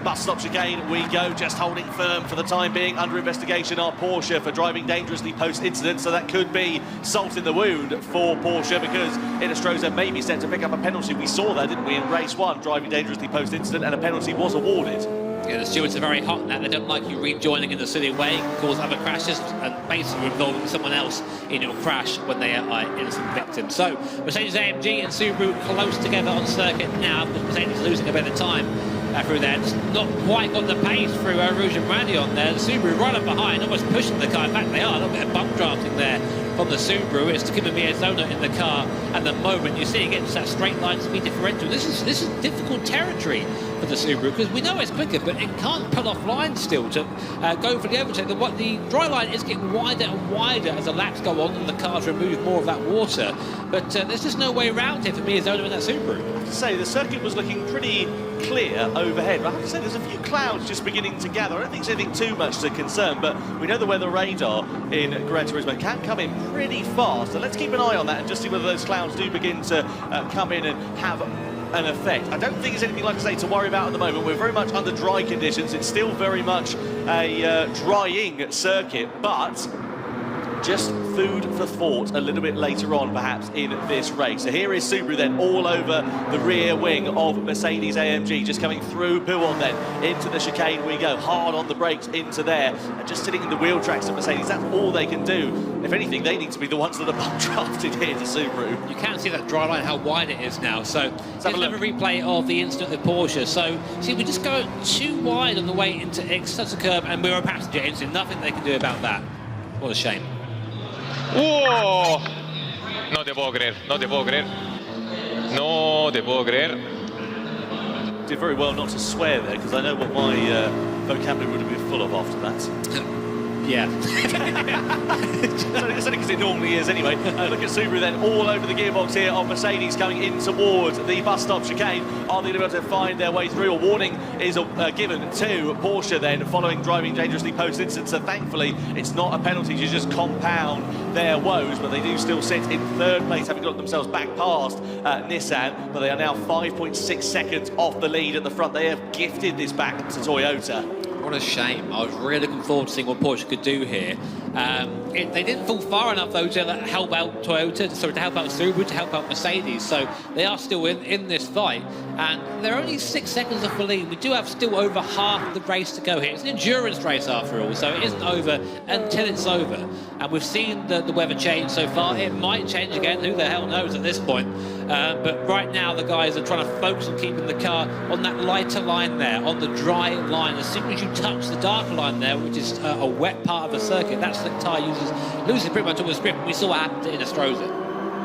bus stop chicane. We go, just holding firm for the time being. Under investigation are Porsche for driving dangerously post-incident, so that could be salt in the wound for Porsche, because Inestrosa may be set to pick up a penalty. We saw that, didn't we, in race 1, driving dangerously post-incident, and a penalty was awarded. Yeah, the stewards are very hot now. They don't like you rejoining in the silly way. It can cause other crashes and basically involving someone else in your crash when they are innocent victims. So Mercedes AMG and Subaru close together on circuit now, because Mercedes losing a bit of time through there. Just not quite got the pace through Rouge and Raidillon there. The Subaru right up behind, almost pushing the car. In fact, they are. A little bit of bump drafting there from the Subaru. It's Takuma Miyazono in the car at the moment. You see it gets that straight line speed differential. This is difficult territory for the Subaru, because we know it's quicker, but it can't pull off lines still to go for the overtake. The dry line is getting wider and wider as the laps go on and the cars remove more of that water. But there's just no way around it for Miyazono in that Subaru. I have to say, the circuit was looking pretty clear overhead, but I have to say there's a few clouds just beginning to gather. I don't think it's anything too much to concern, but we know the weather radar in Gran Turismo can come in pretty fast, so let's keep an eye on that and just see whether those clouds do begin to come in and have an effect. I don't think it's anything, like I say, to worry about at the moment. We're very much under dry conditions. It's still very much a drying circuit, but just food for thought a little bit later on, perhaps, in this race. So here is Subaru then, all over the rear wing of Mercedes-AMG, just coming through Podium then, into the chicane we go, hard on the brakes into there, and just sitting in the wheel tracks of Mercedes. That's all they can do. If anything, they need to be the ones that are drafted here to Subaru. You can see that dry line, how wide it is now. So here's another replay of the incident with Porsche. So see, we just go too wide on the way into such a curb, and we're a passenger engine. Nothing they can do about that. What a shame. ¡Wow! No te puedo creer, no te puedo creer. No te puedo creer. Did very well not to swear there, because I know what my vocabulary would have been full of after that. Yeah. It's only because it normally is anyway. Look at Subaru then, all over the gearbox here of Mercedes coming in towards the bus stop chicane. Are they going to be able to find their way through? A warning is given to Porsche then, following driving dangerously post-incident. So thankfully, it's not a penalty to just compound their woes, but they do still sit in third place, having got themselves back past Nissan, but they are now 5.6 seconds off the lead at the front. They have gifted this back to Toyota. What a shame. I was really looking forward to seeing what Porsche could do here. They didn't fall far enough, though, to help out Toyota, sorry, to help out Subaru, to help out Mercedes. So they are still in this fight. And they're only 6 seconds off the lead. We do have still over half of the race to go here. It's an endurance race, after all, so it isn't over until it's over. And we've seen the weather change so far. It might change again. Who the hell knows at this point? But right now, the guys are trying to focus on keeping the car on that lighter line there, on the dry line. As soon as you touch the darker line there, which is a wet part of the circuit, that's the tyre loses pretty much all its grip. We saw what happened in Astroza.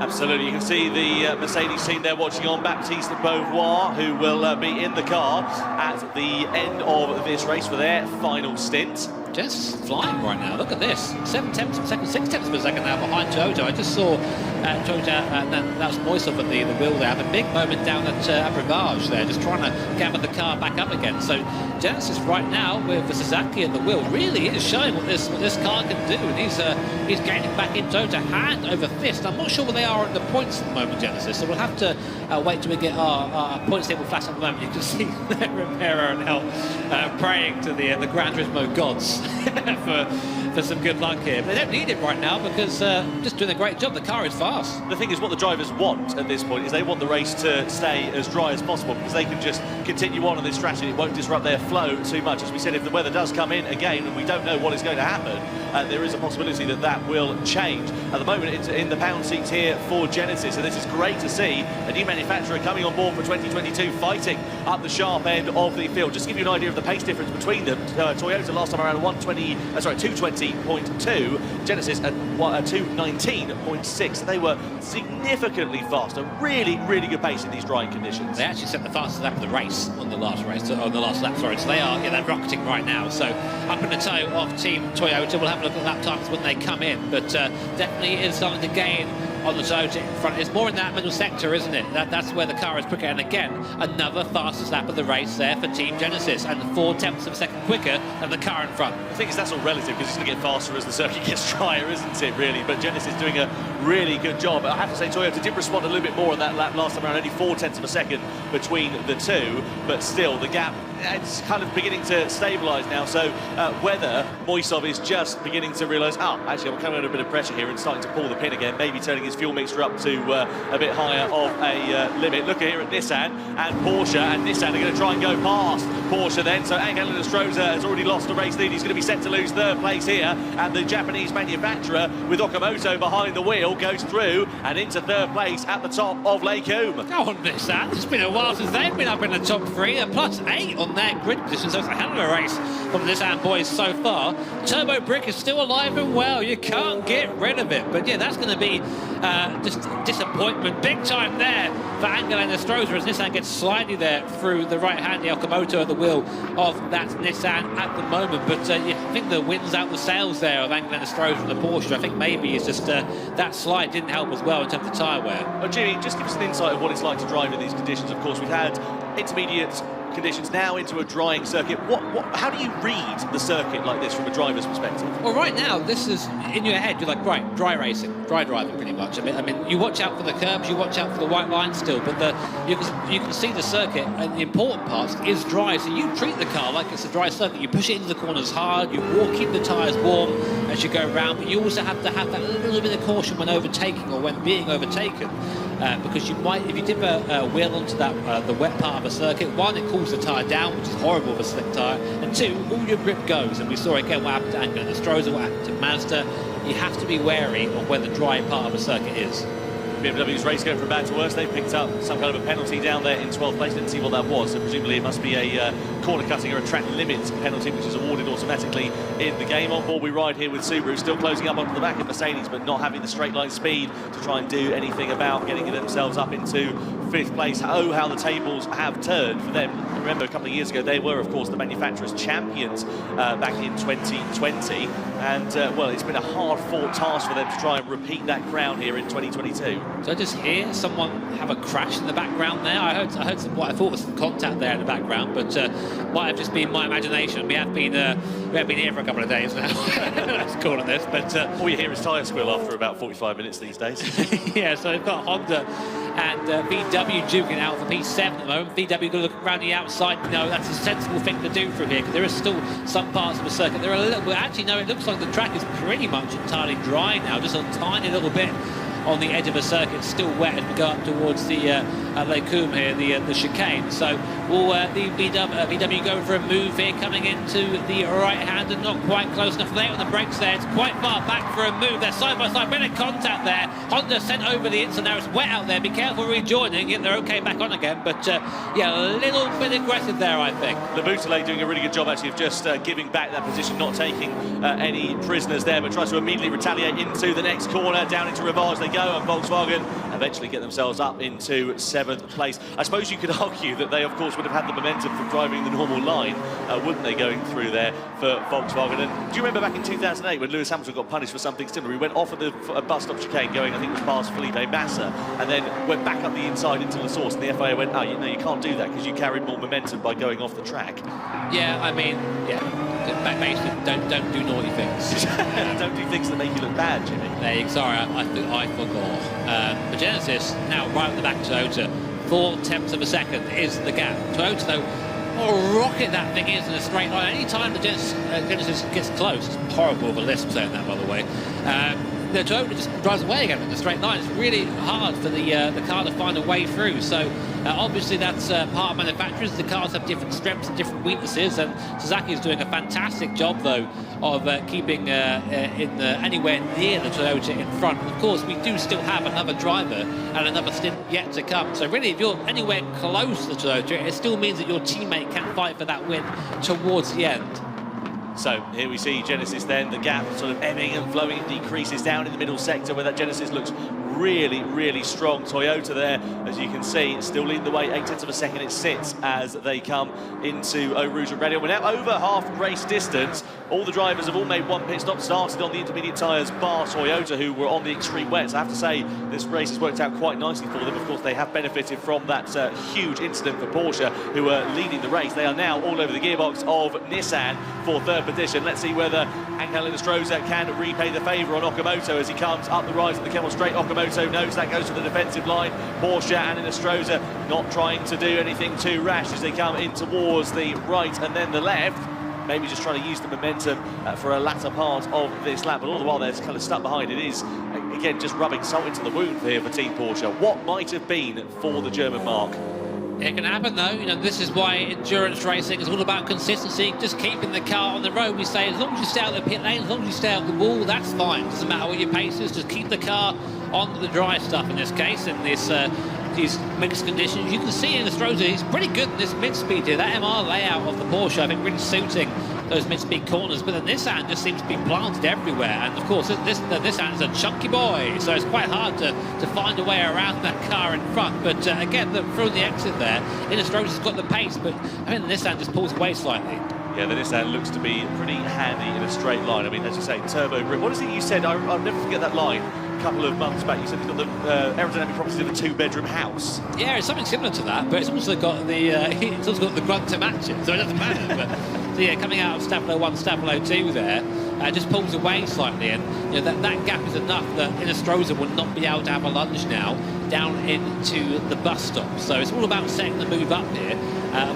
Absolutely, you can see the Mercedes team there watching on. Baptiste Beauvoir, who will be in the car at the end of this race for their final stint. Just flying right now. Look at this. 7 tenths per second, 6 tenths per second now behind Toyota. I just saw Toyota, that was Moisov at the wheel there, have a big moment down at Brevage there, just trying to gather the car back up again. So Genesis right now with the Suzuki at the wheel really is showing what this car can do, and he's gaining back in Toyota hand over fist. I'm not sure where they are at the points at the moment, Genesis, so we'll have to wait till we get our points table flash at the moment. You can see Romero and Hell praying to the Gran Turismo gods for some good luck here. But they don't need it right now because just doing a great job. The car is fast. The thing is, what the drivers want at this point is they want the race to stay as dry as possible, because they can just continue on this strategy. It won't disrupt their flow too much. As we said, if the weather does come in again, and we don't know what is going to happen, there is a possibility that that will change. At the moment, it's in the pound seats here for Genesis, and this is great to see. A new manufacturer coming on board for 2022, fighting up the sharp end of the field. Just to give you an idea of the pace difference between them, Toyota last time around 220.2, Genesis at 219.6. They were significantly faster. Really, really good pace in these drying conditions. They actually set the fastest lap of the race on the last lap, sorry. So they're rocketing right now. So up in the toe of Team Toyota. We'll have a look at lap times when they come in, but definitely is starting to gain on the Toyota in front. It's more in that middle sector, isn't it? That's where the car is quicker. And again, another fastest lap of the race there for Team Genesis, and 4 tenths of a second quicker than the car in front. I think that's all relative, because it's going to get faster as the circuit gets drier, isn't it, really? But Genesis doing a really good job. I have to say, Toyota did respond a little bit more on that lap last time around, only 4 tenths of a second between the two, but still, the gap, it's kind of beginning to stabilise now. So whether Moisov is just beginning to realise, actually, I'm coming under a bit of pressure here and starting to pull the pin again, maybe turning his fuel mixture up to a bit higher of a limit. Look here at Nissan and Porsche, and Nissan are going to try and go past Porsche then. So Angel Stroza has already lost the race lead. He's going to be set to lose third place here, and the Japanese manufacturer with Okamoto behind the wheel goes through and into third place at the top of Lake Hume. Go on, Nissan. It's been a while since they've been up in the top 3. A +8 on their grid position, so it's a hell of a race from the Nissan boys so far. Turbo Brick is still alive and well. You can't get rid of it. But yeah, that's going to be just disappointment big time there for Angel Stroza, as Nissan gets slightly there through the right-handy Okamoto at the wheel of that Nissan at the moment. But yeah, I think the wind's out the sails there of Angel Stroza and the Porsche. I think maybe it's just that slide didn't help as well in terms of tyre wear. Jimmy, just give us an insight of what it's like to drive in these conditions. Of course, we've had intermediate conditions now into a drying circuit. How do you read the circuit like this from a driver's perspective? Well, right now, this is in your head. You're like, right, dry racing, dry driving, pretty much. I mean, you watch out for the curbs, you watch out for the white line still, but you can see the circuit, and the important part is dry. So you treat the car like it's a dry circuit. You push it into the corners hard. You keep the tyres warm as you go around, but you also have to have that little bit of caution when overtaking or when being overtaken. Because you might, if you dip a wheel onto that the wet part of a circuit, one, it cools the tyre down, which is horrible for a slick tyre, and two, all your grip goes. And we saw again what happened to Angela and Stroza, what happened to Mazda. You have to be wary of where the dry part of a circuit is. BMW's race going from bad to worse. They picked up some kind of a penalty down there in 12th place. Didn't see what that was, so presumably it must be a corner cutting or a track limit penalty, which is awarded automatically in the game. On board we ride here with Subaru, still closing up onto the back of Mercedes, but not having the straight line speed to try and do anything about getting themselves up into 5th place. Oh, how the tables have turned for them. Remember, a couple of years ago, they were, of course, the manufacturers' champions back in 2020. And, well, it's been a hard-fought task for them to try and repeat that crown here in 2022. So I just hear someone have a crash in the background there. I heard some, what I thought was some contact there in the background, but might have just been my imagination. We have been here for a couple of days now. Let's call it this. But all you hear is tyre squeal after about 45 minutes these days. Yeah, so we've got Honda and VW duking out for P7 at the moment. VW going to look around the outside. No, that's a sensible thing to do from here, because there is still some parts of the circuit. There are a little bit. Actually, no, it looks like the track is pretty much entirely dry now. Just a tiny little bit on the edge of a circuit, still wet as we go up towards the Les Combes here, the chicane. So will the VW go for a move here, coming into the right hand and not quite close enough there on the brakes there. It's quite far back for a move. They're side by side, bit of contact there. Honda sent over the inside. Now it's wet out there. Be careful rejoining. Yet they're okay back on again. But yeah, a little bit aggressive there, I think. Le Boutelet doing a really good job actually of just giving back that position, not taking any prisoners there, but tries to immediately retaliate into the next corner, down into Rivage they go, and Volkswagen eventually get themselves up into 7th place. I suppose you could argue that they, of course, would have had the momentum from driving the normal line, wouldn't they, going through there for Volkswagen? And do you remember back in 2008 when Lewis Hamilton got punished for something similar? He went off at the bus stop chicane going, I think it was past Felipe Massa, and then went back up the inside into La Source, and the FIA went, oh, you can't do that because you carried more momentum by going off the track. Yeah, I mean, yeah, basically, don't do naughty things. Don't do things that make you look bad, Jimmy. Sorry, I forgot. The Genesis now right at the back of Toyota. 4/10 of a second is the gap. Toyota, though, what a rocket that thing is in a straight line. Any time the Genesis gets close, it's horrible of a lisp saying that, by the way. The Toyota just drives away again in the straight line. It's really hard for the car to find a way through. So obviously that's part of manufacturers. The cars have different strengths and different weaknesses, and Suzuki is doing a fantastic job, though, of keeping anywhere near the Toyota in front. Of course, we do still have another driver and another stint yet to come. So really, if you're anywhere close to the Toyota, it still means that your teammate can fight for that win towards the end. So here we see Genesis then, the gap sort of ebbing and flowing. It decreases down in the middle sector where that Genesis looks really, really strong. Toyota there, as you can see, still leading the way, 0.8 of a second it sits as they come into Eau Rouge and Radion. We're now over half race distance. All the drivers have all made one pit stop, started on the intermediate tyres, bar Toyota, who were on the extreme wets. I have to say, this race has worked out quite nicely for them. Of course, they have benefited from that huge incident for Porsche, who were leading the race. They are now all over the gearbox of Nissan for 3rd position. Let's see whether Angel Stroza can repay the favour on Okamoto as he comes up the rise of the Kemmel Straight. Okamoto knows that goes to the defensive line. Porsche and Stroza not trying to do anything too rash as they come in towards the right and then the left. Maybe just trying to use the momentum for a latter part of this lap, but all the while they're kind of stuck behind. It is, again, just rubbing salt into the wound here for Team Porsche. What might have been for the German mark? It can happen, though. You know, this is why endurance racing is all about consistency, just keeping the car on the road. We say, as long as you stay out of the pit lane, as long as you stay out of the wall, that's fine. Doesn't matter what your pace is, just keep the car on the dry stuff in this case, in this these mixed conditions. You can see in the Stroza, he's pretty good in this mid-speed here. That MR layout of the Porsche, I think, really suiting those mid-speed corners, but the Nissan just seems to be planted everywhere. And of course, the Nissan is a chunky boy, so it's quite hard to find a way around that car in front. But again, through the exit there, Stroza's got the pace, but I think the Nissan just pulls away slightly. Yeah, the Nissan looks to be pretty handy in a straight line. I mean, as you say, turbo grip. What is it you said? I'll never forget that line. couple of months back, you said it's got the aerodynamic properties of a 2-bedroom house. Yeah, it's something similar to that, but it's also got the grunt to match it, so it doesn't matter. So yeah, coming out of Stapolo 1, Stapolo 2 there, just pulls away slightly, and that gap is enough that Inestrosa will not be able to have a lunge now down into the bus stop. So it's all about setting the move up here.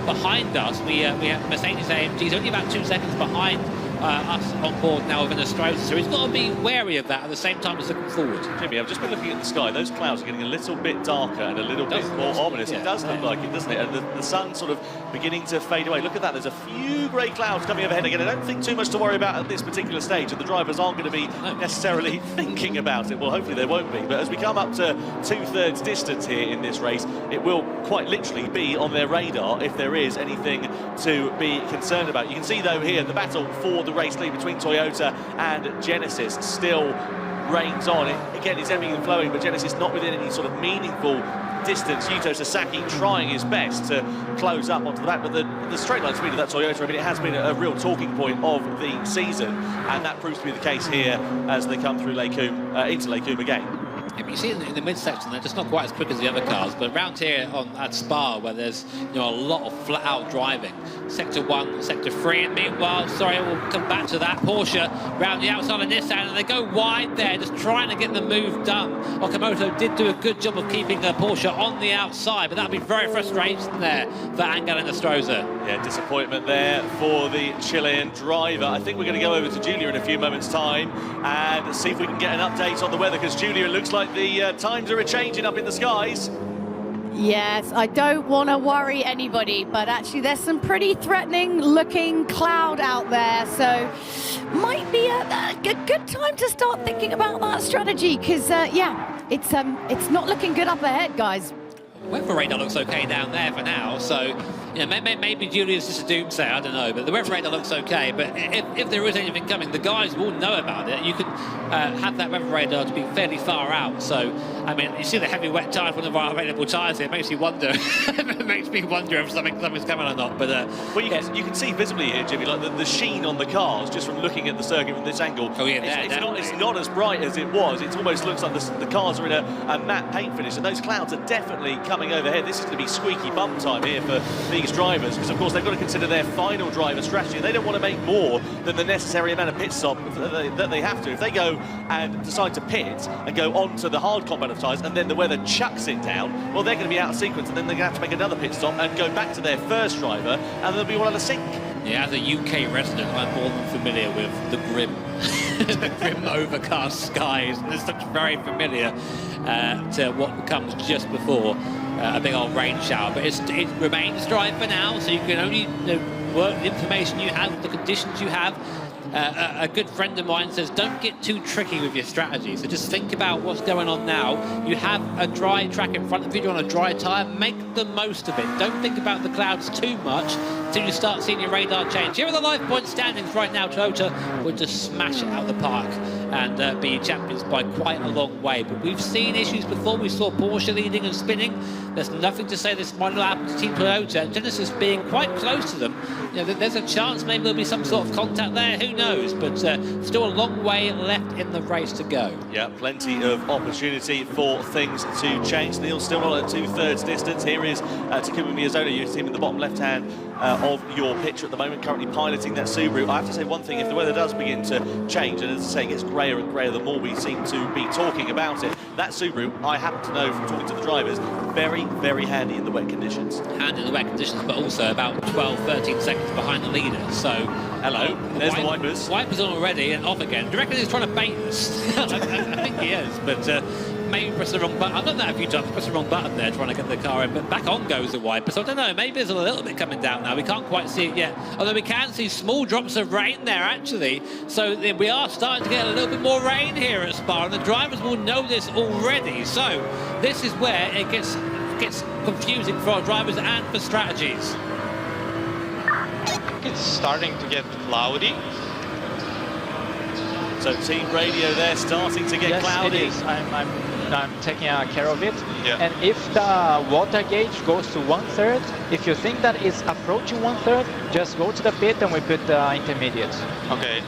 Behind us, we have Mercedes-AMG, only about 2 seconds behind us on board now with Inestrosa, so he's got to be wary of that at the same time as looking forward. Jimmy, I've just been looking at the sky. Those clouds are getting a little bit darker and a little bit more ominous. It does look like it, doesn't it? And the sun's sort of beginning to fade away. Look at that. There's a few grey clouds coming overhead again. I don't think too much to worry about at this particular stage, and the drivers aren't going to be necessarily thinking about it. Well, hopefully they won't be. But as we come up to 2/3 distance here in this race, it will quite literally be on their radar if there is anything to be concerned about. You can see, though, here the battle for the race lead between Toyota and Genesis still reigns on. Again, it's ebbing and flowing, but Genesis not within any sort of meaningful distance. Yuto Sasaki trying his best to close up onto the back, but the straight line speed of that Toyota, I mean, it has been a real talking point of the season, and that proves to be the case here as they come through into Lake Coombe again. Yeah, but you see in the midsection, they're just not quite as quick as the other cars. But around here at Spa, where there's a lot of flat-out driving, Sector 1, Sector 3, and meanwhile, we'll come back to that. Porsche round the outside of Nissan, and they go wide there, just trying to get the move done. Okamoto did do a good job of keeping Porsche on the outside, but that'll be very frustrating there for Angel Inestrosa. Yeah, disappointment there for the Chilean driver. I think we're going to go over to Julia in a few moments' time and see if we can get an update on the weather, because Julia, it looks like the times are changing up in the skies. Yes, I don't want to worry anybody, but actually there's some pretty threatening looking cloud out there, so might be a good time to start thinking about that strategy, because yeah, it's not looking good up ahead, guys. Weather radar looks okay down there for now, so maybe Julia's just a doomsayer, I don't know, but the weather radar looks okay. But if there is anything coming, the guys will know about it. You can have that weather radar to be fairly far out. So, I mean, you see the heavy wet tyres, one of our available tyres here, it makes you wonder. It makes me wonder if something's coming or not. But well, you can see visibly here, Jimmy, like the sheen on the cars just from looking at the circuit from this angle. Oh yeah, it's not as bright as it was. It almost looks like the cars are in a matte paint finish, and those clouds are definitely coming overhead. This is going to be squeaky bum time here for these drivers, because of course they've got to consider their final driver strategy. They don't want to make more than the necessary amount of pit stop that they have to. If they go and decide to pit and go onto the hard combat of tyres, and then the weather chucks it down, well, they're going to be out of sequence, and then they're going to have to make another pit stop and go back to their first driver, and they'll be one on the sink. Yeah, as a UK resident, I'm more than familiar with the grim, the grim overcast skies. And this looks very familiar to what comes just before a big old rain shower. But it remains dry for now, so you can only work the information you have, the conditions you have. A good friend of mine says, don't get too tricky with your strategy. So just think about what's going on now. You have a dry track in front of you, you're on a dry tyre, make the most of it. Don't think about the clouds too much until you start seeing your radar change. Here are the live point standings right now. Toyota would just smash it out of the park and be champions by quite a long way. But we've seen issues before. We saw Porsche leading and spinning. There's nothing to say this might not happen to Team Toyota. And Genesis being quite close to them, there's a chance maybe there'll be some sort of contact there. Who knows? But still a long way left in the race to go. Yeah, plenty of opportunity for things to change. Neil's still not at 2/3 distance. Here is Takuma Miyazono. You see him in the bottom left-hand of your picture at the moment, currently piloting that Subaru. I have to say one thing, if the weather does begin to change, and as I say, it gets greyer and greyer the more we seem to be talking about it, that Subaru, I happen to know from talking to the drivers, very, very handy in the wet conditions. Handy in the wet conditions, but also about 12, 13 seconds behind the leader. So, hello, there's the wipers. Wipers on already and off again. Do you reckon he's trying to bait us? I think he is, but maybe press the wrong button. I've done that a few times, press the wrong button there trying to get the car in, but back on goes the wiper. So I don't know, maybe there's a little bit coming down now. We can't quite see it yet, although we can see small drops of rain there actually. So we are starting to get a little bit more rain here at Spa, and the drivers will know this already. So this is where it gets confusing for our drivers and for strategies. It's starting to get cloudy. So team radio there starting to get cloudy. It is. I'm taking care of it. Yeah. And if the water gauge goes to 1/3, if you think that it's approaching 1/3, just go to the pit and we put the intermediate. Okay.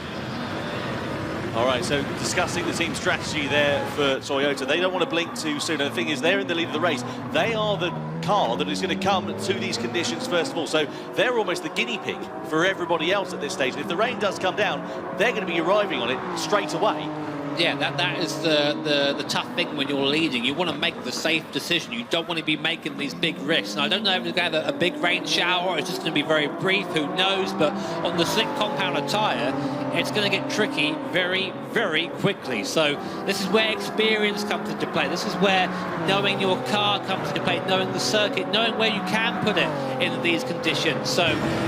All right, so discussing the team strategy there for Toyota. They don't want to blink too soon. And the thing is, they're in the lead of the race. They are the car that is going to come to these conditions first of all. So they're almost the guinea pig for everybody else at this stage. And if the rain does come down, they're going to be arriving on it straight away. Yeah, that is the tough thing when you're leading. You want to make the safe decision. You don't want to be making these big risks. And I don't know if we're going to have a big rain shower or it's just going to be very brief, who knows. But on the slick compounder tyre, it's going to get tricky very, very quickly. So this is where experience comes into play. This is where knowing your car comes into play, knowing the circuit, knowing where you can put it in these conditions. So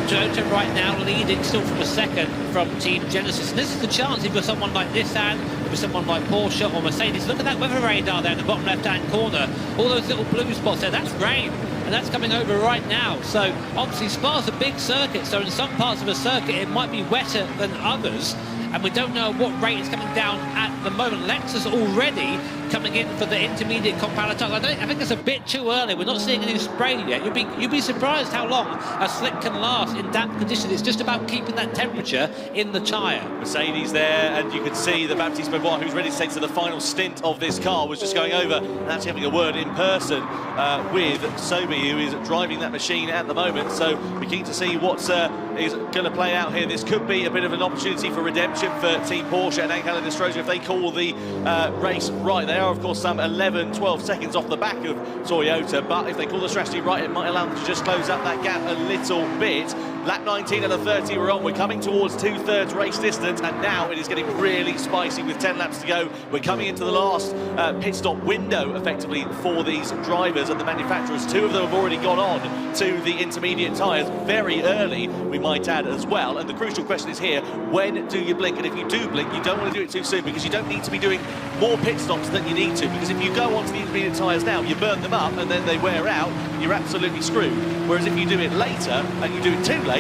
Toyota right now leading still from a second from Team Genesis. And this is the chance if you're someone like Nissan, if you're someone like Porsche or Mercedes. Look at that weather radar there in the bottom left-hand corner. All those little blue spots there, that's rain. And that's coming over right now. So obviously Spa's a big circuit, so in some parts of a circuit it might be wetter than others, and we don't know what rate is coming down at the moment. Lexus already coming in for the intermediate compounder tyres. I think it's a bit too early. We're not seeing any spray yet. You'd be surprised how long a slick can last in damp conditions. It's just about keeping that temperature in the tyre. Mercedes there, and you can see the Baptiste Benoit, who's ready to take to the final stint of this car, was just going over and actually having a word in person with Sobi, who is driving that machine at the moment. So we're keen to see what is going to play out here. This could be a bit of an opportunity for redemption for Team Porsche and Ankala Destroyer if they call the race right. They are, of course, some 11-12 seconds off the back of Toyota, but if they call the strategy right, it might allow them to just close up that gap a little bit. Lap 19 and the 30 we're on. We're coming towards 2/3 race distance, and now it is getting really spicy with 10 laps to go. We're coming into the last pit stop window, effectively, for these drivers and the manufacturers. Two of them have already gone on to the intermediate tyres very early, we might add, as well. And the crucial question is here, when do you blink? And if you do blink, you don't want to do it too soon, because you don't need to be doing more pit stops than you need to, because if you go onto the intermediate tyres now, you burn them up and then they wear out, you're absolutely screwed. Whereas if you do it later and you do it too late,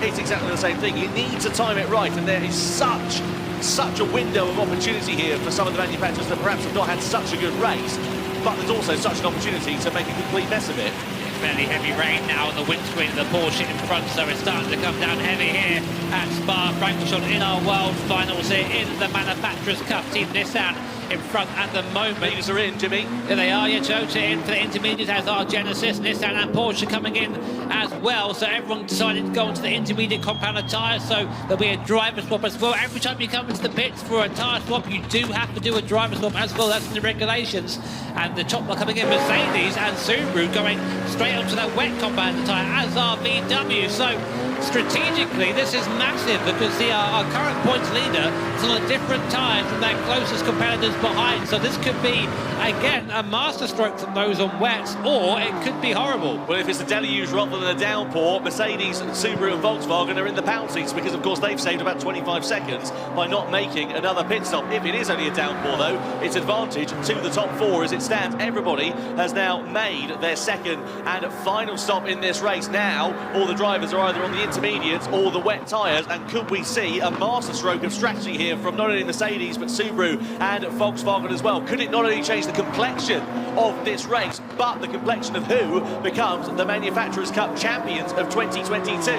it's exactly the same thing. You need to time it right, and there is such a window of opportunity here for some of the manufacturers that perhaps have not had such a good race, but there's also such an opportunity to make a complete mess of it. Fairly heavy rain now on the windscreen of the Porsche in front, so it's starting to come down heavy here at Spa-Francorchamps in our World Finals here in the Manufacturers' Cup. Team Nissan in front at the moment. Leaders are in, Jimmy. Here they are, Toyota in for the intermediate, as are Genesis, Nissan and Porsche coming in as well. So everyone decided to go into the intermediate compounder tyres, so there'll be a driver swap as well. Every time you come into the pits for a tyre swap, you do have to do a driver swap as well. That's in the regulations. And the top one coming in, Mercedes and Subaru going straight onto that wet compounder tyre, as are VW. So strategically, this is massive, because our current points leader is on a different tyre from their closest competitors behind. So this could be, again, a masterstroke from those on wets, or it could be horrible. Well, if it's a deluge rather than a downpour, Mercedes, Subaru and Volkswagen are in the pound seats, because, of course, they've saved about 25 seconds by not making another pit stop. If it is only a downpour, though, it's advantage to the top four as it stands. Everybody has now made their second and final stop in this race. Now, all the drivers are either on the intermediates or the wet tyres, and could we see a masterstroke of strategy here from not only Mercedes but Subaru and Volkswagen as well? Could it not only change the complexion of this race, but the complexion of who becomes the Manufacturers' Cup champions of 2022?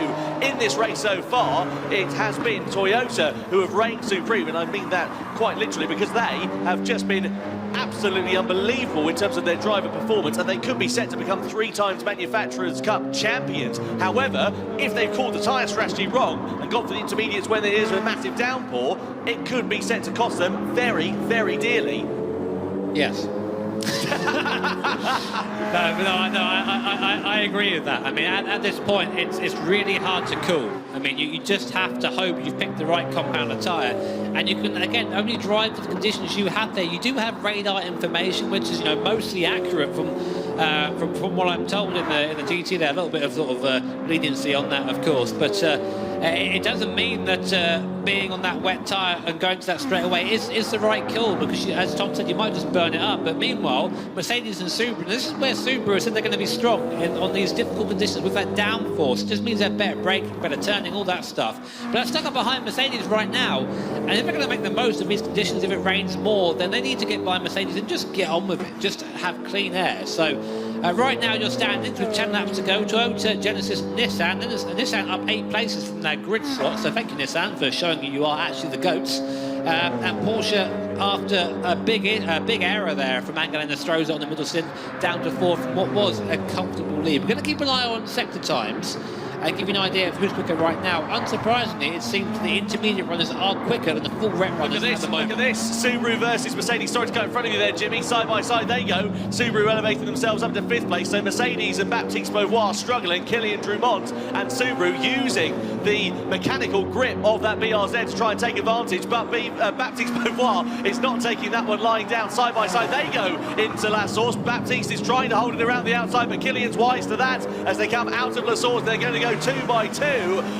In this race so far, it has been Toyota who have reigned supreme, and I mean that quite literally, because they have just been absolutely unbelievable in terms of their driver performance, and they could be set to become 3 times Manufacturers' Cup champions. However, if they've called the tyre strategy wrong and gone for the intermediates when there is a massive downpour, it could be set to cost them very, very dearly. Yes. I agree with that. I mean, at this point, it's really hard to call. I mean, you just have to hope you've picked the right compounder tyre, and you can, again, only drive to the conditions you have there. You do have radar information, which is, mostly accurate from what I'm told in the GT. There, a little bit of sort of leniency on that, of course, but it doesn't mean that being on that wet tyre and going to that straight away is the right call, because, as Tom said, you might just burn it up. But meanwhile, Mercedes and Subaru, this is where Subaru said they're going to be strong on these difficult conditions with that downforce. It just means they're better braking, better turning, all that stuff. But they're stuck up behind Mercedes right now, and if they're going to make the most of these conditions, if it rains more, then they need to get by Mercedes and just get on with it, just have clean air. So right now you're standing with 10 laps to go. Toyota, Genesis, Nissan. Nissan up 8 places from their grid slot, so thank you, Nissan, for showing you are actually the GOATs. And Porsche, after a big error there from Angel Nestroza on the middle stint, down to 4th from what was a comfortable lead. We're going to keep an eye on sector times and give you an idea of who's quicker right now. Unsurprisingly, it seems the intermediate runners are quicker than the full rep runners at the moment. Look at this, Subaru versus Mercedes. Sorry to go in front of you there, Jimmy. Side by side they go. Subaru elevating themselves up to 5th place. So Mercedes and Baptiste Beauvoir struggling. Kylian Drumont and Subaru using the mechanical grip of that BRZ to try and take advantage. But Baptiste Beauvoir is not taking that one lying down. Side by side they go into La Source. Baptiste is trying to hold it around the outside, but Kylian's wise to that. As they come out of La Source, they're going to go 2 by 2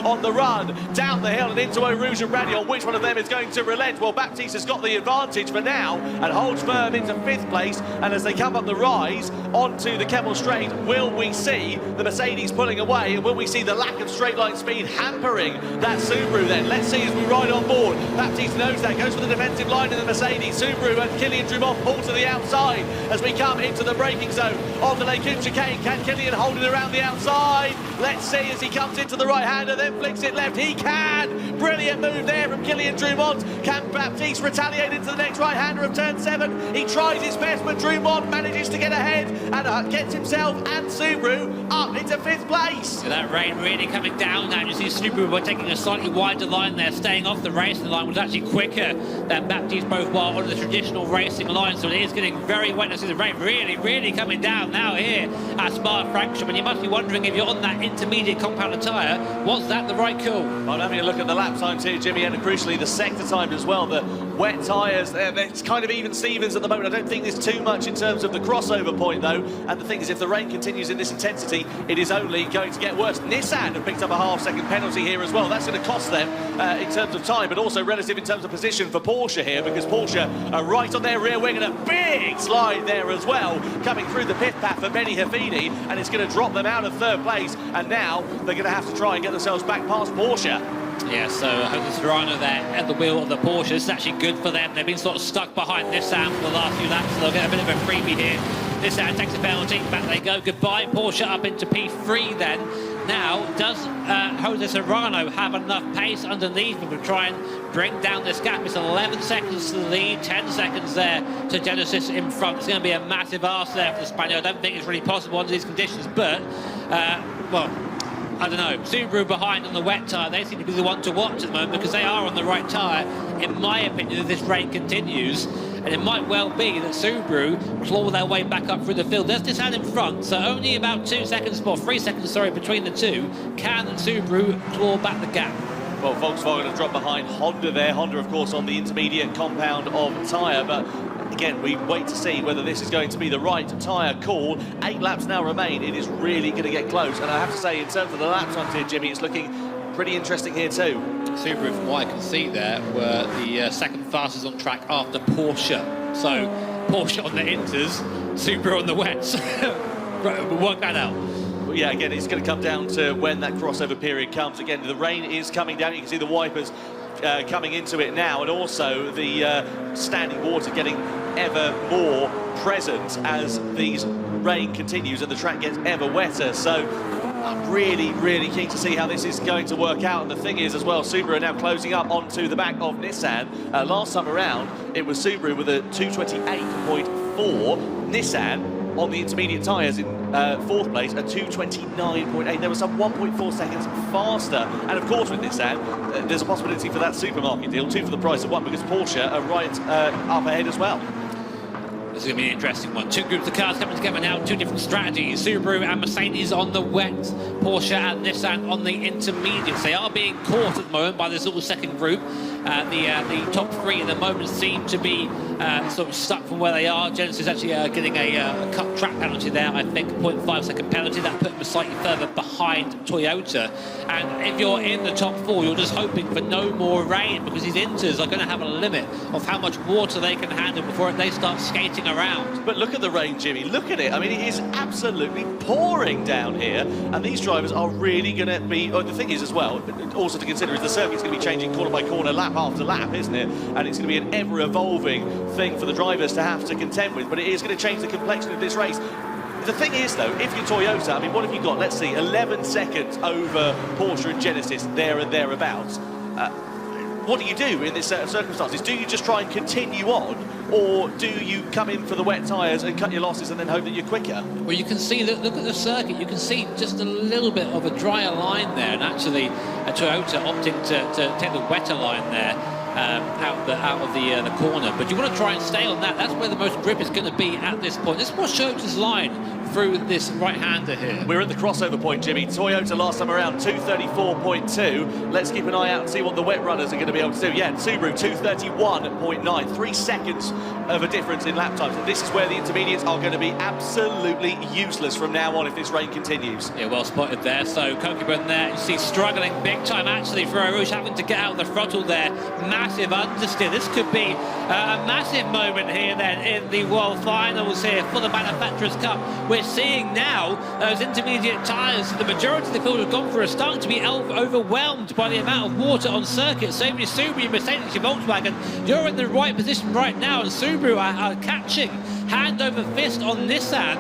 on the run down the hill and into Eau Rouge and Radion. Which one of them is going to relent? Well, Baptiste has got the advantage for now and holds firm into 5th place. And as they come up the rise onto the Kemmel Straight, will we see the Mercedes pulling away, and will we see the lack of straight line speed hampering that Subaru then? Let's see as we ride on board. Baptiste knows that, goes for the defensive line in the Mercedes. Subaru and Kylian Drumont pull to the outside as we come into the braking zone of the Les Coupes chicane. Can Kylian hold it around the outside? Let's see as he comes into the right-hander, then flicks it left. He can! Brilliant move there from Kylian Drumont. Can Baptiste retaliate into the next right-hander of turn 7? He tries his best, but Drumont manages to get ahead and gets himself and Subaru up into 5th place. That rain really coming down now. You see Subaru were taking a slightly wider line there, staying off the racing line, was actually quicker than Baptiste Beauvoir on the traditional racing line, so it is getting very wet. You see the rain really coming down now here at Spa-Francorchamps, and you must be wondering if you're on that intermediate compound tyre, was that the right call? I'm having a look at the lap times here, Jimmy, and crucially the sector times as well. The wet tyres, it's kind of even Stevens at the moment. I don't think there's too much in terms of the crossover point though, and the thing is, if the rain continues in this intensity, it is only going to get worse. Nissan have picked up a half-second penalty here as well. That's going to cost them in terms of time, but also relative in terms of position for Porsche here, because Porsche are right on their rear wing, and a big slide there as well, coming through the pit path for Benny Hafidi, and it's going to drop them out of 3rd place, and now they're going to have to try and get themselves back past Porsche. Yeah, so Jose Serrano there at the wheel of the Porsche. This is actually good for them. They've been sort of stuck behind Nissan for the last few laps, so they'll get a bit of a freebie here. Nissan takes a penalty, back they go. Goodbye, Porsche up into P3 then. Now, does Jose Serrano have enough pace underneath him to try and bring down this gap? It's 11 seconds to the lead, 10 seconds there to Genesis in front. It's going to be a massive arse there for the Spaniard. I don't think it's really possible under these conditions, but, well, I don't know. Subaru behind on the wet tyre, they seem to be the one to watch at the moment because they are on the right tyre, in my opinion, if this rain continues. And it might well be that Subaru claw their way back up through the field. There's Nissan in front, so only about 3 seconds, between the two. Can Subaru claw back the gap? Well, Volkswagen have dropped behind Honda there. Honda, of course, on the intermediate compound of tyre, but again, we wait to see whether this is going to be the right tyre call. 8 laps now remain. It is really going to get close, and I have to say, in terms of the lap times here, Jimmy, it's looking pretty interesting here too. Subaru, from what I can see there, were the second fastest on track after Porsche. So Porsche on the inters, Subaru on the wets. Work that out. Well, yeah, again, it's going to come down to when that crossover period comes. Again, the rain is coming down. You can see the wipers coming into it now, and also the standing water getting ever more present as these rain continues and the track gets ever wetter. So I'm really keen to see how this is going to work out. And the thing is as well, Subaru are now closing up onto the back of Nissan. Last time around, it was Subaru with a 228.4. Nissan on the intermediate tyres in 4th place at 229.8. There was some 1.4 seconds faster. And of course with Nissan, there's a possibility for that supermarket deal, 2 for the price of 1, because Porsche are right up ahead as well. This is going to be an interesting one. 2 groups of cars coming together now, 2 different strategies. Subaru and Mercedes on the wet, Porsche and Nissan on the intermediates. They are being caught at the moment by this little second group. The top 3 at the moment seem to be sort of stuck from where they are. Genesis actually getting a cut track penalty there, I think, 0.5 second penalty. That put them slightly further behind Toyota. And if you're in the top 4, you're just hoping for no more rain, because these inters are going to have a limit of how much water they can handle before they start skating around. But look at the rain, Jimmy. Look at it. I mean, it is absolutely pouring down here, and these drivers are really going to be... the thing is as well, also to consider, is the circuit's going to be changing corner by corner, lap after lap, isn't it? And it's going to be an ever-evolving thing for the drivers to have to contend with, but it is going to change the complexion of this race. The thing is, though, if you're Toyota, I mean, what have you got? Let's see, 11 seconds over Porsche and Genesis, there and thereabouts. what do you do in this set of circumstances? Do you just try and continue on, or do you come in for the wet tyres and cut your losses and then hope that you're quicker? Well, you can see, look at the circuit, you can see just a little bit of a drier line there, and actually Toyota opting to take the wetter line there. Out of the corner, but you want to try and stay on that. That's where the most grip is going to be at this point. This is what Toyota's line through this right-hander here. We're at the crossover point, Jimmy. Toyota last time around 234.2. Let's keep an eye out and see what the wet runners are going to be able to do. Yeah, Subaru 231.9, 3 seconds of a difference in lap times. And this is where the intermediates are going to be absolutely useless from now on if this rain continues. Yeah, well spotted there. So Kokibun there, you see struggling big time actually for Rouge, having to get out of the throttle there. Massive understeer. This could be a massive moment here then in the World Finals here for the Manufacturers' Cup. We're seeing now those intermediate tyres, the majority of the field have gone for a start to be overwhelmed by the amount of water on circuit. So your Subaru, Mercedes, your Volkswagen, you're in the right position right now, and Subaru are catching hand over fist on Nissan.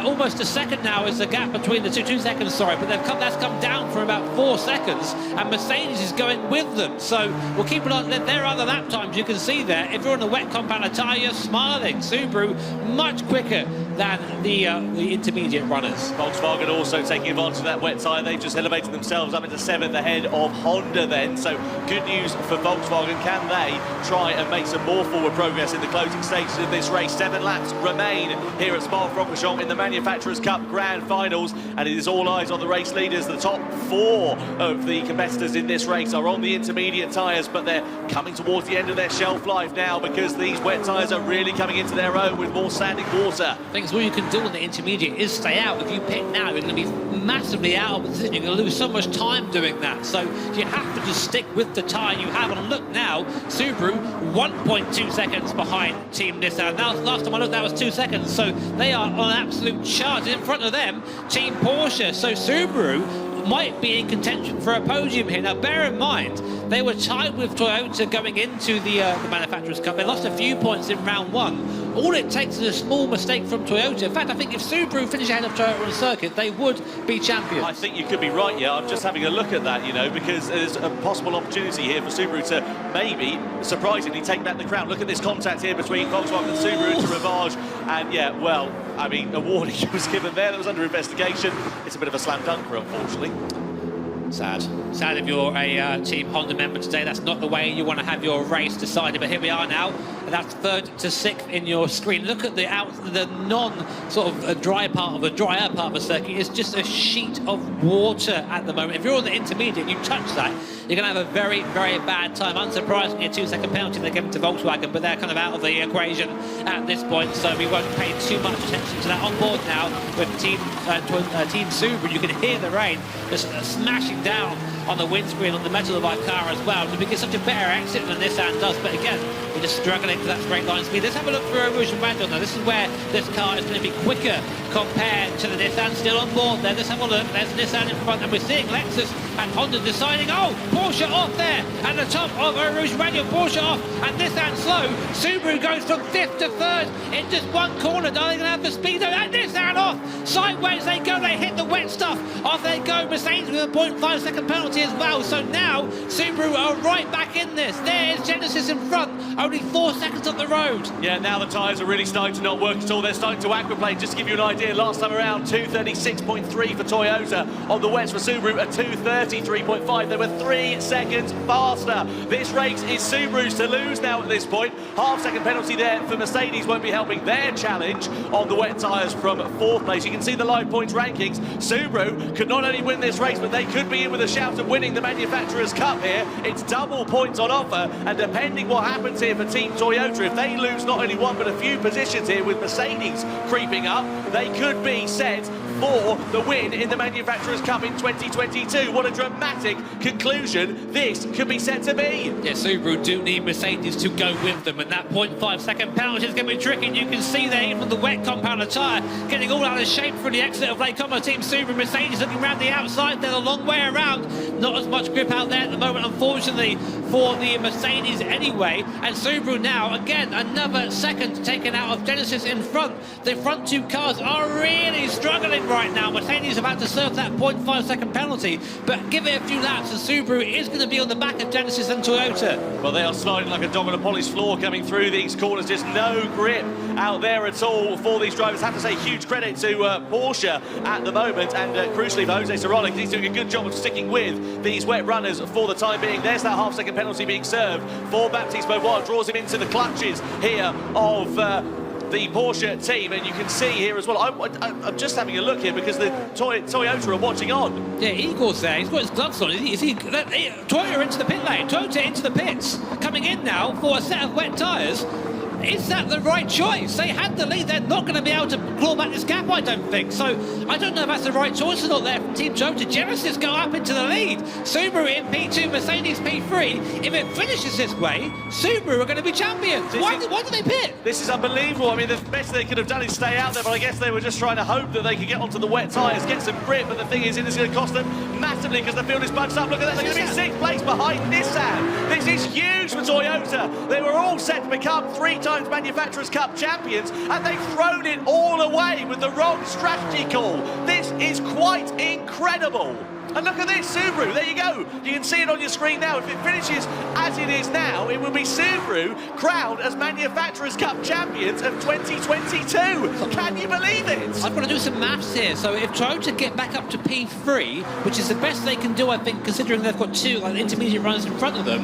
Almost a second now is the gap between the two seconds, sorry, but that's come down for about 4 seconds, and Mercedes is going with them. So we'll keep it on. There are the lap times you can see there. If you're on a wet compound tyre, you're smiling. Subaru much quicker than the intermediate runners. Volkswagen also taking advantage of that wet tyre. They've just elevated themselves up into 7th ahead of Honda then. So good news for Volkswagen. Can they try and make some more forward progress in the closing stages of this race? 7 laps remain here at Spa-Francorchamps in the Manufacturers' Cup Grand Finals, and it is all eyes on the race leaders. The top 4 of the competitors in this race are on the intermediate tyres, but they're coming towards the end of their shelf life now because these wet tyres are really coming into their own with more standing water. I think all you can do on the intermediate is stay out. If you pit now, you're going to be massively out of position. You're going to lose so much time doing that. So you have to just stick with the tyre you have. And look now, Subaru 1.2 seconds behind Team Nissan. Now, last time I looked, that was 2 seconds. So they are on an absolute charge. In front of them, Team Porsche. So Subaru might be in contention for a podium here. Now, bear in mind, they were tied with Toyota going into the Manufacturers' Cup. They lost a few points in round 1. All it takes is a small mistake from Toyota. In fact, I think if Subaru finish ahead of Toyota on the circuit, they would be champions. I think you could be right, yeah. I'm just having a look at that, you know, because there's a possible opportunity here for Subaru to maybe, surprisingly, take back the crown. Look at this contact here between Volkswagen and Subaru to Rivage. And, yeah, well, I mean, a warning was given there that was under investigation. It's a bit of a slam dunker, unfortunately. Sad if you're a Team Honda member today. That's not the way you want to have your race decided. But here we are now, and that's 3rd to 6th in your screen. Look at the drier part of the circuit. It's just a sheet of water at the moment. If you're on the intermediate, you touch that, you're going to have a very, very bad time. Unsurprisingly, a 2-second penalty they're given to Volkswagen, but they're kind of out of the equation at this point, so we won't pay too much attention to that. On board now with Team Subaru, you can hear the rain just smashing down on the windscreen, on the metal of our car as well. We get such a better exit than Nissan does, but again, we're just struggling for that straight line speed. Let's have a look through Rouge and Randall now. This is where this car is going to be quicker compared to the Nissan. Still on board there. Let's have a look. There's Nissan in front, and we're seeing Lexus and Honda deciding, oh, Porsche off there, and the top of Rouge and Randall, Porsche off, and Nissan slow. Subaru goes from 5th to 3rd in just one corner. Are they going to have the speed? And Nissan off. Sideways they go. They hit the wet stuff. Off they go. Mercedes with a 0.5 second penalty as well. So now Subaru are right back in this. There's Genesis in front. Only 4 seconds on the road. Yeah, now the tyres are really starting to not work at all. They're starting to aquaplane. Just to give you an idea, last time around, 236.3 for Toyota. On the wets for Subaru, a 233.5. They were 3 seconds faster. This race is Subaru's to lose now at this point. Half-second penalty there for Mercedes won't be helping their challenge on the wet tyres from 4th place. You can see the live points rankings. Subaru could not only win this race, but they could be in with a shout of winning the Manufacturers' Cup here. It's double points on offer, and depending what happens here for Team Toyota, if they lose not only one but a few positions here with Mercedes creeping up, they could be set for the win in the Manufacturers' Cup in 2022. What a dramatic conclusion this could be set to be. Yeah, Subaru do need Mercedes to go with them, and that 0.5 second penalty is going to be tricky. And you can see there, even the wet compound tyre getting all out of shape for the exit of Lake Como. Team Subaru, Mercedes looking around the outside. They're a long way around. Not as much grip out there at the moment, unfortunately, for the Mercedes anyway. And Subaru now, again, another second taken out of Genesis in front. The front 2 cars are really struggling them right now. Mercedes about to serve that 0.5 second penalty, but give it a few laps and Subaru is going to be on the back of Genesis and Toyota. Well, they are sliding like a dog on a polished floor coming through these corners. Just no grip out there at all for these drivers. I have to say huge credit to Porsche at the moment, and crucially for Jose Serrano, he's doing a good job of sticking with these wet runners for the time being. There's that half-second penalty being served for Baptiste Beauvoir. Draws him into the clutches here of the Porsche team, and you can see here as well. I'm just having a look here because the Toyota are watching on. Yeah, Igor's there. He's got his gloves on. Toyota into the pit lane. Toyota into the pits. Coming in now for a set of wet tyres. Is that the right choice? They had the lead. They're not going to be able to claw back this gap, I don't think. So I don't know if that's the right choice or not there from Team Toyota. Genesis go up into the lead. Subaru in P2, Mercedes P3. If it finishes this way, Subaru are going to be champions. Why did they pit? This is unbelievable. I mean, the best they could have done is stay out there, but I guess they were just trying to hope that they could get onto the wet tyres, get some grip. But the thing is, it is going to cost them massively because the field is bunched up. Look at that. They're going to be 6th place behind Nissan. This is huge for Toyota. They were all set to become 3 times Manufacturers' Cup champions, and they've thrown it all away with the wrong strategy call. This is quite incredible. And look at this, Subaru, there you go. You can see it on your screen now. If it finishes as it is now, it will be Subaru crowned as Manufacturers' Cup champions of 2022. Can you believe it? I've got to do some maths here. So if Toyota get back up to P3, which is the best they can do, I think, considering they've got 2 intermediate runners in front of them,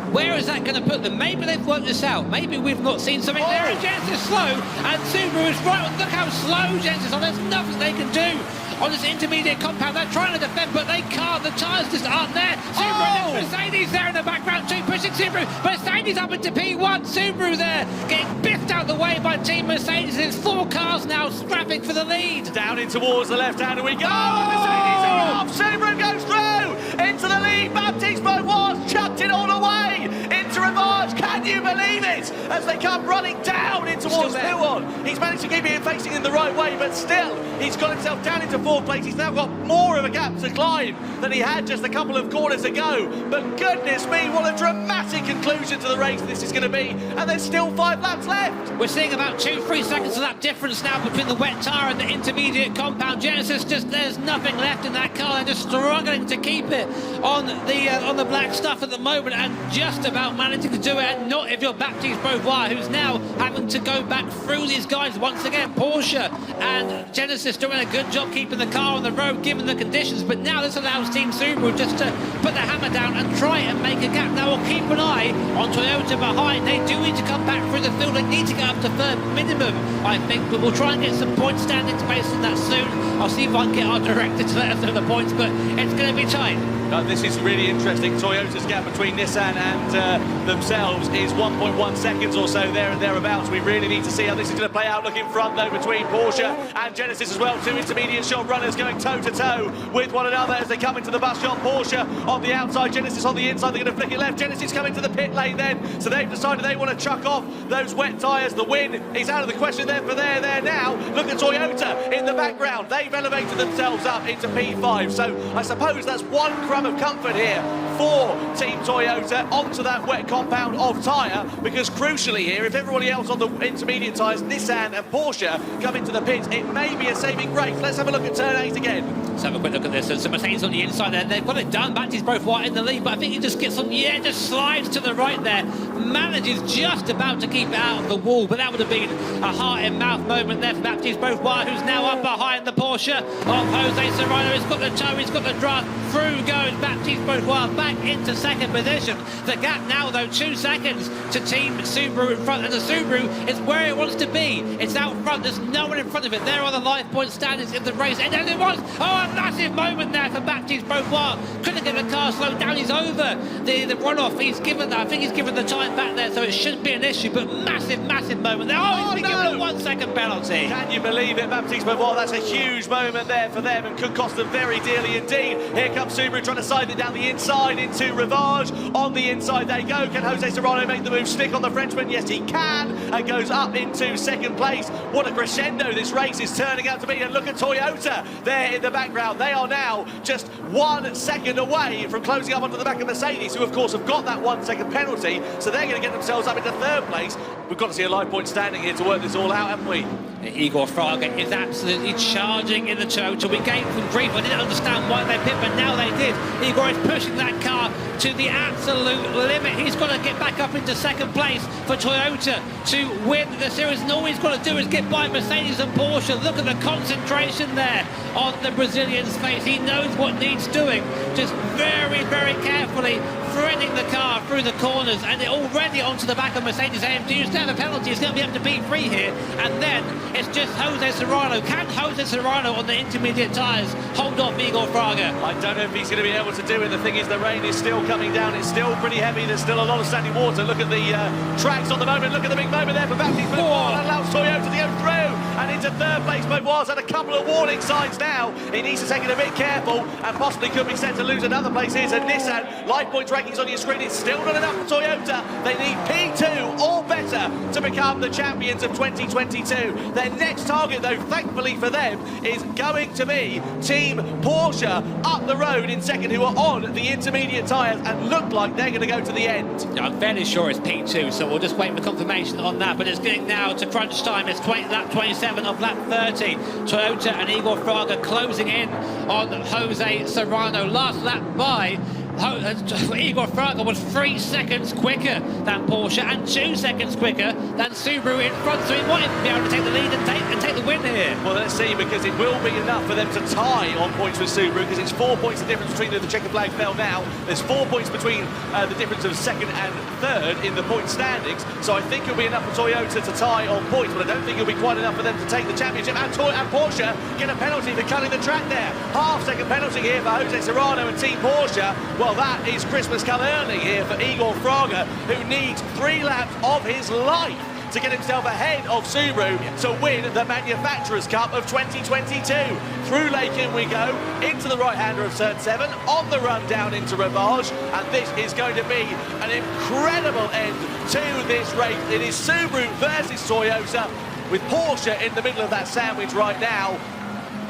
where is that going to put them? Maybe they've worked this out. Maybe we've not seen something there. Genesis slow, and Subaru is right. Look how slow Genesis are. There's nothing they can do on this intermediate compound. They're trying to defend, but they can't. The tyres just aren't there. Subaru, Mercedes there in the background too, pushing Subaru. Mercedes up into P1. Subaru there, getting biffed out the way by Team Mercedes. There's 4 cars now scrapping for the lead. Down in towards the left-hander we go. Mercedes are off. Subaru goes through into the lead. Baptiste Beauvoir chucked it all away into Rivage. Can you believe it? As they come running down in towards P1. He's managed to keep it facing in the right way, but still, he's got himself down into 4th place. He's now got more of a gap to climb than he had just a couple of corners ago. But goodness me, what a dramatic conclusion to the race this is going to be. And there's still 5 laps left. We're seeing about 2-3 seconds of that difference now between the wet tyre and the intermediate compound. Genesis there's nothing left in that car. They're just struggling to keep it on the black stuff at the moment, and just about managing to do it. And not if you're Baptiste Beauvoir, who's now having to go back through these guys once again. Porsche and Genesis doing a good job keeping the car on the road given the conditions, but now this allows Team Subaru just to put the hammer down and try and make a gap. Now we'll keep an eye on Toyota behind. They do need to come back through the field. They need to get up to 3rd minimum, I think, but we'll try and get some point standings based on that soon. I'll see if I can get our director to let us know the points, but it's going to be tight. This is really interesting. Toyota's gap between Nissan and themselves is 1.1 seconds or so there and thereabouts. We really need to see how this is going to play out. Look in front though between Porsche and Genesis as well. 2 intermediate shot runners going toe to toe with one another as they come into the bus shop. Porsche on the outside, Genesis on the inside. They're going to flick it left. Genesis coming to the pit lane then. So they've decided they want to chuck off those wet tyres. The win is out of the question then for there now. Look at Toyota in the background. They've elevated themselves up into P5. So I suppose that's one crumb of comfort here for Team Toyota onto that wet compound of tyre, because crucially here, if everybody else on the intermediate tyres, Nissan and Porsche, come into the pits, it may be a saving grace. Let's have a look at turn 8 again. Let's have a quick look at this. So Mercedes on the inside there. They've got it done. Baptiste Beauvoir in the lead, but I think he just gets on, just slides to the right there. Manages just about to keep it out of the wall, but that would have been a heart-in-mouth moment there for Baptiste Beauvoir, who's now up behind the Porsche of Jose Serrano. He's got the toe, he's got the draft. Through goes Baptiste Beauvoir back into 2nd position. The gap now, though, 2 seconds to Team Subaru in front, and the Subaru is where it wants to be. It's out front. There's no one in front of it. There are the live point standings in the race, and then it was a massive moment there for Baptiste Beauvoir. Couldn't get the car slowed down. He's over the runoff. He's given that. I think he's given the time back there, so it shouldn't be an issue. But massive moment there. He's been given a 1 second penalty. Can you believe it, Baptiste Beauvoir? That's a huge moment there for them, and could cost them very dearly indeed. Here comes Subaru trying to side it down the inside into Rivage. On the inside they go. Can Jose Serrano make the move? Stick on the Frenchman? Yes, he can, and goes up into 2nd place. What a crescendo this race is turning out to be. And look at Toyota there in the background. They are now just 1 second away from closing up onto the back of Mercedes, who of course have got that 1 second penalty, so they're going to get themselves up into 3rd place. We've got to see a live point standing here to work this all out, haven't we? Igor Fraga is absolutely charging challenging in the Toyota. We gave them grief. I didn't understand why they pit, but now they did. Igor is pushing that car to the absolute limit. He's got to get back up into second place for Toyota to win the series, and all he's got to do is get by Mercedes and Porsche. Look at the concentration there on the Brazilian's face. He knows what needs doing, just very, very carefully threading the car through the corners, and it already onto the back of Mercedes AMG. He's going to have a penalty. He's going to be able to beat free here, and then it's just Jose Serrano. Can Jose Serrano on the intermediate tyres hold off Igor Fraga? I don't know if he's going to be able to do it. The thing is, the rain is still coming down. It's still pretty heavy. There's still a lot of standing water. Look at the tracks on the moment. Look at the big moment there for Baptiste Beauvoir. That allows Toyota to go through and into third place. Beauvoir's had a couple of warning signs now. He needs to take it a bit careful and possibly could be set to lose another place here. So Nissan, life points rankings on your screen. It's still not enough for Toyota. They need P2 or better to become the champions of 2022. Their next target, though, thankfully for them, is going to be Team Porsche up the road in second, who are on the intermediate tyres and look like they're going to go to the end. I'm fairly sure it's P2, so we'll just wait for confirmation on that. But it's getting now to crunch time. It's lap 27 of lap 30. Toyota and Igor Fraga closing in on Jose Serrano. Last lap by Igor Fraga was 3 seconds quicker than Porsche and 2 seconds quicker than Subaru in front, so he might be able to take the lead and take the win here. Well, let's see, because it will be enough for them to tie on points with Subaru, because it's 4 points the difference between the checkered flag fell now. There's 4 points between the difference of second and third in the point standings, so I think it'll be enough for Toyota to tie on points, but I don't think it'll be quite enough for them to take the championship. And Porsche get a penalty for cutting the track there. Half-second penalty here for Jose Serrano and Team Porsche. Well, that is Christmas come early here for Igor Fraga, who needs 3 laps of his life to get himself ahead of Subaru to win the Manufacturers' Cup of 2022. Through Lakin we go, into the right-hander of turn 7, on the run down into Rivage, and this is going to be an incredible end to this race. It is Subaru versus Toyota, with Porsche in the middle of that sandwich right now.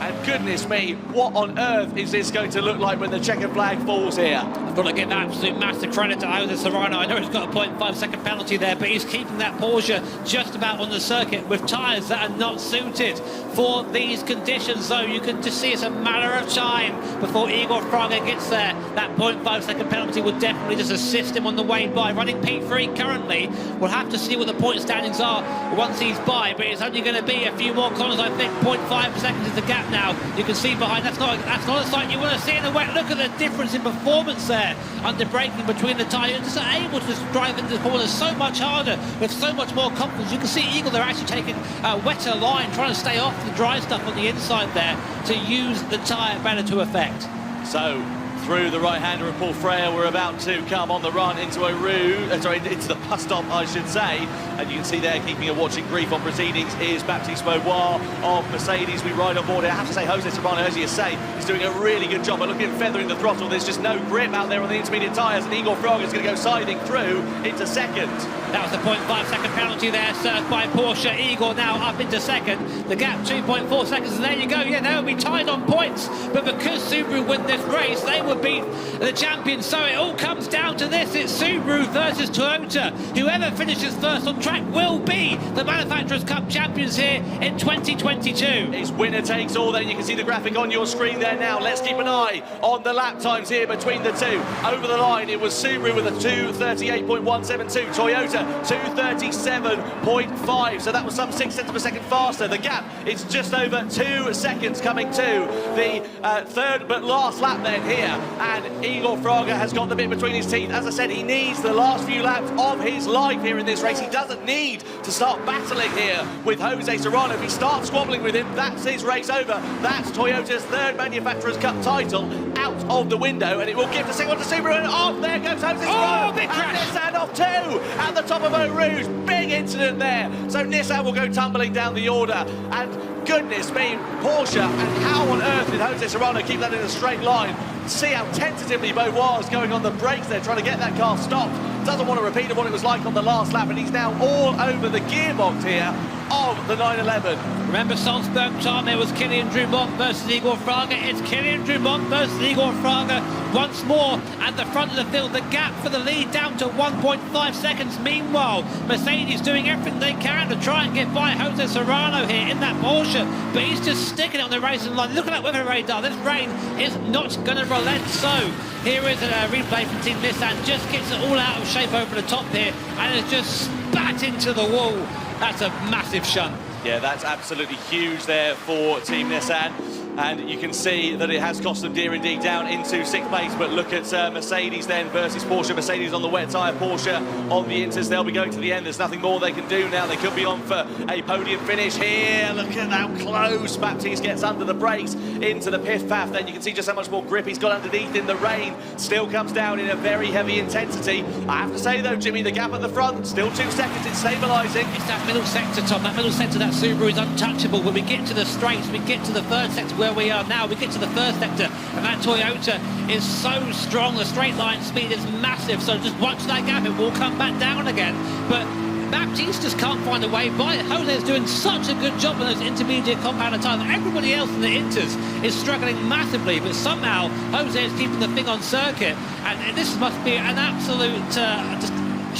And goodness me, what on earth is this going to look like when the checkered flag falls here? I've got to give absolute massive credit to Jose Serrano. I know he's got a 0.5 second penalty there, but he's keeping that Porsche just about on the circuit with tyres that are not suited for these conditions. So you can just see it's a matter of time before Igor Fraga gets there. That 0.5 second penalty will definitely just assist him on the way by. Running P3 currently, we'll have to see what the point standings are once he's by, but it's only going to be a few more corners, I think. 0.5 seconds is the gap now. You can see behind, that's not a sight you want to see in the wet. Look at the difference in performance there under braking between the tyres. Just able to just drive into the corners so much harder with so much more confidence. You can see Eagle, they're actually taking a wetter line, trying to stay off the dry stuff on the inside there to use the tyre better to effect. So through the right-hander of Paul Freyer, we're about to come on the run into into the bus stop, I should say. And you can see there, keeping a watching brief on proceedings, is Baptiste Beauvoir of Mercedes. We ride on board. I have to say, Jose Serrano, as you say, is doing a really good job. But look at him feathering the throttle. There's just no grip out there on the intermediate tyres, and Igor Fraga is going to go scything through into second. That was the 0.5 second penalty there, served by Porsche. Igor now up into second. The gap 2.4 seconds, and there you go. Yeah, they'll be tied on points. But because Subaru win this race, they will beat the champions. So it all comes down to this. It's Subaru versus Toyota. Whoever finishes first on track will be the Manufacturers' Cup champions here in 2022. It's winner takes all then. You can see the graphic on your screen there now. Let's keep an eye on the lap times here between the two. Over the line, it was Subaru with a 2:38.172. Toyota 2:37.5. So that was some 6 tenths of a second faster. The gap is just over 2 seconds coming to the third but last lap then here. And Igor Fraga has got the bit between his teeth. As I said, he needs the last few laps of his life here in this race. He doesn't need to start battling here with Jose Serrano. If he starts squabbling with him, that's his race over. That's Toyota's third Manufacturers' Cup title out of the window, and it will give the second one to Subaru, and off there goes Jose Serrano. Big crash! And Nissan off too at the top of Eau Rouge. Big incident there. So Nissan will go tumbling down the order, and goodness me, Porsche, and how on earth did Jose Serrano keep that in a straight line? See how tentatively Beauvoir is going on the brakes there, trying to get that car stopped. Doesn't want to repeat of what it was like on the last lap, and he's now all over the gearbox here. of the 911. Remember Salzburg time, it was Kylian Drumont versus Igor Fraga. It's Kylian Drumont versus Igor Fraga once more at the front of the field. The gap for the lead down to 1.5 seconds. Meanwhile, Mercedes doing everything they can to try and get by Jose Serrano here in that Porsche, but he's just sticking it on the racing line. Look at that weather radar. This rain is not going to relent. So here is a replay from Team Nissan. Just gets it all out of shape over the top here and is just spat into the wall. That's a massive shunt. Yeah, that's absolutely huge there for Team Nissan. And you can see that it has cost them dear indeed down into 6th place. But look at Mercedes then versus Porsche. Mercedes on the wet tyre, Porsche on the inters. They'll be going to the end. There's nothing more they can do now. They could be on for a podium finish here. Look at how close Baptiste gets under the brakes into the piff path. Then you can see just how much more grip he's got underneath in the rain. Still comes down in a very heavy intensity. I have to say though, Jimmy, the gap at the front, still 2 seconds. It's stabilising. It's that middle sector, Tom. That middle sector, that Subaru is untouchable. When we get to the straights, we get to the third sector where we are now. We get to the first sector, and that Toyota is so strong. The straight line speed is massive. So just watch that gap. It will come back down again. But Baptiste just can't find a way by it. Jose is doing such a good job on those intermediate compounder tyres. Everybody else in the inters is struggling massively, but somehow Jose is keeping the thing on circuit. And this must be an absolute just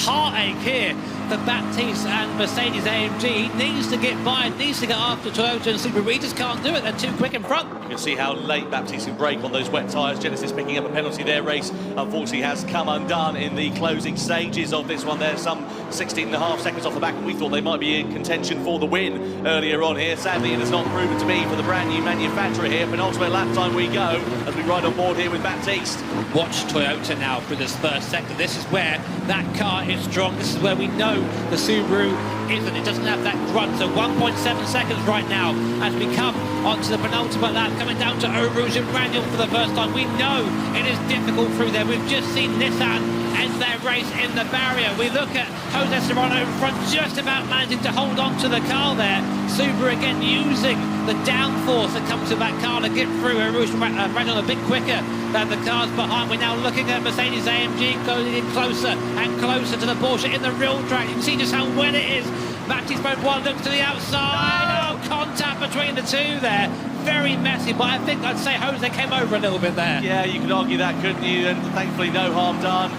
heartache here for Baptiste and Mercedes AMG. He needs to get by, needs to get after Toyota and Subaru. He just can't do it. They're too quick in front. You can see how late Baptiste can brake on those wet tyres. Genesis picking up a penalty. Their race, unfortunately, has come undone in the closing stages of this one. They're some 16.5 seconds off the back, and we thought they might be in contention for the win earlier on here. Sadly, it has not proven to be for the brand new manufacturer here. Penultimate lap time we go as we ride on board here with Baptiste. Watch Toyota now through this first sector. This is where that car is strong. This is where we know the Subaru isn't. It doesn't have that grunt. So 1.7 seconds right now as we come onto the penultimate lap, coming down to Eau Rouge and Raniel for the first time. We know it is difficult through there. We've just seen Nissan end their race in the barrier. We look at Jose Serrano in front, just about managing to hold on to the car there. Subaru again using the downforce that comes to that car to get through. Eau Rouge and Raniel a bit quicker than the cars behind. We're now looking at Mercedes AMG going in closer and closer to the Porsche in the real track. You can see just how wet it is. Baptiste Beauvoir looks to the outside. Oh, contact between the two there. Very messy, but I think I'd say Jose came over a little bit there. Yeah, you could argue that, couldn't you? And thankfully no harm done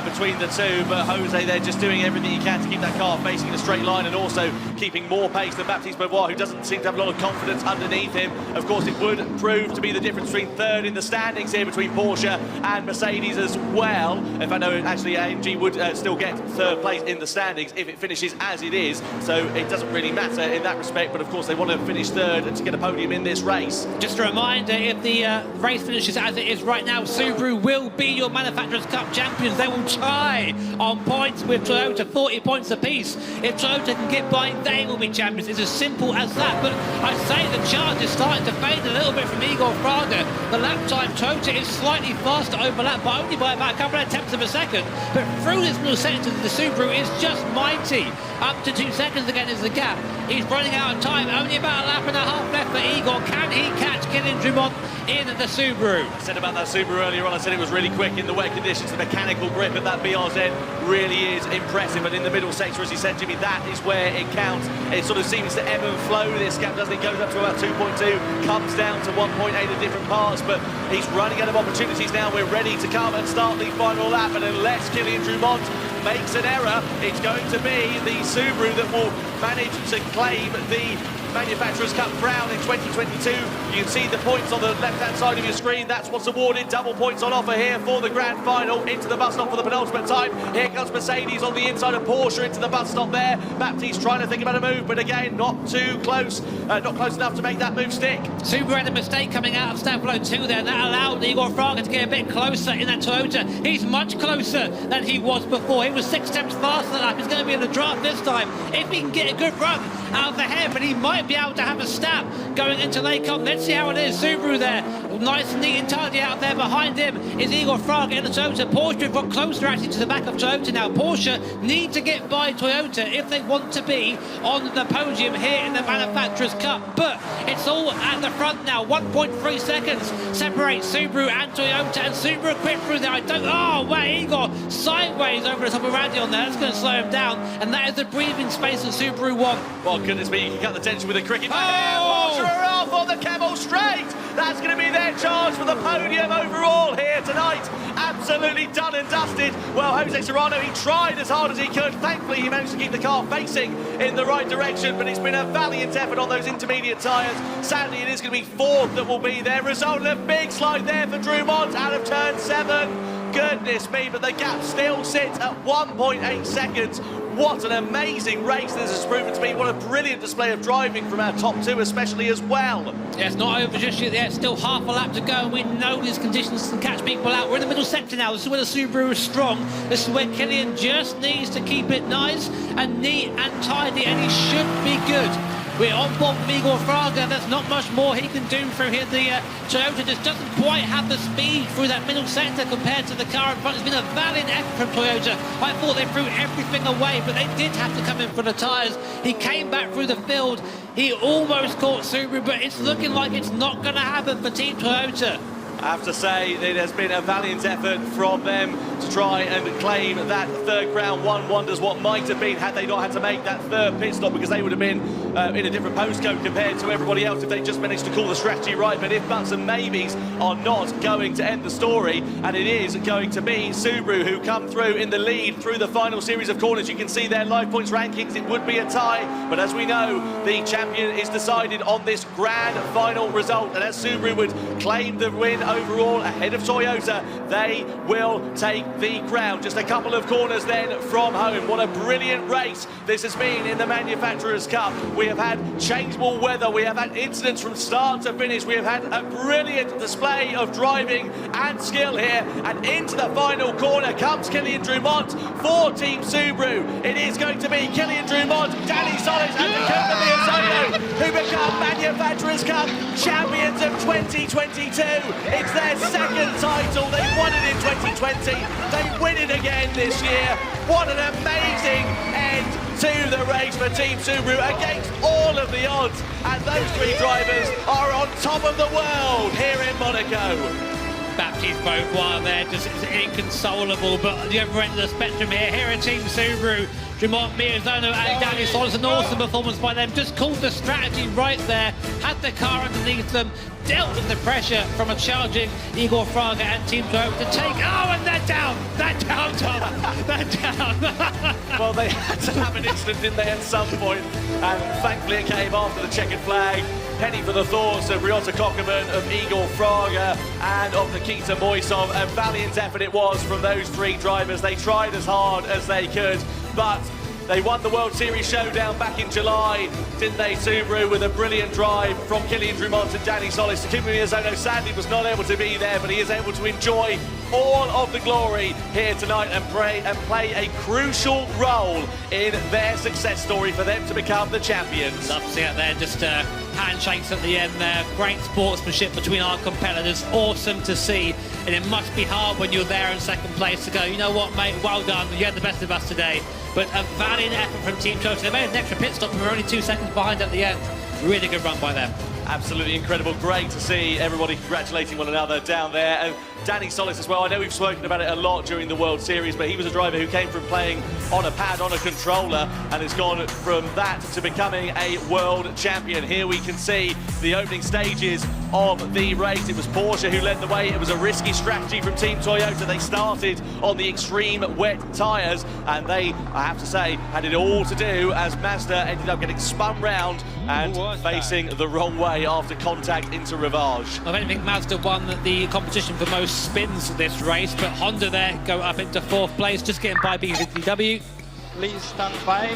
between the two, but Jose there just doing everything he can to keep that car facing in a straight line and also keeping more pace than Baptiste Beauvoir, who doesn't seem to have a lot of confidence underneath him. Of course, it would prove to be the difference between third in the standings here between Porsche and Mercedes as well. If I know, actually AMG would still get third place in the standings if it finishes as it is, so it doesn't really matter in that respect, but of course they want to finish third and to get a podium in this race. Just a reminder, if the race finishes as it is right now, Subaru will be your Manufacturers' Cup champions. They will tie on points with Toyota, 40 points apiece. If Toyota can get by, they will be champions. It's as simple as that. But I say the charge is starting to fade a little bit from Igor Fraga. The lap time, Toyota is slightly faster overlap, but only by about a couple of tenths of a second. But through this middle sector, the Subaru is just mighty. Up to 2 seconds again is the gap. He's running out of time. Only about a lap and a half left for Igor. Can he catch Kylian Drumont in the Subaru? I said about that Subaru earlier on, I said it was really quick in the wet conditions. The mechanical grip of that BRZ really is impressive. But in the middle sector, as you said, Jimmy, that is where it counts. It sort of seems to ebb and flow, this gap, doesn't it? Goes up to about 2.2, comes down to 1.8 at different parts, but he's running out of opportunities now. We're ready to come and start the final lap, and unless Kylian Drumont makes an error, it's going to be the Subaru that will manage to claim the Manufacturers' Cup crown in 2022. You can see the points on the left-hand side of your screen. That's what's awarded. Double points on offer here for the grand final. Into the bus stop for the penultimate time. Here comes Mercedes on the inside of Porsche into the bus stop there. Baptiste trying to think about a move, but again, not too close. Not close enough to make that move stick. Subaru had a mistake coming out of Stavolo 2 there. That allowed Igor Fraga to get a bit closer in that Toyota. He's much closer than he was before. He was 6 tenths faster than that. He's going to be in the draft this time if he can get a good run out of the hair, but he might might be able to have a snap going into Lakon. Let's see how it is. Subaru there, nice and neat and tidy out there. Behind him is Igor Fraga in the Toyota. Porsche have got closer actually to the back of Toyota now. Porsche need to get by Toyota if they want to be on the podium here in the Manufacturers' Cup. But it's all at the front now. 1.3 seconds separates Subaru and Toyota, and Subaru quick through there. Oh, wow, Igor sideways over the top of Randy on there. That's going to slow him down, and that is the breathing space that Subaru want. Well, goodness me, you can cut the tension with a cricket. Porsche are off on the Camel Straight. That's going to be their charge for the podium overall here tonight. Absolutely done and dusted. Well, Jose Serrano, he tried as hard as he could. Thankfully, he managed to keep the car facing in the right direction, but it's been a valiant effort on those intermediate tyres. Sadly, it is going to be fourth that will be their result. A big slide there for Drumont out of turn 7. Goodness me, but the gap still sits at 1.8 seconds. What an amazing race this has proven to be. What a brilliant display of driving from our top two especially as well. Yeah, it's not over just yet. Still half a lap to go. We know these conditions can catch people out. We're in the middle sector now. This is where the Subaru is strong. This is where Killian just needs to keep it nice and neat and tidy, and he should be good. We're on board with Igor Fraga. There's not much more he can do through here. The Toyota just doesn't quite have the speed through that middle sector compared to the car in front. It's been a valiant effort from Toyota. I thought they threw everything away, but they did have to come in for the tyres. He came back through the field. He almost caught Subaru, but it's looking like it's not going to happen for Team Toyota. I have to say it has been a valiant effort from them to try and claim that third crown. One wonders what might have been had they not had to make that third pit stop, because they would have been in a different postcode compared to everybody else if they just managed to call the strategy right. But if buts and maybes are not going to end the story, and it is going to be Subaru who come through in the lead through the final series of corners. You can see their live points rankings. It would be a tie, but as we know, the champion is decided on this grand final result, and as Subaru would claim the win overall ahead of Toyota, they will take the crown. Just a couple of corners then from home. What a brilliant race this has been in the Manufacturers' Cup. We have had changeable weather, we have had incidents from start to finish, we have had a brilliant display of driving and skill here, and into the final corner comes Killian Drumont for Team Subaru. It is going to be Killian Drumont, Danny Solis and Takuma Miyazono who become Manufacturers' Cup champions of 2022. It's their second title. They won it in 2020. They win it again this year. What an amazing end to the race for Team Subaru against all of the odds. And those three drivers are on top of the world here in Monaco. Baptiste Beauvoir there, just inconsolable, but at the other end of the spectrum here at Team Subaru, Drumont, Miyazono and Danny Solis, an awesome performance by them. Just called the strategy right there, had the car underneath them, dealt with the pressure from a charging Igor Fraga and Team Toyota to take. Oh, and they're down, Tom, they're down. Well, they had to have an incident, didn't they, at some point? And thankfully it came after the checkered flag. Penny for the thoughts of Ryota Kokkerman, of Igor Fraga and of Nikita Moisov. A valiant effort it was from those three drivers. They tried as hard as they could, but they won the World Series Showdown back in July, didn't they, Subaru, with a brilliant drive from Killian Drumont and Danny Solis. Takuma Miyazono sadly was not able to be there, but he is able to enjoy all of the glory here tonight and play a crucial role in their success story for them to become the champions. Love to see it there, just handshakes at the end there. Great sportsmanship between our competitors, awesome to see. And it must be hard when you're there in second place to go, you know what, mate, well done, you had the best of us today. But a valiant effort from Team Toyota. They made an extra pit stop and were only 2 seconds behind at the end. Really good run by them. Absolutely incredible. Great to see everybody congratulating one another down there. And Danny Solis as well. I know we've spoken about it a lot during the World Series, but he was a driver who came from playing on a pad, on a controller, and has gone from that to becoming a world champion. Here we can see the opening stages of the race. It was Porsche who led the way. It was a risky strategy from Team Toyota. They started on the extreme wet tyres, and they, I have to say, had it all to do as Mazda ended up getting spun round and facing the wrong way after contact into Rivage. I don't think Mazda won the competition for most spins this race, but Honda there go up into 4th place, just getting by BVW. Please stand by.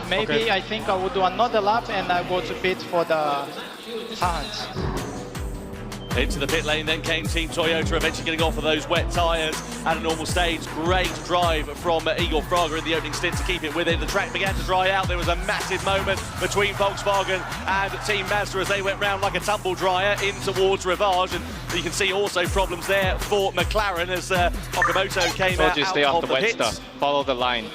Maybe I think I will do another lap and I go to pit for the hands. Into the pit lane then came Team Toyota, eventually getting off of those wet tyres at a normal stage. Great drive from Igor Fraga in the opening stint to keep it with it. The track began to dry out. There was a massive moment between Volkswagen and Team Mazda as they went round like a tumble dryer in towards Rivage. And you can see also problems there for McLaren as Okamoto came out Stay off of the wet pits. stuff. Follow the line.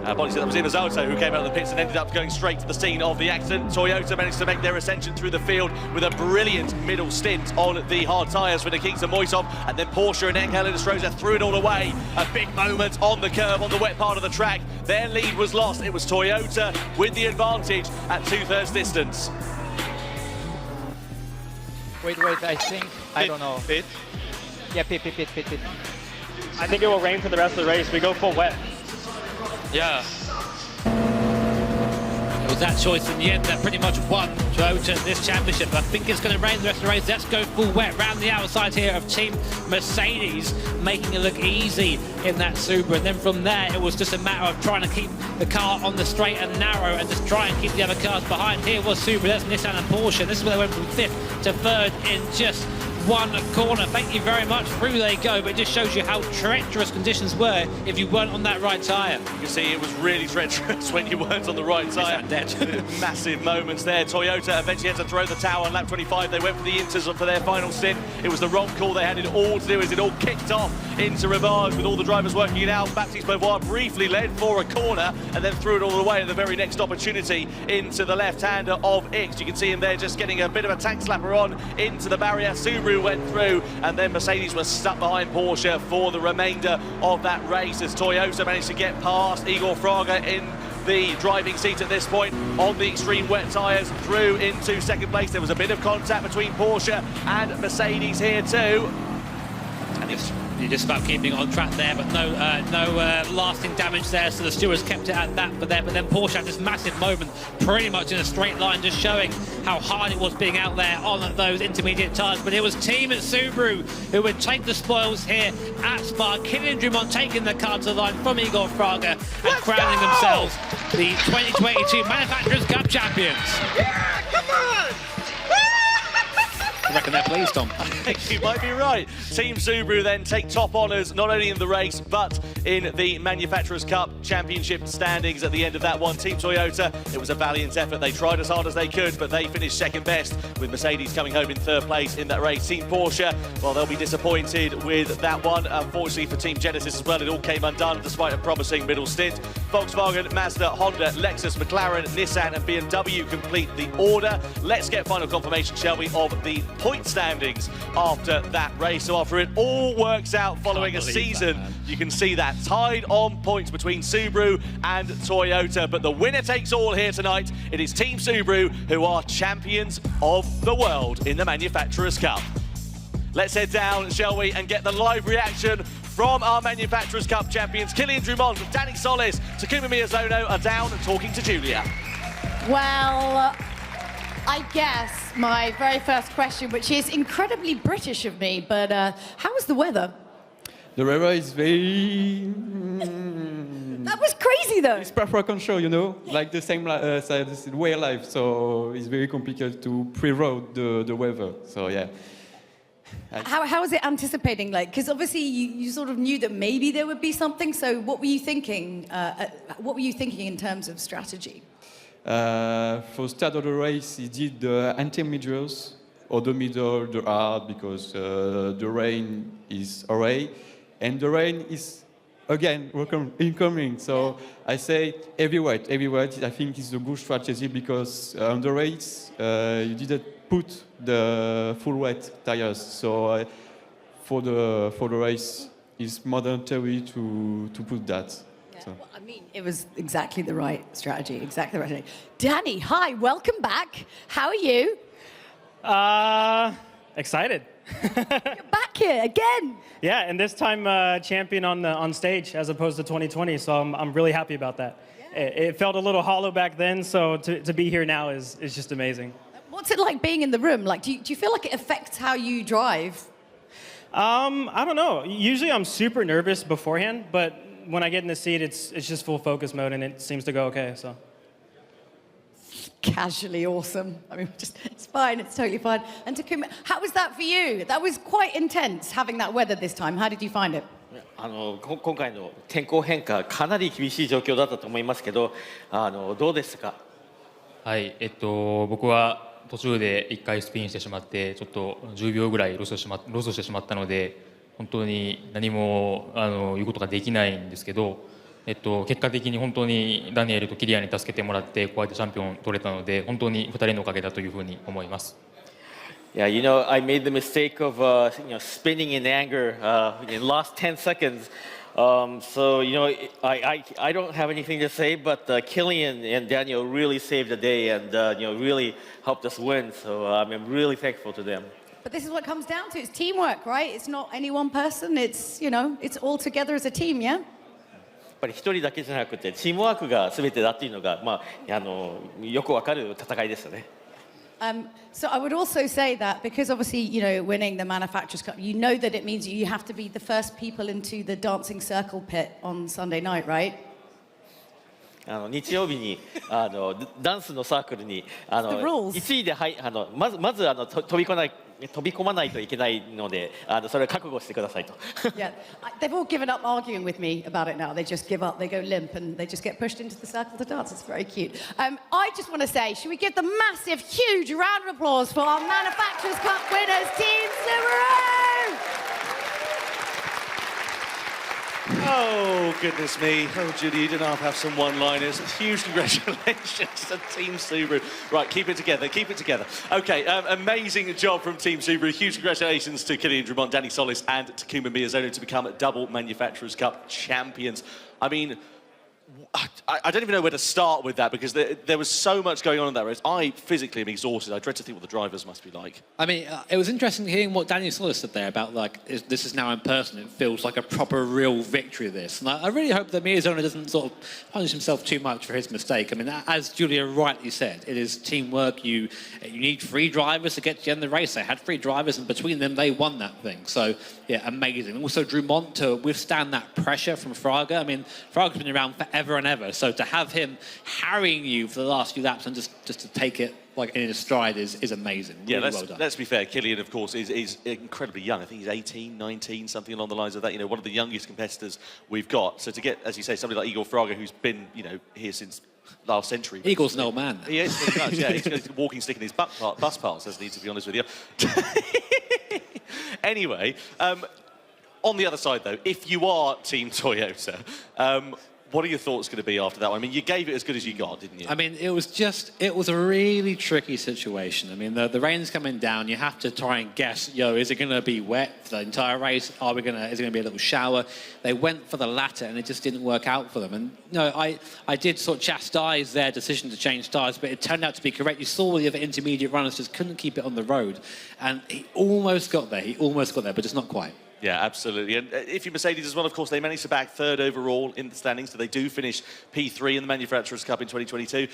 Apologies, that was Imazato who came out of the pits and ended up going straight to the scene of the accident. Toyota managed to make their ascension through the field with a brilliant middle stint on the hard tyres for Nikita Moisov, and then Porsche and Angel Estrada threw it all away. A big moment on the curve on the wet part of the track. Their lead was lost. It was Toyota with the advantage at 2/3 distance. Wait, I think, I don't know. Pit? Yeah, pit. I think it will rain for the rest of the race. We go full wet. Yeah. It was that choice in the end that pretty much won Toyota this championship. I think it's going to rain the rest of the race. Let's go full wet round the outside here of Team Mercedes, making it look easy in that Subaru. And then from there, it was just a matter of trying to keep the car on the straight and narrow and just try and keep the other cars behind. Here was Subaru, that's Nissan and Porsche. This is where they went from 5th to 3rd in just one corner. Thank you very much. Through they go, but it just shows you how treacherous conditions were if you weren't on that right tyre. You can see it was really treacherous when you weren't on the right tyre. Massive moments there. Toyota eventually had to throw the towel on lap 25. They went for the inters for their final stint. It was the wrong call. They had it all to do as it all kicked off into Rivage with all the drivers working it out. Baptiste Beauvoir briefly led for a corner and then threw it all the way at the very next opportunity into the left-hander of X. You can see him there just getting a bit of a tank slapper on into the barrier. Subaru went through, and then Mercedes was stuck behind Porsche for the remainder of that race as Toyota managed to get past Igor Fraga in the driving seat at this point on the extreme wet tyres through into second place. There was a bit of contact between Porsche and Mercedes here too. And you're just about keeping on track there, but no lasting damage there, so the stewards kept it at that for them. But then Porsche had this massive moment pretty much in a straight line, just showing how hard it was being out there on those intermediate tyres. But it was Team Subaru who would take the spoils here at Spa. Kylian Drummond taking the car to the line from Igor Fraga and crowning themselves the 2022 Manufacturers' Cup champions. Yeah, come on! I reckon they're pleased, Tom. I think you might be right. Team Subaru then take top honours, not only in the race, but in the Manufacturers' Cup Championship standings at the end of that one. Team Toyota, it was a valiant effort. They tried as hard as they could, but they finished second best, with Mercedes coming home in 3rd place in that race. Team Porsche, well, they'll be disappointed with that one. Unfortunately for Team Genesis as well, it all came undone despite a promising middle stint. Volkswagen, Mazda, Honda, Lexus, McLaren, Nissan and BMW complete the order. Let's get final confirmation, shall we, of the point standings after that race. So after it all works out following a season, you can see that tied on points between Subaru and Toyota. But the winner takes all here tonight. It is Team Subaru who are champions of the world in the Manufacturers' Cup. Let's head down, shall we, and get the live reaction from our Manufacturers' Cup champions. Kylian Drummond, Danny Solis, Takuma Miyazono are down and talking to Julia. Well, I guess my very first question, which is incredibly British of me, but how was the weather? The weather is very... That was crazy, though. It's perfect on show, you know, like the same way life, so it's very complicated to pre-road the weather, so yeah. How was it anticipating, like, because obviously you sort of knew that maybe there would be something, so what were you thinking? What were you thinking in terms of strategy? For start of the race, he did the intermediates, or the middle, the hard, because the rain is away, and the rain is, again, incoming. So I say heavy weight, I think is a good strategy, because on the race, you didn't put the full wet tires. So for the race, it's more than theory to put that. Yeah, so. Well, I mean, it was exactly the right strategy, exactly the right strategy. Danny, hi, welcome back. How are you? Excited. You're back here again. Yeah, and this time champion on stage as opposed to 2020, so I'm really happy about that. Yeah. It felt a little hollow back then, so to be here now is just amazing. What's it like being in the room? Like, do you feel like it affects how you drive? I don't know. Usually I'm super nervous beforehand, but when I get in the seat, it's just full focus mode, and it seems to go okay. So. casually awesome. I mean, it's fine, it's totally fine. And Takuma, how was that for you? That was quite intense, having that weather this time. How did you find it? 今回の天候変化かなり厳しい状況だったと思いますけど、どうですか？はい、僕は途中で1回スピンしてしまってちょっと10秒ぐらいロスしてしまったので本当に何も言うことができないんですけど、結果的に本当にダニエルとキリアンに助けてもらってこうやってチャンピオン取れたので本当に2人のおかげだというふうに思います。Yeah, I made the mistake of spinning in anger in the last 10 seconds. So, I don't have anything to say, but Killian and Daniel really saved the day and, really helped us win. So I'm really thankful to them. But this is what it comes down to. It's teamwork, right? It's not any one person. It's, it's all together as a team, yeah? やっぱり一人だけじゃなくてチームワークが全てだっていうのが、よくわかる戦いですよね。So I would also say that because obviously, winning the Manufacturers' Cup, you know that it means you have to be the first people into the dancing circle pit on Sunday night, right? 日曜日にダンスのサークルに1位でまず飛び込まないといけないので、それを覚悟してくださいと。Yeah, they've all given up arguing with me about it now. They just give up. They go limp and they just get pushed into the circle to dance. It's very cute. I just want to say, should we give the massive, huge round of applause for our Manufacturers' Cup winners, Team Subaru! Oh, goodness me. Oh, Judy, you didn't have some one-liners. Huge congratulations to Team Subaru. Right, keep it together, keep it together. Okay, amazing job from Team Subaru. Huge congratulations to Killian Drummond, Danny Solis and Takuma Miyazono to become double Manufacturers' Cup champions. I mean, I don't even know where to start with that because there was so much going on in that race. I physically am exhausted. I dread to think what the drivers must be like. I mean, it was interesting hearing what Daniel Solis said there about, this is now in person. It feels like a proper, real victory, this. And I really hope that Miyazono doesn't sort of punish himself too much for his mistake. I mean, as Julia rightly said, it is teamwork. You need 3 drivers to get to the end of the race. They had 3 drivers, and between them, they won that thing. So, yeah, amazing. Also, Drummond to withstand that pressure from Fraga. I mean, Fraga's been around forever and ever. So to have him harrying you for the last few laps and just to take it in his stride is amazing. Yeah, really well done. Let's be fair. Killian, of course, is incredibly young. I think he's 18, 19, something along the lines of that. One of the youngest competitors we've got. So to get, as you say, somebody like Igor Fraga, who's been, here since last century. Igor's an old man. He is pretty much, yeah. He's got a walking stick in his bus parts, doesn't he, to be honest with you. Anyway, on the other side, though, if you are Team Toyota, what are your thoughts going to be after that one? I mean, you gave it as good as you got, didn't you? I mean, it was a really tricky situation. I mean, the rain's coming down. You have to try and guess, is it going to be wet the entire race? Is it going to be a little shower? They went for the latter, and it just didn't work out for them. And, I did sort of chastise their decision to change tyres, but it turned out to be correct. You saw the other intermediate runners just couldn't keep it on the road. And he almost got there. But just not quite. Yeah, absolutely. And if you're Mercedes as well, of course, they managed to bag 3rd overall in the standings, so they do finish P3 in the Manufacturers' Cup in 2022.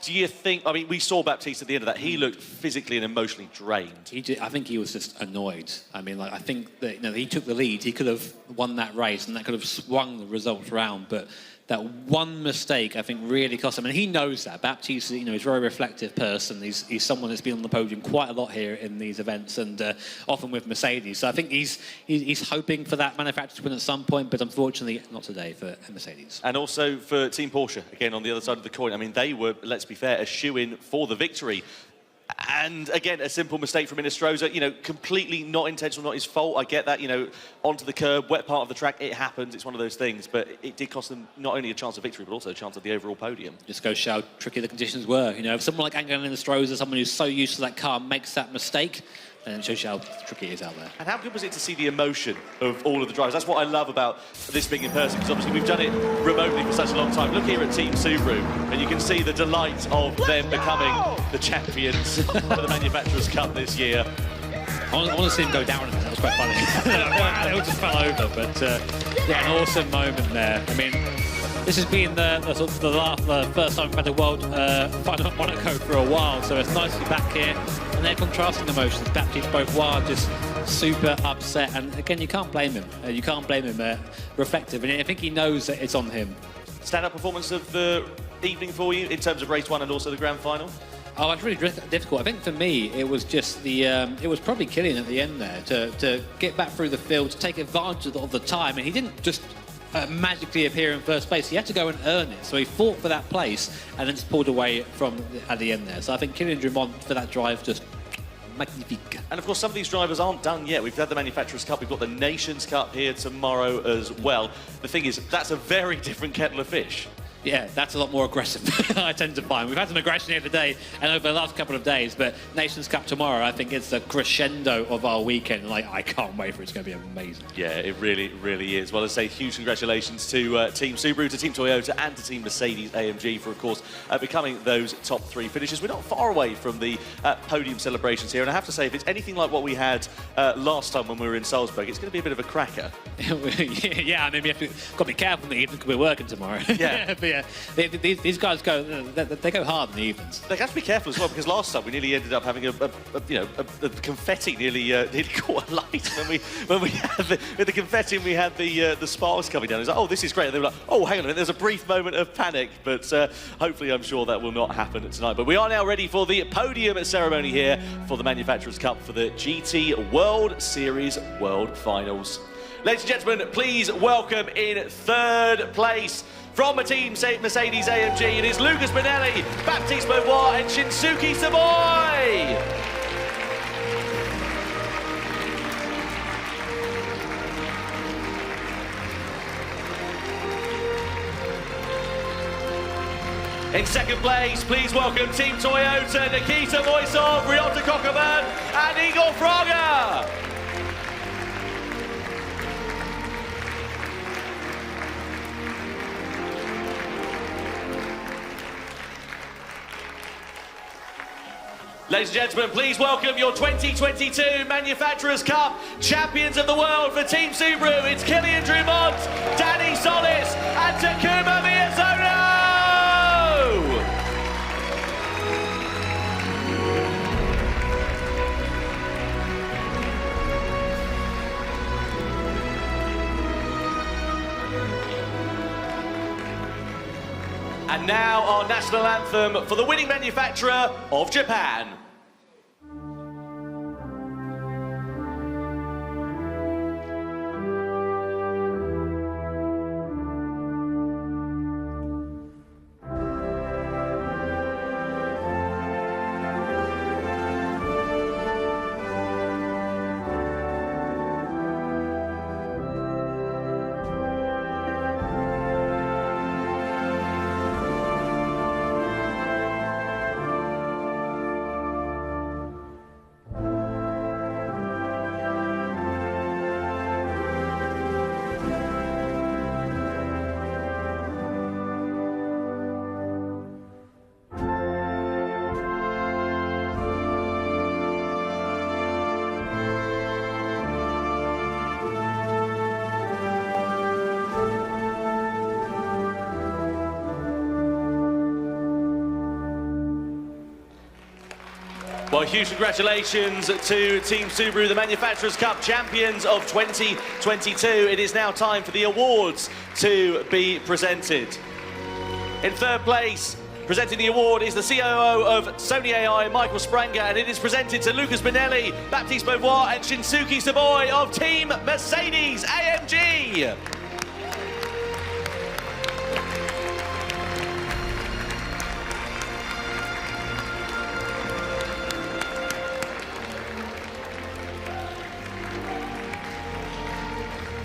Do you think, I mean, we saw Baptiste at the end of that, he looked physically and emotionally drained. I think he was just annoyed. I mean, I think that, he took the lead. He could have won that race and that could have swung the results around, but that one mistake, I think, really cost him. And he knows that. Baptiste, he's a very reflective person. He's someone that's been on the podium quite a lot here in these events and often with Mercedes. So I think he's hoping for that manufacturer's win at some point, but unfortunately not today for Mercedes. And also for Team Porsche, again, on the other side of the coin. I mean, they were, let's be fair, a shoe-in for the victory. And again, a simple mistake from Inestrosa, completely not intentional, not his fault. I get that, onto the curb, wet part of the track, it happens. It's one of those things, but it did cost them not only a chance of victory, but also a chance of the overall podium. Just goes to show how tricky the conditions were. If someone like Angel Inestrosa, someone who's so used to that car, makes that mistake, and it shows you how tricky it is out there. And how good was it to see the emotion of all of the drivers? That's what I love about this being in person, because obviously we've done it remotely for such a long time. Look here at Team Subaru, and you can see the delight of them becoming the champions for the Manufacturers' Cup this year. I want to see him go down. That was quite funny. They all just fell over, but yeah, an awesome moment there. I mean, this has been the first time we've had a world final at Monaco for a while, so it's nice to be back here. And they're contrasting emotions. Baptiste Beauvoir just super upset, and again, you can't blame him. You can't blame him. Reflective, and I think he knows that it's on him. Stand-up performance of the evening for you in terms of race 1 and also the grand final? Oh, it's really difficult. I think for me, it was just it was probably Killian at the end there to get back through the field, to take advantage of the time, and he didn't just magically appear in first place. He had to go and earn it. So he fought for that place and then just pulled away at the end there. So I think Killian Drummond for that drive just magnifique. And of course, some of these drivers aren't done yet. We've had the Manufacturers' Cup, we've got the Nations' Cup here tomorrow as well. The thing is, that's a very different kettle of fish. Yeah, that's a lot more aggressive, I tend to find. We've had some aggression here today and over the last couple of days, but Nations Cup tomorrow, I think it's the crescendo of our weekend. Like, I can't wait for it. It's going to be amazing. Yeah, it really, really is. Well, I say huge congratulations to Team Subaru, to Team Toyota, and to Team Mercedes AMG for, of course, becoming those top 3 finishers. We're not far away from the podium celebrations here, and I have to say, if it's anything like what we had last time when we were in Salzburg, it's going to be a bit of a cracker. Yeah, I mean, we have to got to be careful in the evening because we're working tomorrow. Yeah. But yeah, these guys they go hard in the evenings. They have to be careful as well, because last time we nearly ended up having a confetti nearly caught a light when we had the confetti and we had the sparks coming down. It was like, oh, this is great. And they were like, oh, hang on a minute, there's a brief moment of panic, but hopefully I'm sure that will not happen tonight. But we are now ready for the podium ceremony here for the Manufacturers' Cup for the GT World Series World Finals. Ladies and gentlemen, please welcome in 3rd place from a Team Mercedes AMG, it is Lucas Bonelli, Baptiste Beauvoir and Shinsuke Savoy. In 2nd place, please welcome Team Toyota, Nikita Moisov, Ryota Kokoman and Igor Fraga. Ladies and gentlemen, please welcome your 2022 Manufacturers' Cup champions of the world for Team Subaru. It's Killian Drummond, Danny Solis and Takuma Miyazono! And now our national anthem for the winning manufacturer of Japan. Well, huge congratulations to Team Subaru, the Manufacturers' Cup champions of 2022. It is now time for the awards to be presented. In 3rd place, presenting the award is the COO of Sony AI, Michael Spranger, and it is presented to Lucas Bonelli, Baptiste Beauvoir and Shinsuke Savoy of Team Mercedes AMG.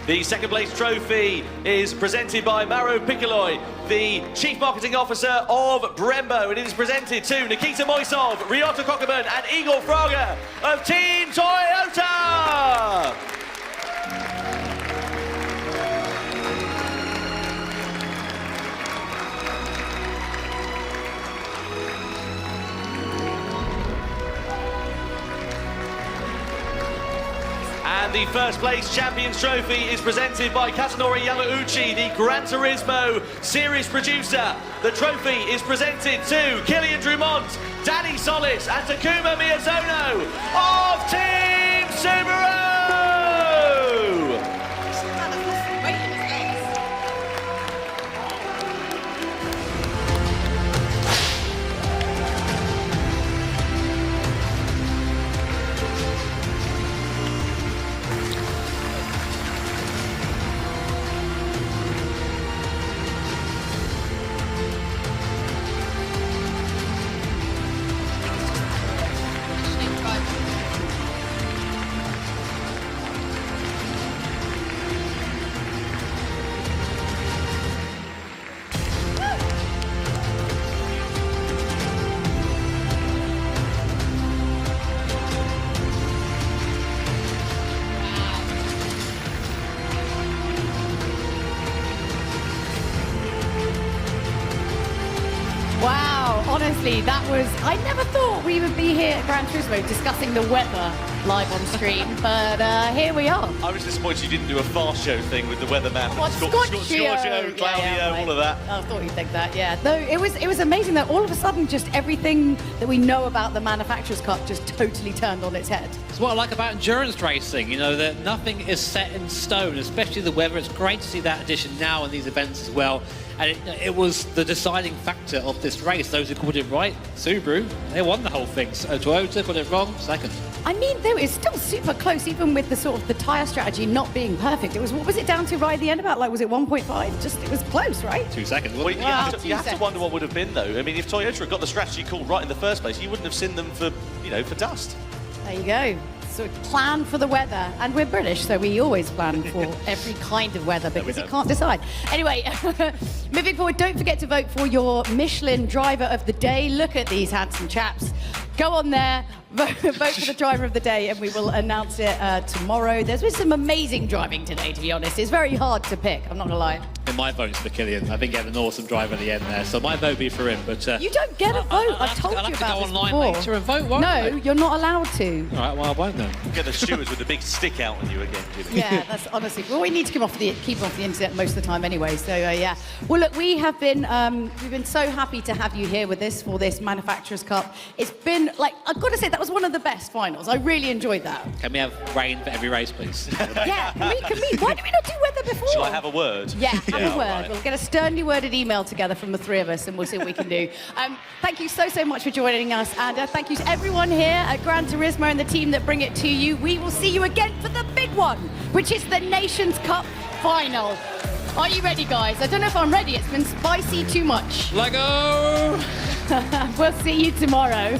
The 2nd place trophy is presented by Mauro Piccoloi, the Chief Marketing Officer of Brembo, and it is presented to Nikita Moisov, Ryota Kokoman and Igor Fraga of Team Toyota! And the 1st place Champions Trophy is presented by Kazunori Yamauchi, the Gran Turismo series producer. The trophy is presented to Killian Drummond, Danny Solis and Takuma Miyazono of Team Subaru! honestly, that was... I never thought we would be here at Gran Turismo discussing the weather live on stream, but here we are. I was disappointed you didn't do a fast show thing with the weatherman. Scorchio, Claudio, all of that. I thought you'd think that, yeah. No, it was amazing that all of a sudden just everything that we know about the Manufacturers' Cup just totally turned on its head. It's what I like about endurance racing, you know, that nothing is set in stone, especially the weather. It's great to see that addition now in these events as well. And it was the deciding factor of this race. Those who called it right, Subaru, they won the whole thing. So Toyota got it wrong, second. I mean, though, it's still super close, even with the sort of the tyre strategy not being perfect. It was, what was it down to right at the end about? Like, was it 1.5? Just, it was close, right? 2 seconds. Well, you have to wonder what would have been, though. I mean, if Toyota had got the strategy call right in the first place, you wouldn't have seen them for, you know, for dust. There you go. So plan for the weather. And we're British, so we always plan for every kind of weather because you can't decide. Anyway, moving forward, don't forget to vote for your Michelin Driver of the Day. Look at these handsome chaps. Go on there, vote for the Driver of the Day, and we will announce it tomorrow. There's been some amazing driving today, to be honest. It's very hard to pick, I'm not going to lie. And my vote's for Killian. I think he had an awesome drive at the end there, so my vote would be for him. But you don't get a vote. I told you about this before. I'll have to go online later and vote, won't I? No, you're not allowed to. All right, well, I won't then. Get the stewards with the big stick out on you again, Jimmy. Yeah, that's honestly. Well, we need to keep off the internet most of the time anyway. So yeah. Well, look, we've been so happy to have you here with us for this Manufacturers' Cup. It's been like, I've got to say, that was one of the best finals. I really enjoyed that. Can we have rain for every race, please? Yeah, can we? Why did we not do weather before? Shall I have a word? Yeah, have a word. Right. We'll get a sternly worded email together from the three of us and we'll see what we can do. Thank you so much for joining us, and thank you to everyone here at Gran Turismo and the team that bring it to you. We will see you again for the big one, which is the Nations Cup final. Are you ready, guys? I don't know if I'm ready. It's been spicy too much. Lego! We'll see you tomorrow.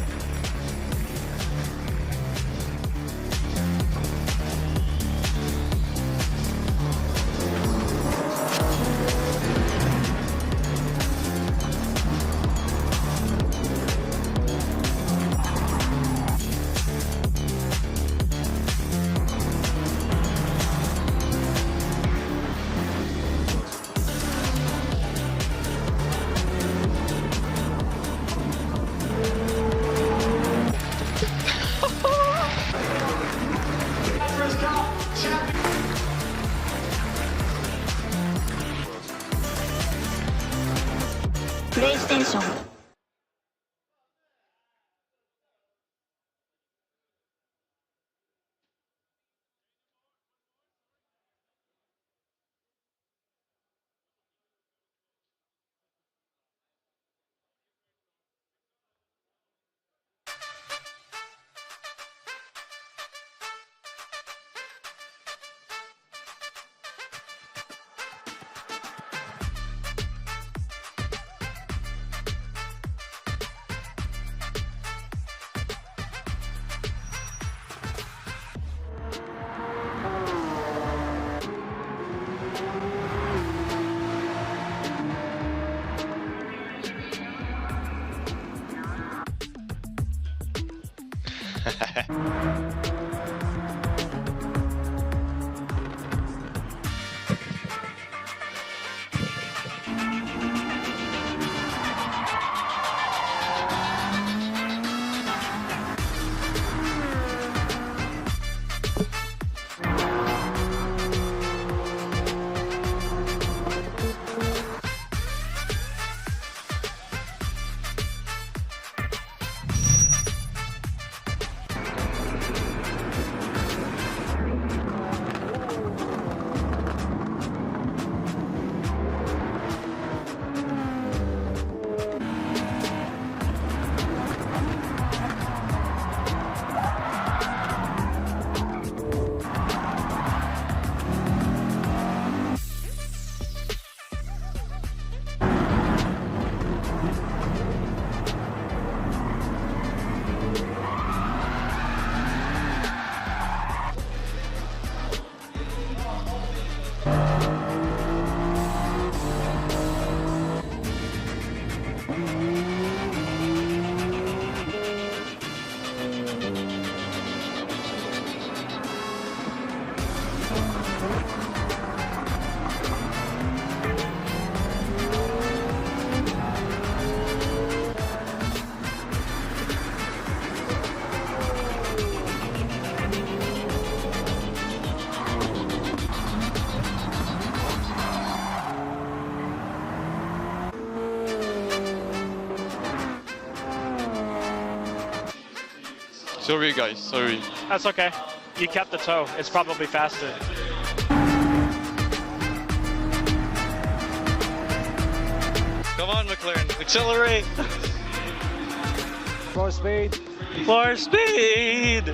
PlayStation Sorry guys, sorry. That's okay. You kept the toe. It's probably faster. Come on, McLaren, accelerate. Floor speed. Floor speed.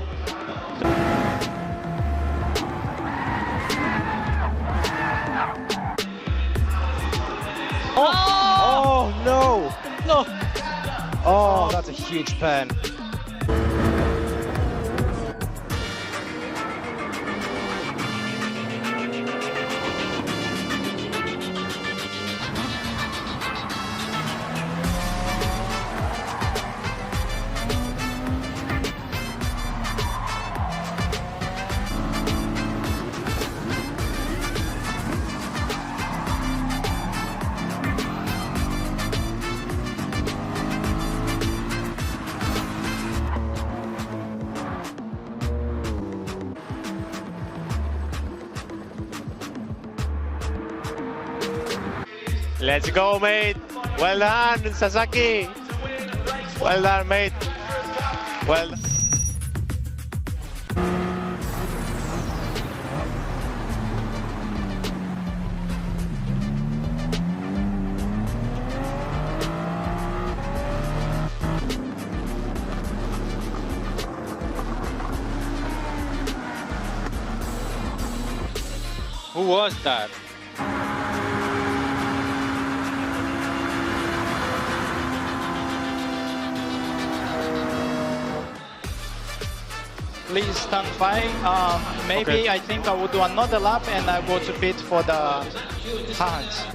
Oh no! No. Oh, that's a huge pen. Let's go, mate. Well done, Sasaki. Well done, mate. Well done. Who was that? Please stand by. Maybe Okay. I think I will do another lap and I go to pit for the hands.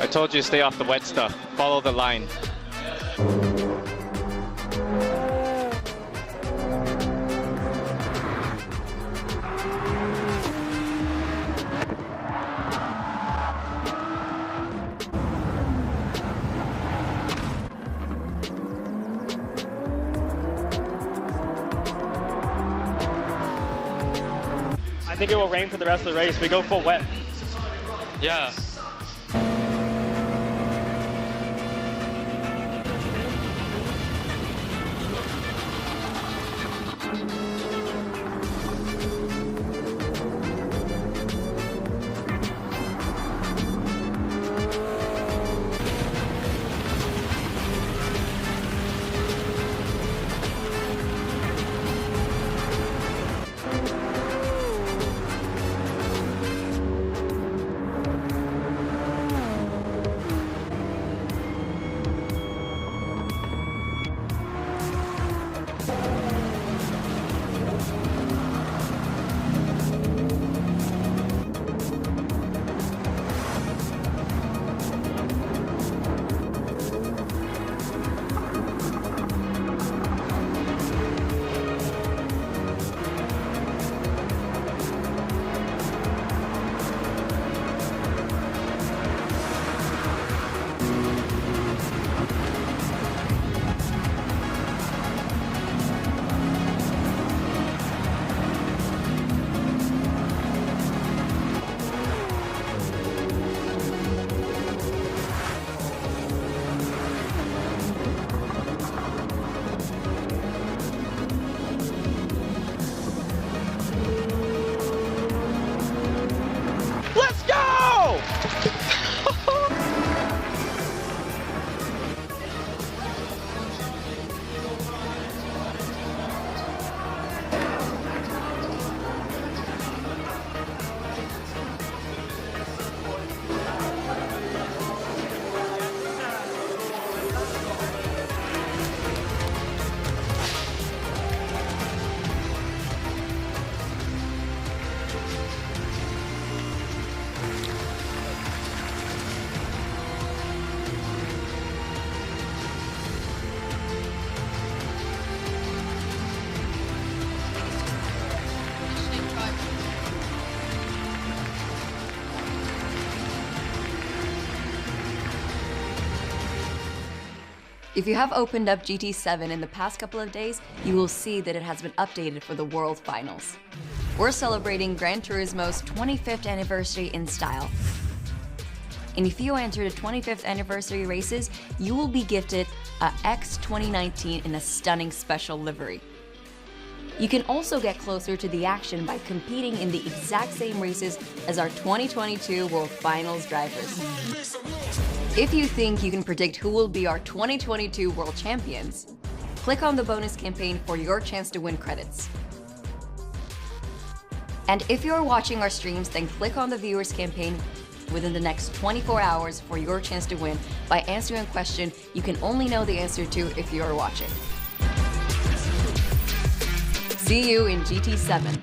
I told you to stay off the wet stuff. Follow the line. I think it will rain for the rest of the race. We go full wet. Yeah. If you have opened up GT7 in the past couple of days, you will see that it has been updated for the World Finals. We're celebrating Gran Turismo's 25th anniversary in style. And if you enter the 25th anniversary races, you will be gifted a X 2019 in a stunning special livery. You can also get closer to the action by competing in the exact same races as our 2022 World Finals drivers. If you think you can predict who will be our 2022 World Champions, click on the bonus campaign for your chance to win credits. And if you're watching our streams, then click on the viewers campaign within the next 24 hours for your chance to win by answering a question you can only know the answer to if you are watching. See you in GT7.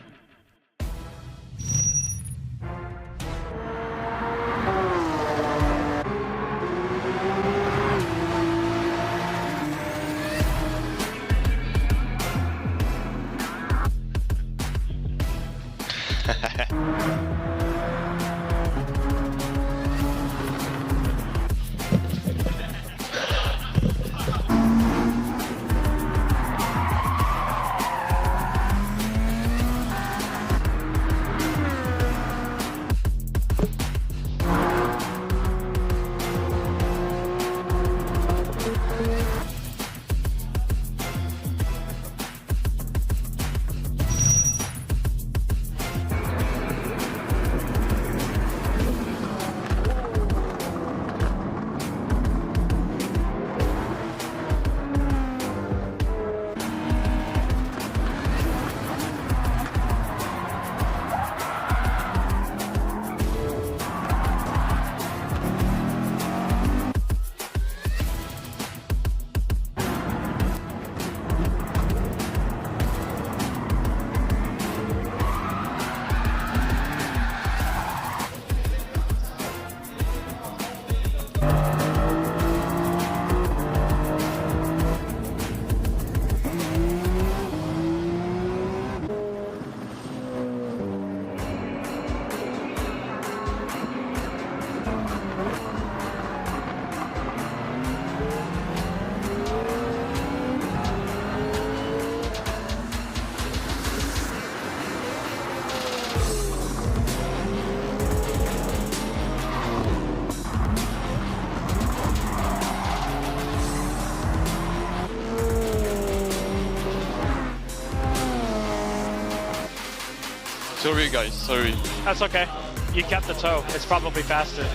Sorry guys, sorry. That's okay. You kept the toe. It's probably faster.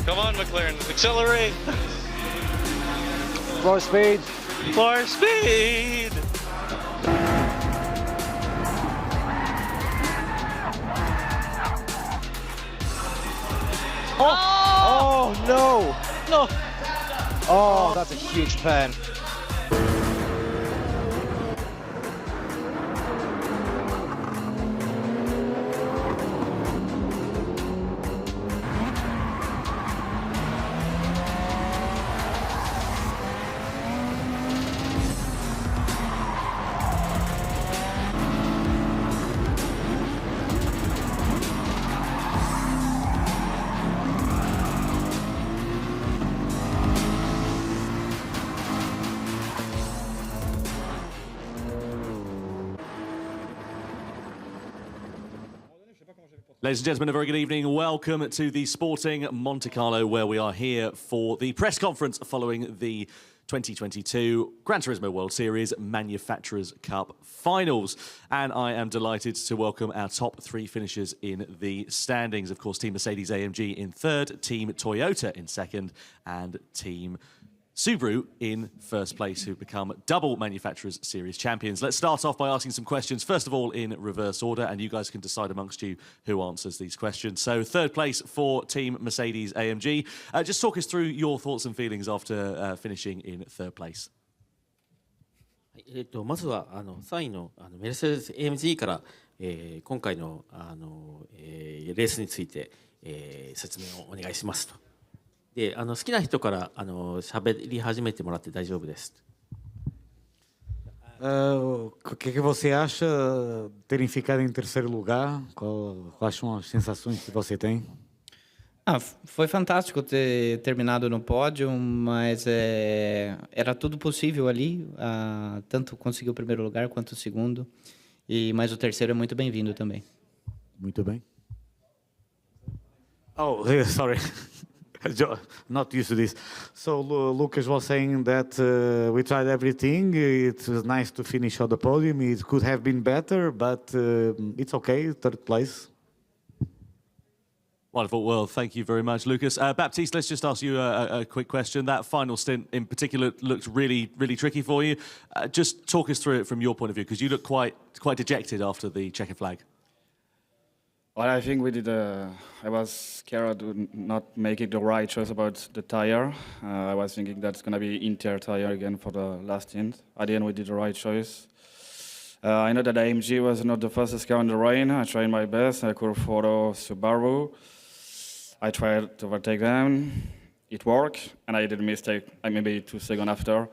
Come on, McLaren, accelerate! Floor speed. Floor speed! Oh no! No! Oh, that's a huge pen. Ladies and gentlemen, a very good evening. Welcome to the Sporting Monte Carlo, where we are here for the press conference following the 2022 Gran Turismo World Series Manufacturers' Cup Finals. And I am delighted to welcome our top three finishers in the standings. Of course, Team Mercedes-AMG in third, Team Toyota in second, and Team Subaru in first place, who've become double Manufacturers Series champions. Let's start off by asking some questions, first of all in reverse order, and you guys can decide amongst you who answers these questions. So third place for Team Mercedes-AMG. Just talk us through your thoughts and feelings after finishing in third place. まずは3位のメルセデス AMG から、今回のレースについて、説明をお願いしますと。で好きな人から喋り始めてもらって大丈夫です。O que é que você acha de terem ficado em terceiro lugar? Quais são as sensações que você tem? Foi fantástico ter terminado no pódio, mas era tudo possível ali. Tanto conseguir o primeiro lugar quanto o segundo. Mas o terceiro é muito bem-vindo também. Muito bem. Oh, sorry. Not used to this. So Lucas was saying that we tried everything. It was nice to finish on the podium. It could have been better, but it's okay. Third place. Wonderful. Well, thank you very much, Lucas. Baptiste, let's just ask you a quick question. That final stint in particular looked really, really tricky for you. Just talk us through it from your point of view, because you look quite dejected after the checkered flag. Well, I think we did. I was scared to not making the right choice about the tire. I was thinking that's going to be Inter tire again for the last stint. At the end, we did the right choice. I know that AMG was not the fastest car in the rain. I tried my best. I could follow Subaru. I tried to overtake them. It worked, and I did a mistake. Maybe 2 seconds after.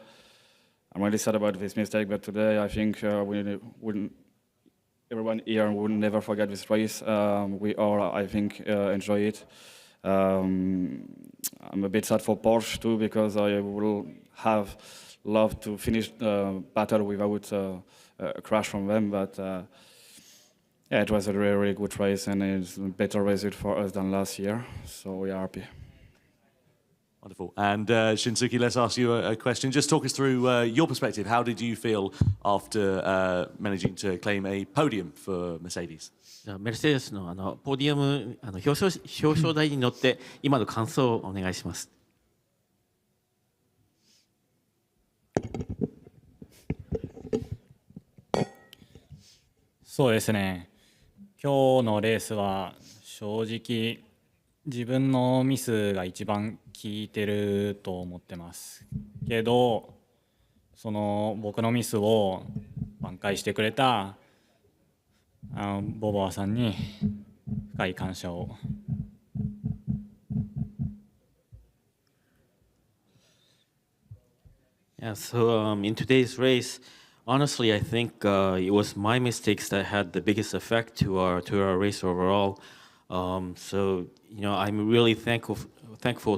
I'm really sad about this mistake, but today I think everyone here will never forget this race. We all, I think, enjoy it. I'm a bit sad for Porsche too, because I would have loved to finish the battle without a crash from them. But yeah, it was a really, really good race, and it's a better result for us than last year. So we are happy. Wonderful. And Shinsuke, let's ask you a question. Just talk us through your perspective. How did you feel after managing to claim a podium for Mercedes? メルセデスのポディアム表彰台に乗って今の感想をお願いします。そうですね。今日のレースは正直自分のミスが一番効いてると思ってますけど、その僕のミスを挽回してくれたボボアさんに深い感謝を。Yeah, so in today's race, honestly, I think it was my mistakes that had the biggest effect to our race overall. So I'm really thankful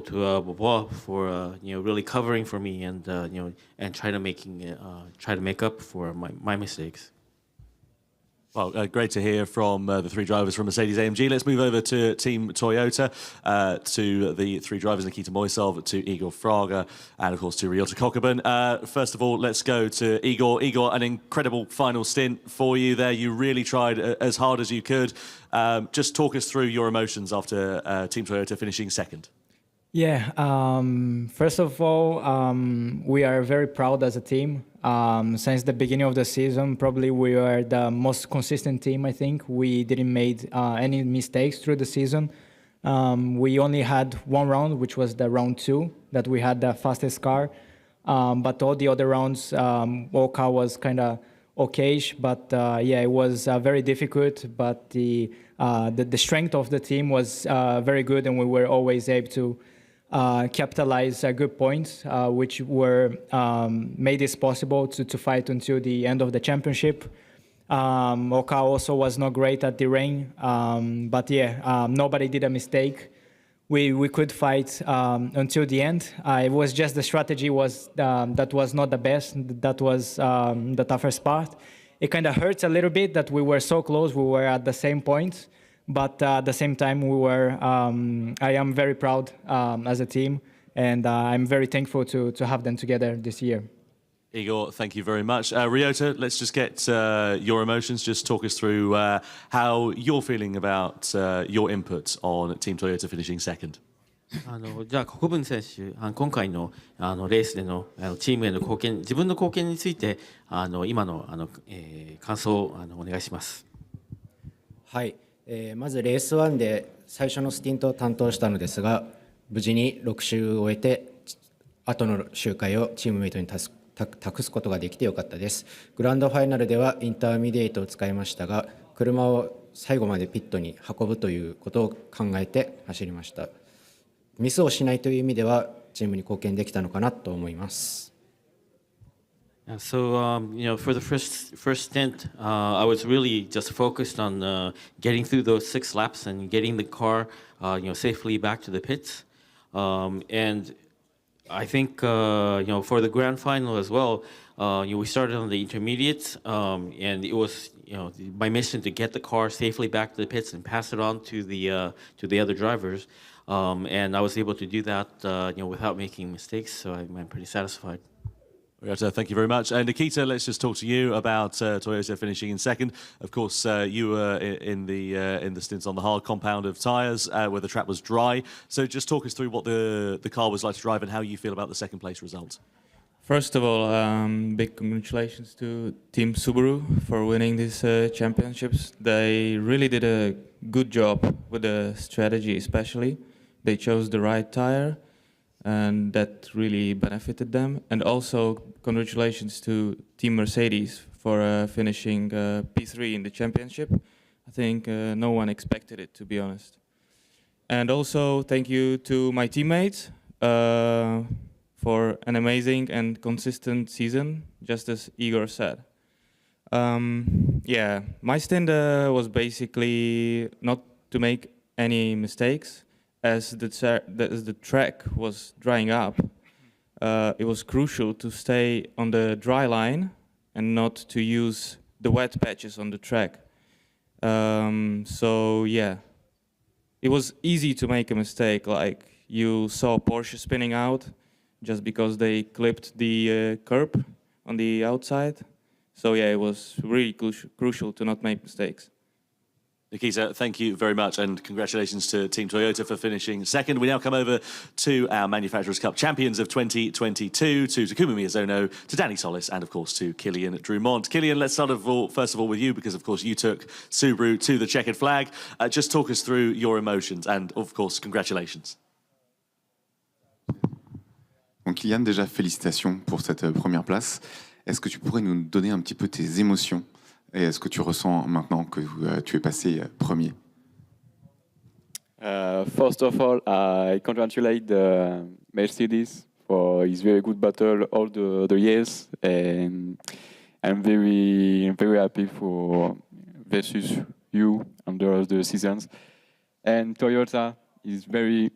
to Bobo for really covering for me and and try to make up for my mistakes. Well, great to hear from the three drivers from Mercedes-AMG. Let's move over to Team Toyota, to the three drivers, Nikita Moisov, to Igor Fraga, and of course to Ryota Kokubun. First of all, let's go to Igor. Igor, an incredible final stint for you there. You really tried as hard as you could. Just talk us through your emotions after Team Toyota finishing second. Yeah, first of all, we are very proud as a team. Since the beginning of the season, probably we are the most consistent team, I think. We didn't make any mistakes through the season. We only had one round, which was the round 2, that we had the fastest car. But all the other rounds, all car was kind of okayish. But yeah, it was very difficult. But the strength of the team was very good, and we were always able to capitalize good points, which were made this possible to fight until the end of the championship. Oka also was not great at the rain, but yeah, nobody did a mistake. We could fight until the end. It was just the strategy was that was not the best. That was the toughest part. It kind of hurts a little bit that we were so close. We were at the same point. But at the same time, I am very proud as a team, and I'm very thankful to have them together this year. Igor, thank you very much. Ryota, let's just get your emotions. Just talk us through how you're feeling about your input on Team Toyota finishing second. じゃあ国分選手、今回のレースでのチームへの貢献、自分の貢献について今の感想をお願いします。はい。まずレース1で最初のスティントを担当したのですが、無事に6周を終えて後の周回をチームメイトに託すことができてよかったです。グランドファイナルではインターミディエイトを使いましたが、車を最後までピットに運ぶということを考えて走りました。ミスをしないという意味ではチームに貢献できたのかなと思います。Yeah, so for the first stint, I was really just focused on getting through those 6 laps and getting the car, safely back to the pits. And I think for the grand final as well, we started on the intermediates, and it was my mission to get the car safely back to the pits and pass it on to the other drivers. And I was able to do that without making mistakes, so I'm pretty satisfied. Thank you very much. And Nikita, let's just talk to you about Toyota finishing in second. Of course, you were in the stints on the hard compound of tyres where the track was dry. So just talk us through what the car was like to drive and how you feel about the second place result. First of all, big congratulations to Team Subaru for winning these championships. They really did a good job with the strategy, especially. They chose the right tire, and that really benefited them. And also, congratulations to Team Mercedes for finishing P3 in the championship. I think no one expected it, to be honest. And also, thank you to my teammates for an amazing and consistent season, just as Igor said. Yeah, my stint was basically not to make any mistakes. As the track was drying up, it was crucial to stay on the dry line and not to use the wet patches on the track. So yeah, it was easy to make a mistake. Like you saw Porsche spinning out just because they clipped the curb on the outside. So yeah, it was really crucial to not make mistakes. Nikita, thank you very much, and congratulations to Team Toyota for finishing second. We now come over to our Manufacturers' Cup champions of 2022, to Takuma Miyazono, to Danny Solis, and of course to Kilian Drumont. Kilian, let's start first of all with you, because of course you took Subaru to the checkered flag. Just talk us through your emotions, and of course, congratulations. Bon, Kilian, déjà félicitations pour cette première place. Est-ce que tu pourrais nous donner un petit peu tes émotions et ce que tu ressens maintenant que tu es passé premier? First of all, I congratulate Mercedes for his very good battle all the years, and I'm very happy for versus you under the seasons. And Toyota is very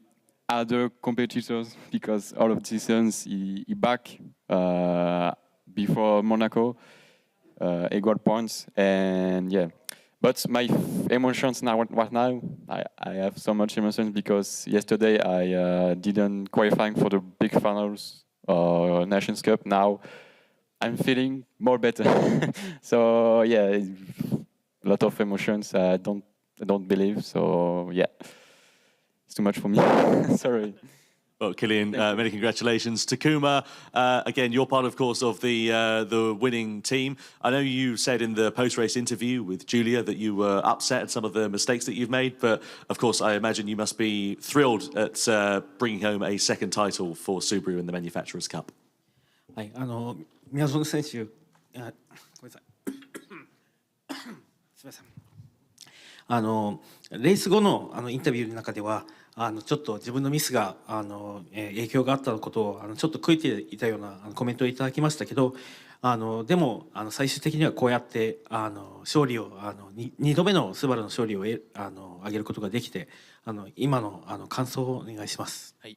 other competitors because all of the seasons he back before Monaco. He got points, and yeah. But my emotions now, right now, I have so much emotions because yesterday I didn't qualify for the big finals Nations Cup. Now I'm feeling more better. So yeah, a lot of emotions. I don't believe. So yeah, it's too much for me. Sorry. Well, Kilian, many congratulations. Takuma, again, you're part, of course, of the winning team. I know you said in the post-race interview with Julia that you were upset at some of the mistakes that you've made, but of course, I imagine you must be thrilled at bringing home a second title for Subaru in the Manufacturers' Cup. はい、宮園選手、ごめんなさい。すみません。レース後のインタビューの中では、ちょっと自分のミスが影響があったことをちょっと悔いていたようなコメントをいただきましたけど、でも最終的にはこうやって勝利を2度目のスバルの勝利を挙げることができて、今の感想をお願いします。はい。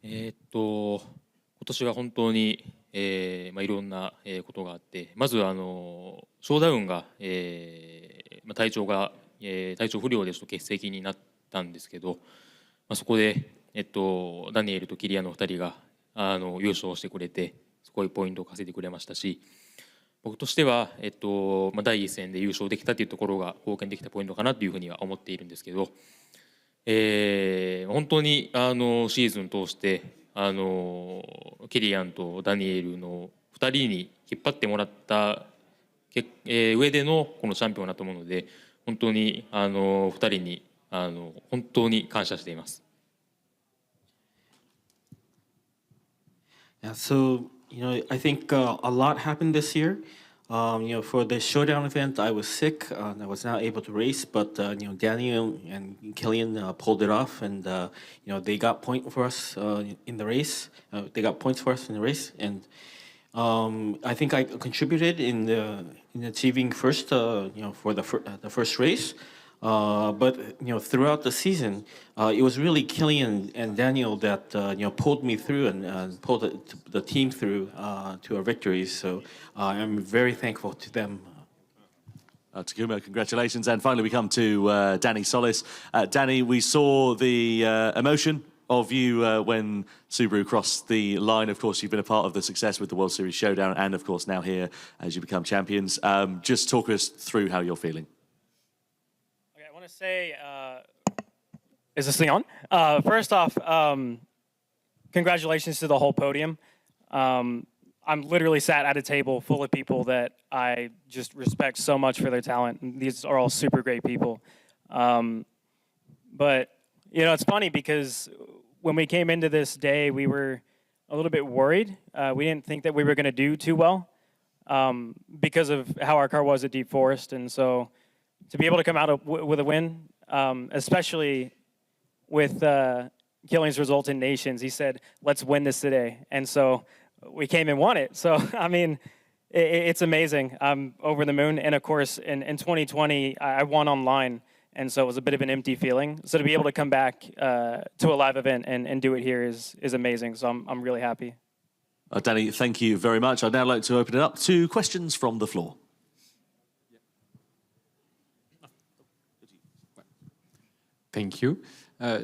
今年は本当にいろんなことがあって、まずショーダウンが体調不良ですと欠席になったんですけど、そこでダニエルとキリアの2人が優勝してくれて、すごいポイントを稼いでくれましたし、僕としては第一戦で優勝できたというところが貢献できたポイントかなというふうには思っているんですけど、本当にシーズン通してキリアンとダニエルの2人に引っ張ってもらった上でのこのチャンピオンだと思うので、本当に2人に本当に感謝しています。Yeah, so I think a lot happened this year. For the showdown event, I was sick. I was not able to race, but Daniel and Kilian pulled it off, and they got points for us in the race. They got points for us in the race, and I think I contributed in achieving first, for the first race. But throughout the season, it was really Killian and Daniel that pulled me through and pulled the team through to our victories. So I'm very thankful to them. Takuma, congratulations. And finally, we come to Danny Solis. Danny, we saw the emotion of you when Subaru crossed the line. Of course, you've been a part of the success with the World Series Showdown and, of course, now here as you become champions. Just talk us through how you're feeling. Okay, I want to say, is this thing on? First off, congratulations to the whole podium. I'm literally sat at a table full of people that I just respect so much for their talent. These are all super great people. But, it's funny because when we came into this day, we were a little bit worried. We didn't think that we were going to do too well because of how our car was at Deep Forest. And so to be able to come out with a win, especially with Killian's result in Nations, he said, let's win this today. And so we came and won it. So, I mean, it's amazing. I'm over the moon. And, of course, in 2020, I won online. And so it was a bit of an empty feeling. So to be able to come back to a live event and do it here is amazing. So I'm really happy. Danny, thank you very much. I'd now like to open it up to questions from the floor. Thank you.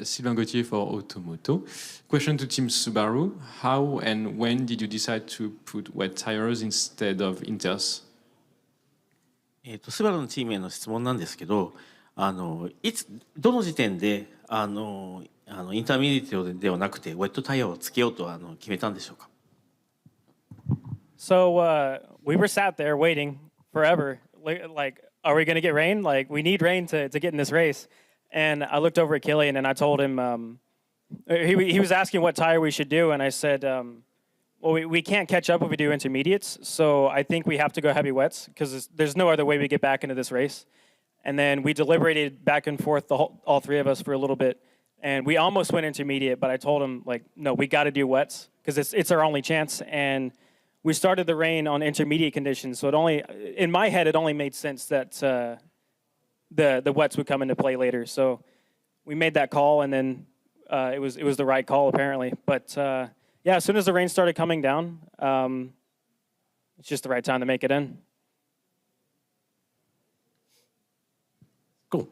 Sylvain Gauthier for Automoto. Question to Team Subaru. How and when did you decide to put wet tires instead of inters? スバルのチームへの質問なんですけど、どの時点でインターミディエートではなくてウェットタイヤをつけようと決めたんでしょうか。So we were sat there waiting forever. Like, are we going to get rain? Like, we need rain to get in this race. And I looked over at Killian and I told him, he was asking what tire we should do. And I said, well, we can't catch up if we do intermediates. So I think we have to go heavy wets because there's no other way we get back into this race. And then we deliberated back and forth, all three of us, for a little bit. And we almost went intermediate, but I told him, like, no, we got to do wets because it's our only chance. And we started the rain on intermediate conditions. So in my head, it only made sense that the wets would come into play later. So we made that call, and then it was the right call, apparently. But, yeah, as soon as the rain started coming down, it's just the right time to make it in. Cool.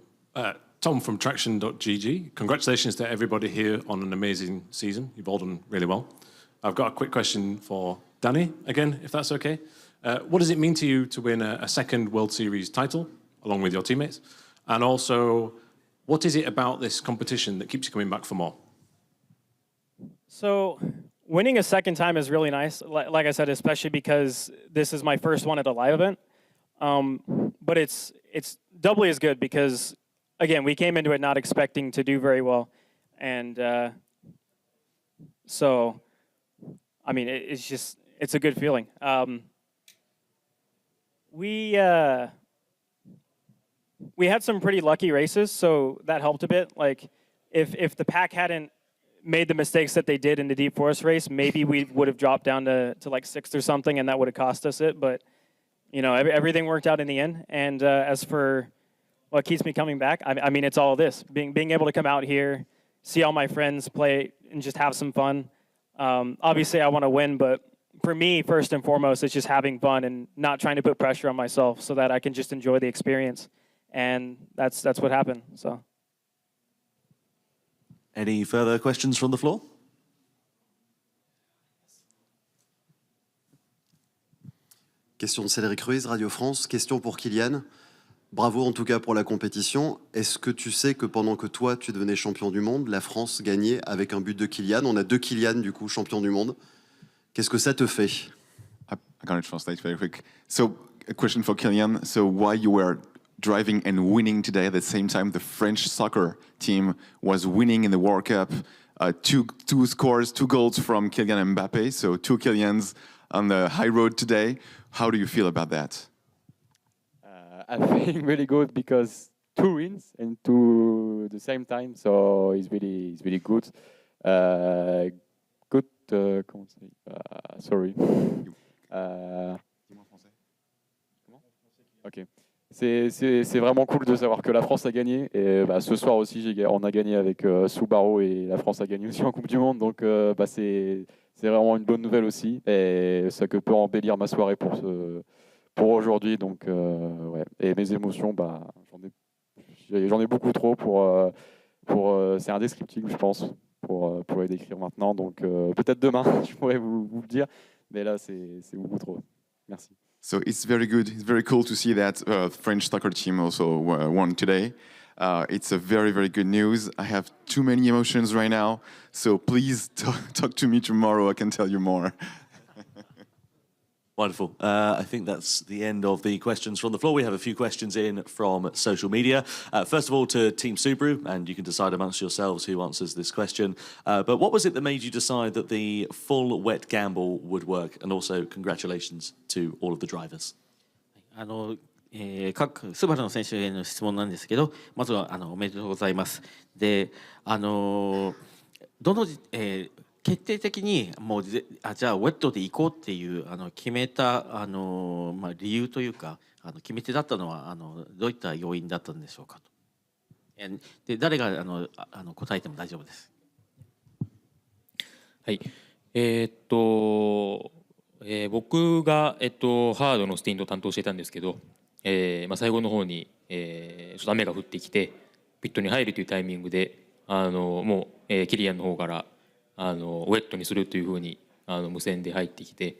Tom from traction.gg. Congratulations to everybody here on an amazing season. You've all done really well. I've got a quick question for Danny, again, if that's okay. What does it mean to you to win a second World Series title, along with your teammates? And also, what is it about this competition that keeps you coming back for more? So winning a second time is really nice, like I said, especially because this is my first one at a live event. But it's doubly as good because, again, we came into it not expecting to do very well. And so, I mean, it's a good feeling. We had some pretty lucky races, so that helped a bit. Like, if the pack hadn't made the mistakes that they did in the Deep Forest race, maybe we would have dropped down to like 6th or something, and that would have cost us it. But everything worked out in the end. And as for what keeps me coming back, I mean, it's all this. Being able to come out here, see all my friends play, and just have some fun. Obviously, I want to win, but for me, first and foremost, it's just having fun and not trying to put pressure on myself so that I can just enjoy the experience. And that's what happened. So. Any further questions from the floor? Question de Cédric Ruiz, Radio France. Question pour Kylian. Bravo en tout cas pour la compétition. Est-ce que tu sais que pendant que toi tu devenais champion du monde, la France gagnait avec un but de Kylian? On a 2 Kylian du coup, champion du monde. Qu'est-ce que ça te fait? I'm going to translate very quick. So, a question for Kylian. So, why you were driving and winning today at the same time the French soccer team was winning in the World Cup? Two scores, 2 goals from Kylian Mbappe. So, 2 Kylians on the high road today. How do you feel about that? I'm feeling really good because 2 wins and 2 at the same time, so it's really good. Good, sorry. Dis-moi en français. Comment? Ok. C'est vraiment cool de savoir que la France a gagné. Et bah, ce soir aussi, on a gagné avec Subaru et la France a gagné aussi en Coupe du Monde. Donc bah, c'est vraiment une bonne nouvelle aussi. Et ça que peut embellir ma soirée pour aujourd'hui. Donc ouais. Et mes émotions, bah, j'en ai beaucoup trop c'est indescriptible, je pense, pour les décrire maintenant. Donc peut-être demain, je pourrais vous le dire. Mais là, c'est beaucoup trop. Merci. So it's very good. It's very cool to see that French soccer team also won today. It's a very, very good news. I have too many emotions right now. So please talk to me tomorrow. I can tell you more. Wonderful. I think that's the end of the questions from the floor. We have a few questions in from social media. First of all, to Team Subaru, and you can decide amongst yourselves who answers this question. But what was it that made you decide that the full wet gamble would work? And also, congratulations to all of the drivers. 各スバルの選手への質問なんですけど、まずはおめでとうございます。で、決定的にもうじゃあウェットで行こうっていう決めた理由というか決め手だったのはどういった要因だったんでしょうかと。で誰が答えても大丈夫です。はい。僕がハードのスティントを担当していたんですけど、最後の方にちょっと雨が降ってきてピットに入るというタイミングでもうキリアンの方からウェットにするというふうに無線で入ってきて、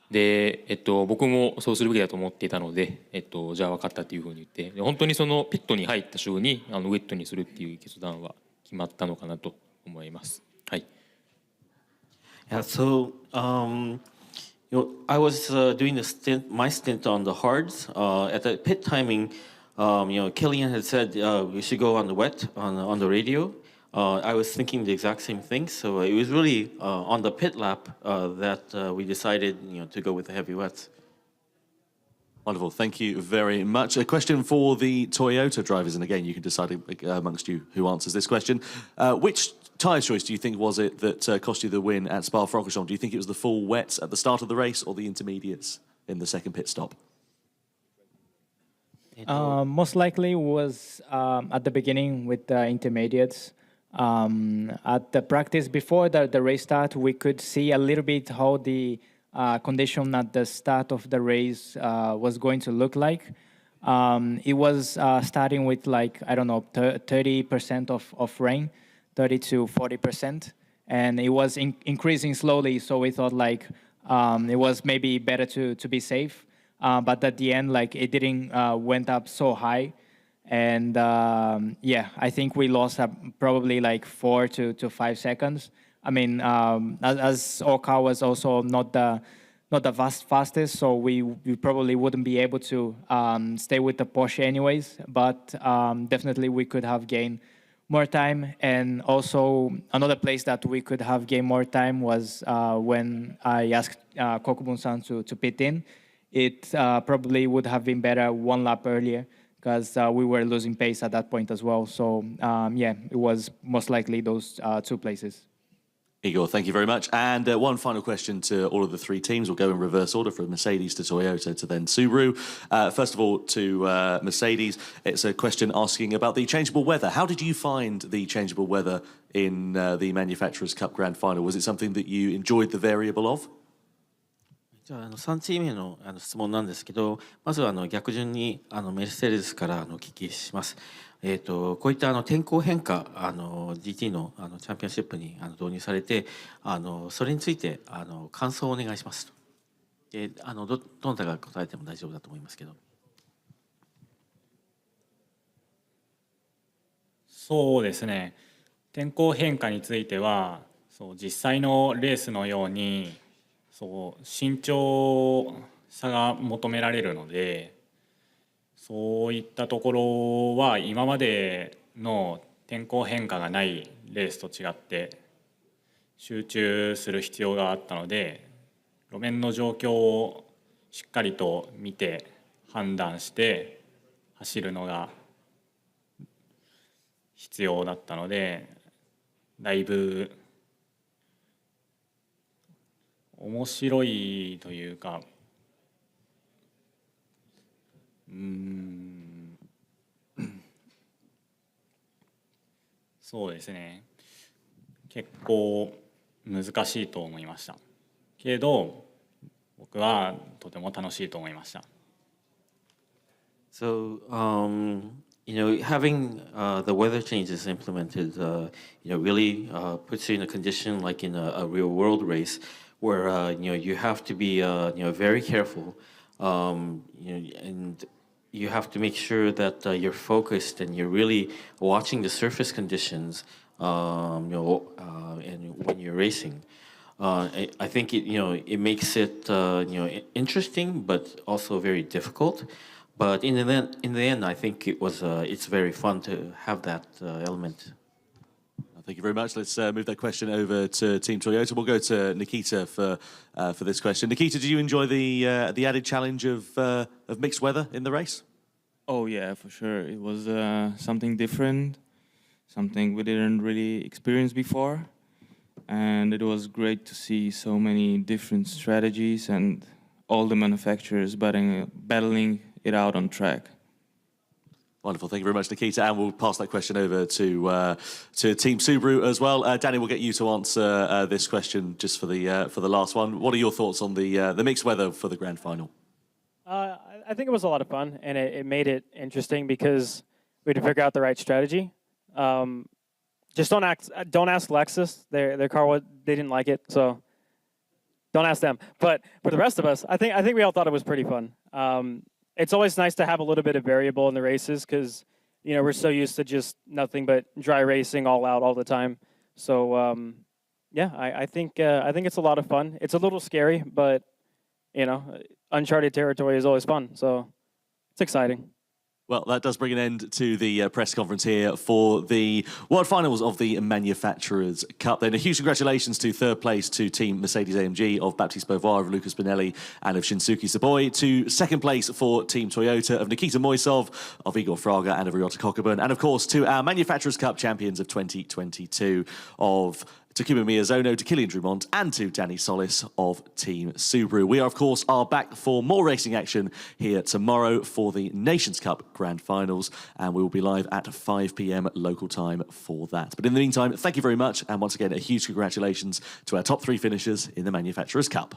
で、僕もそうするべきだと思っていたので、じゃあ分かったというふうに言って、本当にそのピットに入った週にウェットにするっていう決断は決まったのかなと思います。はい。Yeah, so I was doing my stint on the hards. At the pit timing, Killian had said we should go on the wet on the radio. I was thinking the exact same thing, so it was really on the pit lap that we decided, to go with the heavy wets. Wonderful, thank you very much. A question for the Toyota drivers, and again, you can decide amongst you who answers this question. Which tyre choice do you think was it that cost you the win at Spa-Francorchamps? Do you think it was the full wets at the start of the race or the intermediates in the second pit stop? Most likely was at the beginning with the intermediates. At the practice before the race start, we could see a little bit how the condition at the start of the race was going to look like. It was starting with 30% of rain, 30 to 40%, and it was increasing slowly. So we thought it was maybe better to be safe, but at the end it didn't went up so high. And I think we lost probably 4 to 5 seconds. I mean, as our car was also not the fastest, so we probably wouldn't be able to stay with the Porsche anyways. But definitely we could have gained more time. And also another place that we could have gained more time was when I asked Kokubun-san to pit in. It probably would have been better one lap earlier, because we were losing pace at that point as well. So, it was most likely those two places. Igor, thank you very much. And one final question to all of the three teams. We'll go in reverse order from Mercedes to Toyota to then Subaru. First of all, to Mercedes, it's a question asking about the changeable weather. How did you find the changeable weather in the Manufacturers' Cup Grand Final? Was it something that you enjoyed the variable of? じゃあ3チームへの質問なんですけど、まずは逆順にメルセデスからお聞きします。こういった天候変化GT のチャンピオンシップに導入されてそれについて感想をお願いしますと。でどなたが答えても大丈夫だと思いますけど。そうですね。天候変化については実際のレースのように慎重さが求められるので、そういったところは今までの天候変化がないレースと違って集中する必要があったので、路面の状況をしっかりと見て判断して走るのが必要だったので、だいぶ面白いというか、そうですね。結構難しいと思いました。けど、僕はとても楽しいと思いました。So, having the weather changes implemented, really puts you in a condition like in a real world race where, you have to be, very careful, and you have to make sure that you're focused and you're really watching the surface conditions, and when you're racing. I think it makes it interesting, but also very difficult. But in the end, I think it's very fun to have that element. Thank you very much. Let's move that question over to Team Toyota. We'll go to Nikita for this question. Nikita, did you enjoy the added challenge of mixed weather in the race? Oh yeah, for sure. It was something different, something we didn't really experience before, and it was great to see so many different strategies and all the manufacturers battling it out on track. Wonderful. Thank you very much, Nikita. And we'll pass that question over to Team Subaru as well. Danny, we'll get you to answer this question just for the last one. What are your thoughts on the mixed weather for the grand final? I think it was a lot of fun, and it made it interesting because we had to figure out the right strategy. Just don't ask Lexus. Their car they didn't like it, so don't ask them. But for the rest of us, I think we all thought it was pretty fun. It's always nice to have a little bit of variable in the races because we're so used to just nothing but dry racing all out all the time. So I think it's a lot of fun. It's a little scary, but uncharted territory is always fun. So it's exciting. Well, that does bring an end to the press conference here for the World Finals of the Manufacturers' Cup. Then a huge congratulations to third place to Team Mercedes-AMG of Baptiste Beauvoir, of Lucas Spinelli and of Shinsuke Saboi, to second place for Team Toyota of Nikita Moisov, of Igor Fraga and of Ryota Kokubun, and of course to our Manufacturers' Cup champions of 2022 of Takuma Miyazono, to Kilian Drumont, and to Danny Solis of Team Subaru. We, of course, are back for more racing action here tomorrow for the Nations Cup Grand Finals, and we will be live at 5 p.m. local time for that. But in the meantime, thank you very much, and once again, a huge congratulations to our top three finishers in the Manufacturers' Cup.